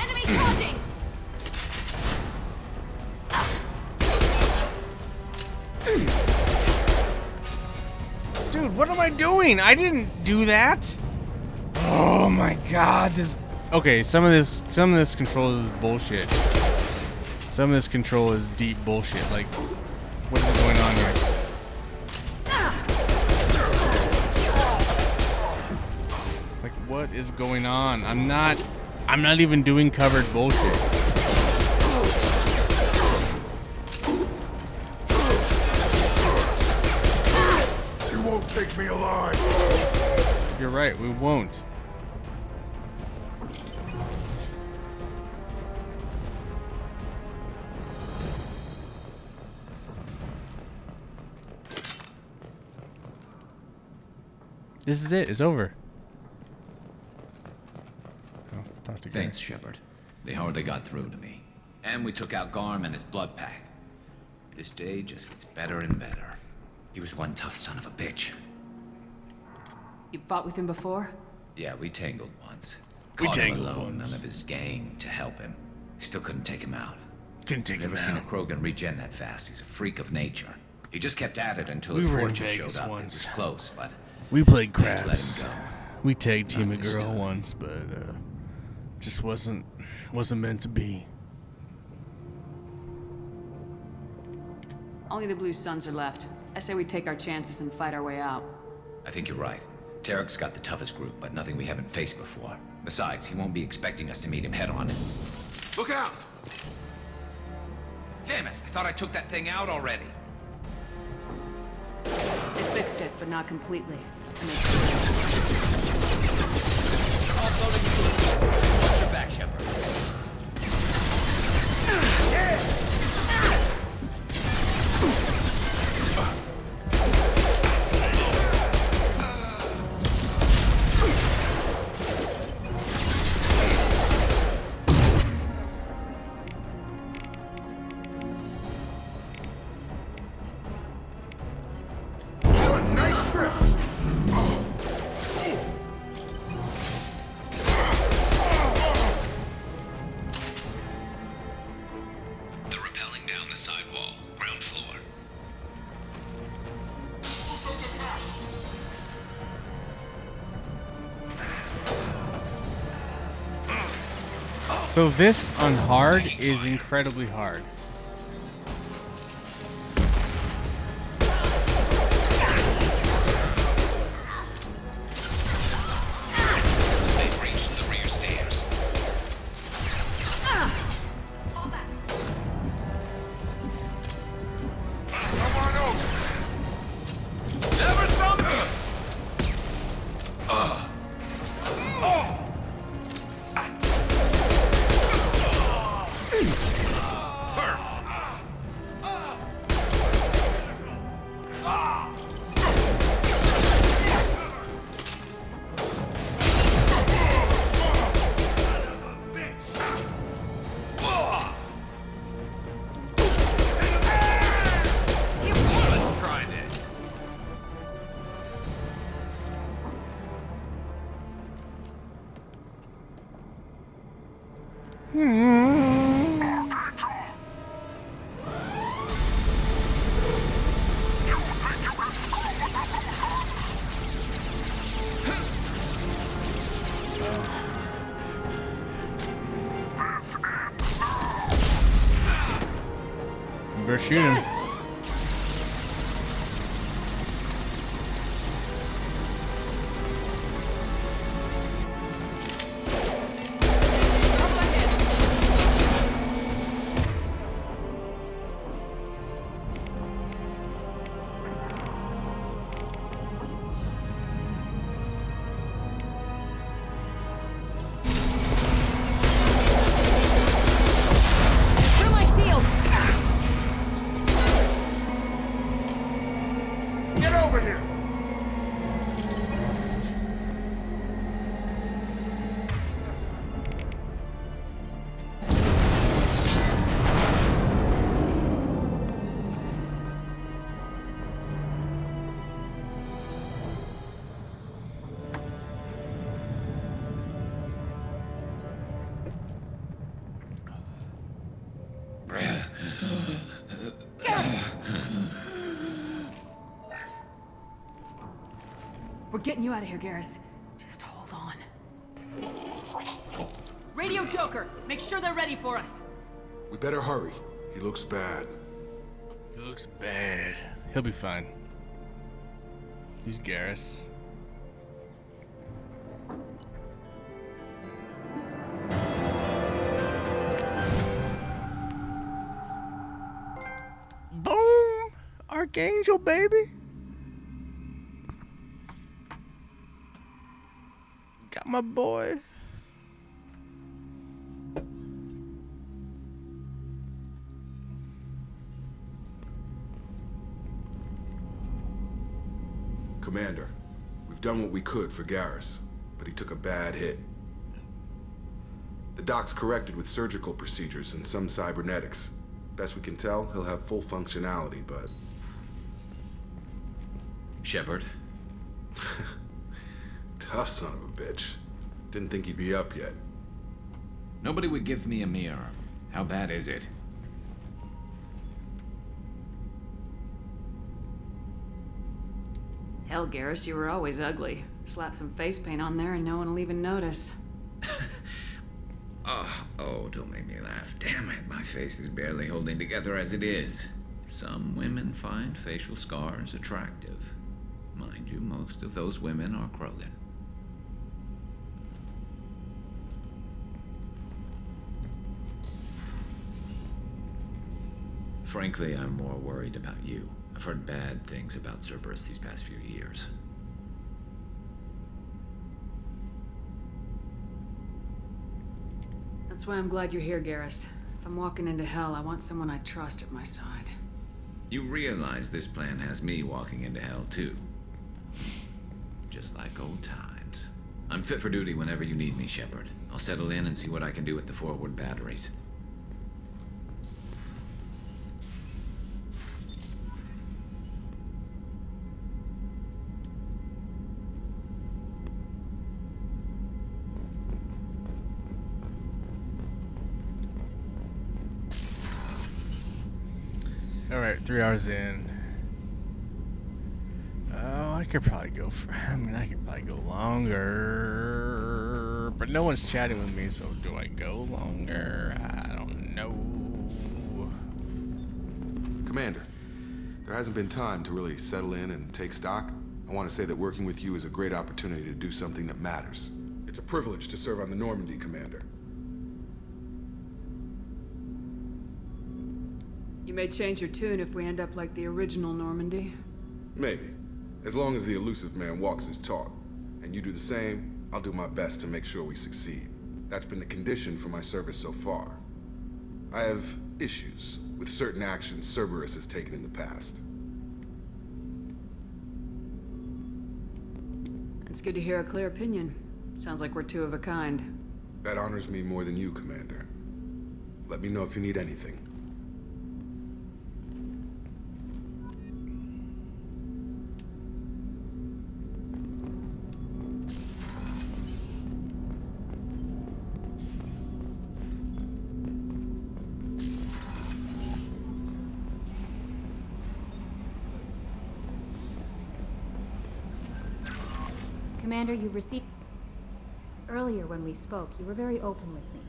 Enemy charging. Dude, what am I doing? I didn't do that. Oh my god, this... Okay, some of this control is bullshit. Some of this control is deep bullshit. Like, what is going on here? Like, what is going on? I'm not even doing covered bullshit. You won't take me alive. You're right, we won't. This is it. It's over. talk to Thanks, Shepard. They hardly got through to me. And we took out Garm and his blood pack. This day just gets better and better. He was one tough son of a bitch. You fought with him before? Yeah, we tangled once. We Caught him tangled alone, once. none of his gang to help him. Still couldn't take him out. Couldn't take him Never seen a out. Krogan regen that fast. He's a freak of nature. He just kept at it until We his were in fortune Vegas showed up. once. It was close, but We played had to let him craps. go. We tag team a Not this girl time. once, but just wasn't meant to be. Only the Blue Suns are left. I say we take our chances and fight our way out. I think you're right. Tarek's got the toughest group, but nothing we haven't faced before. Besides, he won't be expecting us to meet him head on. Look out! Damn it! I thought I took that thing out already. It fixed it, but not completely. All floating into it. Watch your back, Shepard. They're rappelling down the side wall, ground floor. So this on hard is incredibly hard. They've reached the rear stairs. Come on over! Never something! Let's try this. You better shoot him. Through my shields! Get over here! We're getting you out of here, Garrus. Just hold on. Radio Joker, make sure they're ready for us. We better hurry. He looks bad. He looks bad. He'll be fine. He's Garrus. Boom! Archangel, baby! Got my boy. Commander, we've done what we could for Garrus, but he took a bad hit. The doc's corrected with surgical procedures and some cybernetics. Best we can tell, he'll have full functionality, but... Shepard? Tough son of a bitch. Didn't think he'd be up yet. Nobody would give me a mirror. How bad is it? Hell, Garrus, you were always ugly. Slap some face paint on there and no one will even notice. Oh, don't make me laugh. Damn it, my face is barely holding together as it is. Some women find facial scars attractive. Mind you, most of those women are Krogan. Frankly, I'm more worried about you. I've heard bad things about Cerberus these past few years. That's why I'm glad you're here, Garrus. If I'm walking into hell, I want someone I trust at my side. You realize this plan has me walking into hell, too. Just like old times. I'm fit for duty whenever you need me, Shepard. I'll settle in and see what I can do with the forward batteries. Alright, 3 hours in. Oh, I could probably go for... I could probably go longer. But no one's chatting with me, so do I go longer? I don't know. Commander, there hasn't been time to really settle in and take stock. I want to say that working with you is a great opportunity to do something that matters. It's a privilege to serve on the Normandy, Commander. You may change your tune if we end up like the original Normandy. Maybe. As long as the elusive man walks his talk. And you do the same, I'll do my best to make sure we succeed. That's been the condition for my service so far. I have issues with certain actions Cerberus has taken in the past. It's good to hear a clear opinion. Sounds like we're two of a kind. That honors me more than you, Commander. Let me know if you need anything. Commander, you've received... Earlier when we spoke, you were very open with me.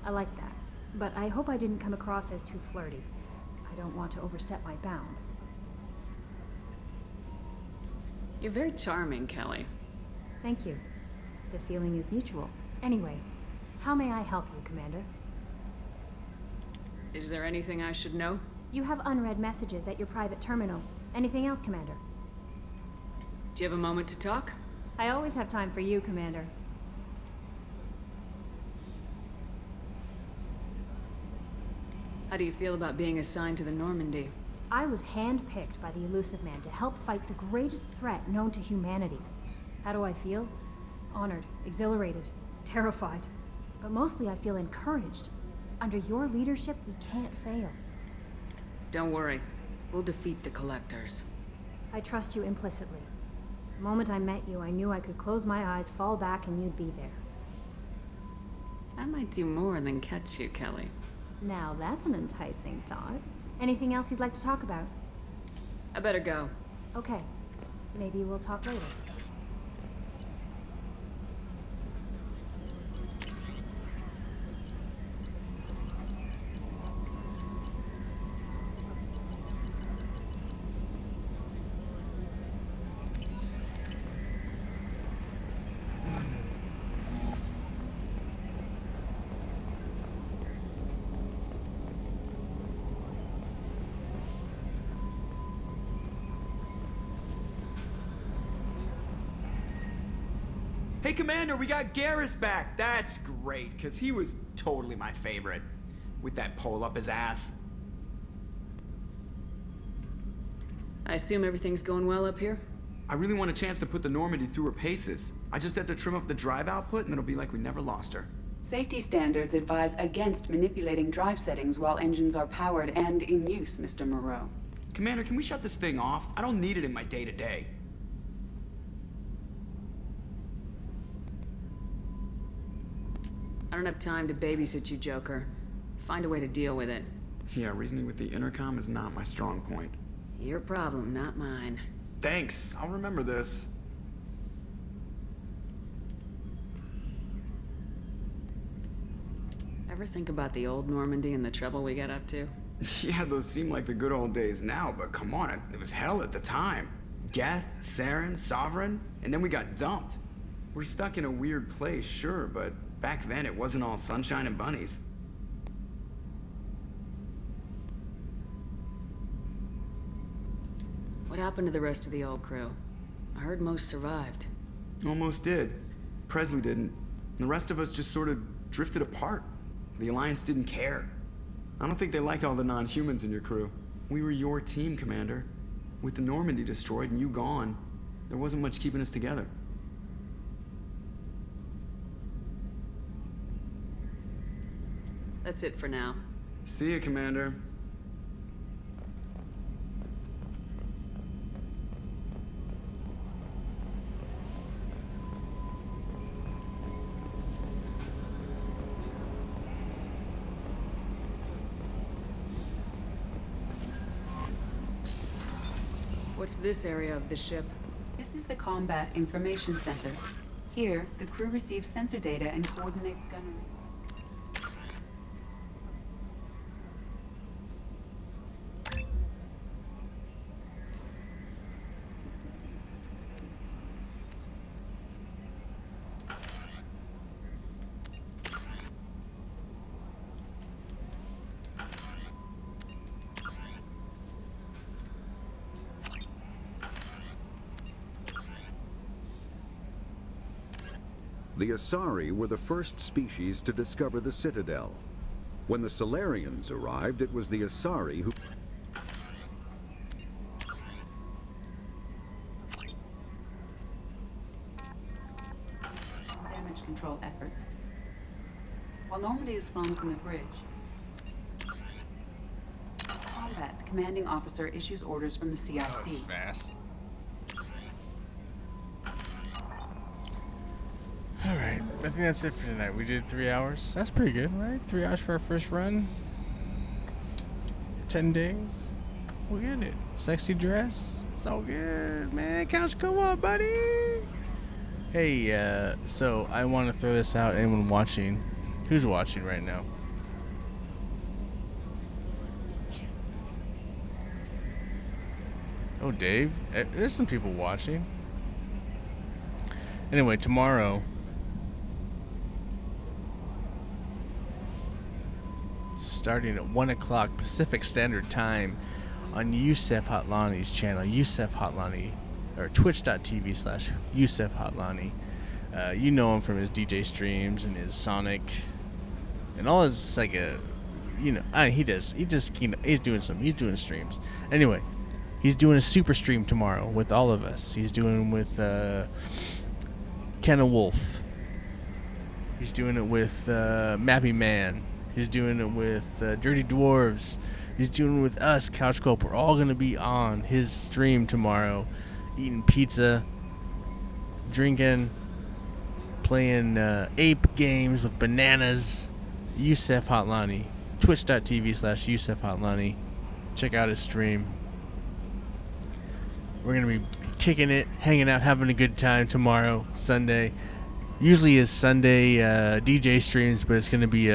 I like that. But I hope I didn't come across as too flirty. I don't want to overstep my bounds. You're very charming, Kelly. Thank you. The feeling is mutual. Anyway, how may I help you, Commander? Is there anything I should know? You have unread messages at your private terminal. Anything else, Commander? Do you have a moment to talk? I always have time for you, Commander. How do you feel about being assigned to the Normandy? I was handpicked by the Elusive Man to help fight the greatest threat known to humanity. How do I feel? Honored, exhilarated, terrified. But mostly I feel encouraged. Under your leadership, we can't fail. Don't worry. We'll defeat the Collectors. I trust you implicitly. The moment I met you, I knew I could close my eyes, fall back, and you'd be there. I might do more than catch you, Kelly. Now that's an enticing thought. Anything else you'd like to talk about? I better go. Okay. Maybe we'll talk later. Hey, Commander, we got Garrus back. That's great, because he was totally my favorite. With that pole up his ass. I assume everything's going well up here? I really want a chance to put the Normandy through her paces. I just have to trim up the drive output, and it'll be like we never lost her. Safety standards advise against manipulating drive settings while engines are powered and in use, Mr. Moreau. Commander, can we shut this thing off? I don't need it in my day-to-day. I don't have time to babysit you, Joker. Find a way to deal with it. Yeah, reasoning with the intercom is not my strong point. Your problem, not mine. Thanks, I'll remember this. Ever think about the old Normandy and the trouble we got up to? Yeah, those seem like the good old days now, but come on, it was hell at the time. Geth, Saren, Sovereign, and then we got dumped. We're stuck in a weird place, sure, but back then it wasn't all sunshine and bunnies. What happened to the rest of the old crew? I heard most survived. Almost did. Presley didn't. The rest of us just sort of drifted apart. The Alliance didn't care. I don't think they liked all the non-humans in your crew. We were your team, Commander. With the Normandy destroyed and you gone, there wasn't much keeping us together. That's it for now. See you, Commander. What's this area of the ship? This is the Combat Information Center. Here, the crew receives sensor data and coordinates gunnery. The Asari were the first species to discover the Citadel. When the Solarians arrived, it was the Asari who... damage control efforts. While Normandy is flown from the bridge, combat, the commanding officer issues orders from the CIC. That's fast. Alright, I think that's it for tonight. We did 3 hours. That's pretty good, right? 3 hours for our first run. 10 days. We get it. Sexy dress. So good, man. Couch, come on, buddy. Hey, so I want to throw this out. Anyone watching? Who's watching right now? Oh, Dave. There's some people watching. Anyway, tomorrow... starting at 1 o'clock Pacific Standard Time on Yusef Hatlani's channel, Yusef Hatlani, or twitch.tv/Yusef Hatlani. You know him from his DJ streams and his Sonic and all his, like, he's doing streams. Anyway, he's doing a super stream tomorrow with all of us. He's doing with Kenna Wolf. He's doing it with Mappy Man. He's doing it with Dirty Dwarves. He's doing it with us, Couch Cope. We're all going to be on his stream tomorrow, eating pizza, drinking, playing ape games with bananas. Yusef Hatlani. Twitch.tv/Yusef Hatlani. Check out his stream. We're going to be kicking it, hanging out, having a good time tomorrow, Sunday. Usually is Sunday DJ streams, but it's going to be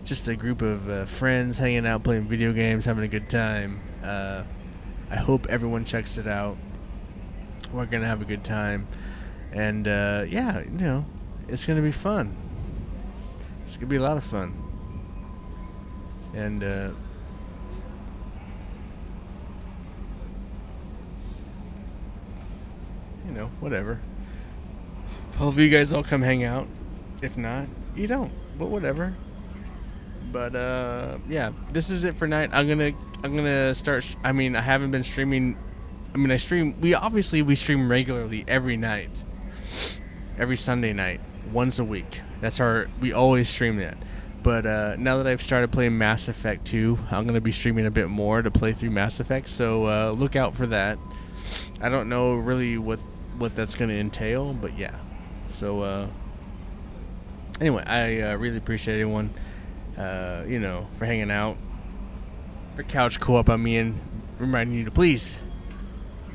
just a group of friends hanging out, playing video games, having a good time. I hope everyone checks it out. We're going to have a good time. And, yeah, it's going to be fun. It's going to be a lot of fun. And, whatever. Hopefully you guys all come hang out. If not, you don't. But whatever. But yeah, this is it for tonight. I'm gonna start. I haven't been streaming. I stream. We stream regularly every night, every Sunday night, once a week. We always stream that. But now that I've started playing Mass Effect 2, I'm going to be streaming a bit more to play through Mass Effect, so look out for that. I don't know really what that's going to entail, but yeah. So anyway, I really appreciate everyone, for hanging out. For couch co-op, I mean, reminding you to please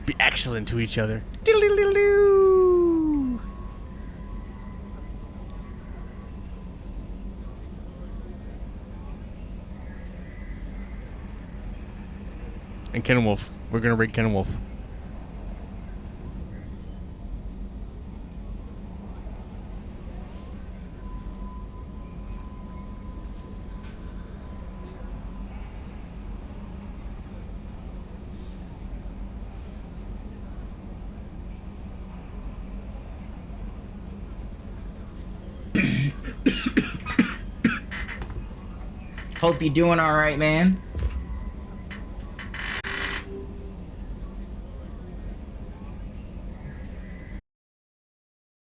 be excellent to each other. Diddle-diddle-doo. And Ken Wolf. We're gonna raid Ken Wolf. Hope you're doing alright, man.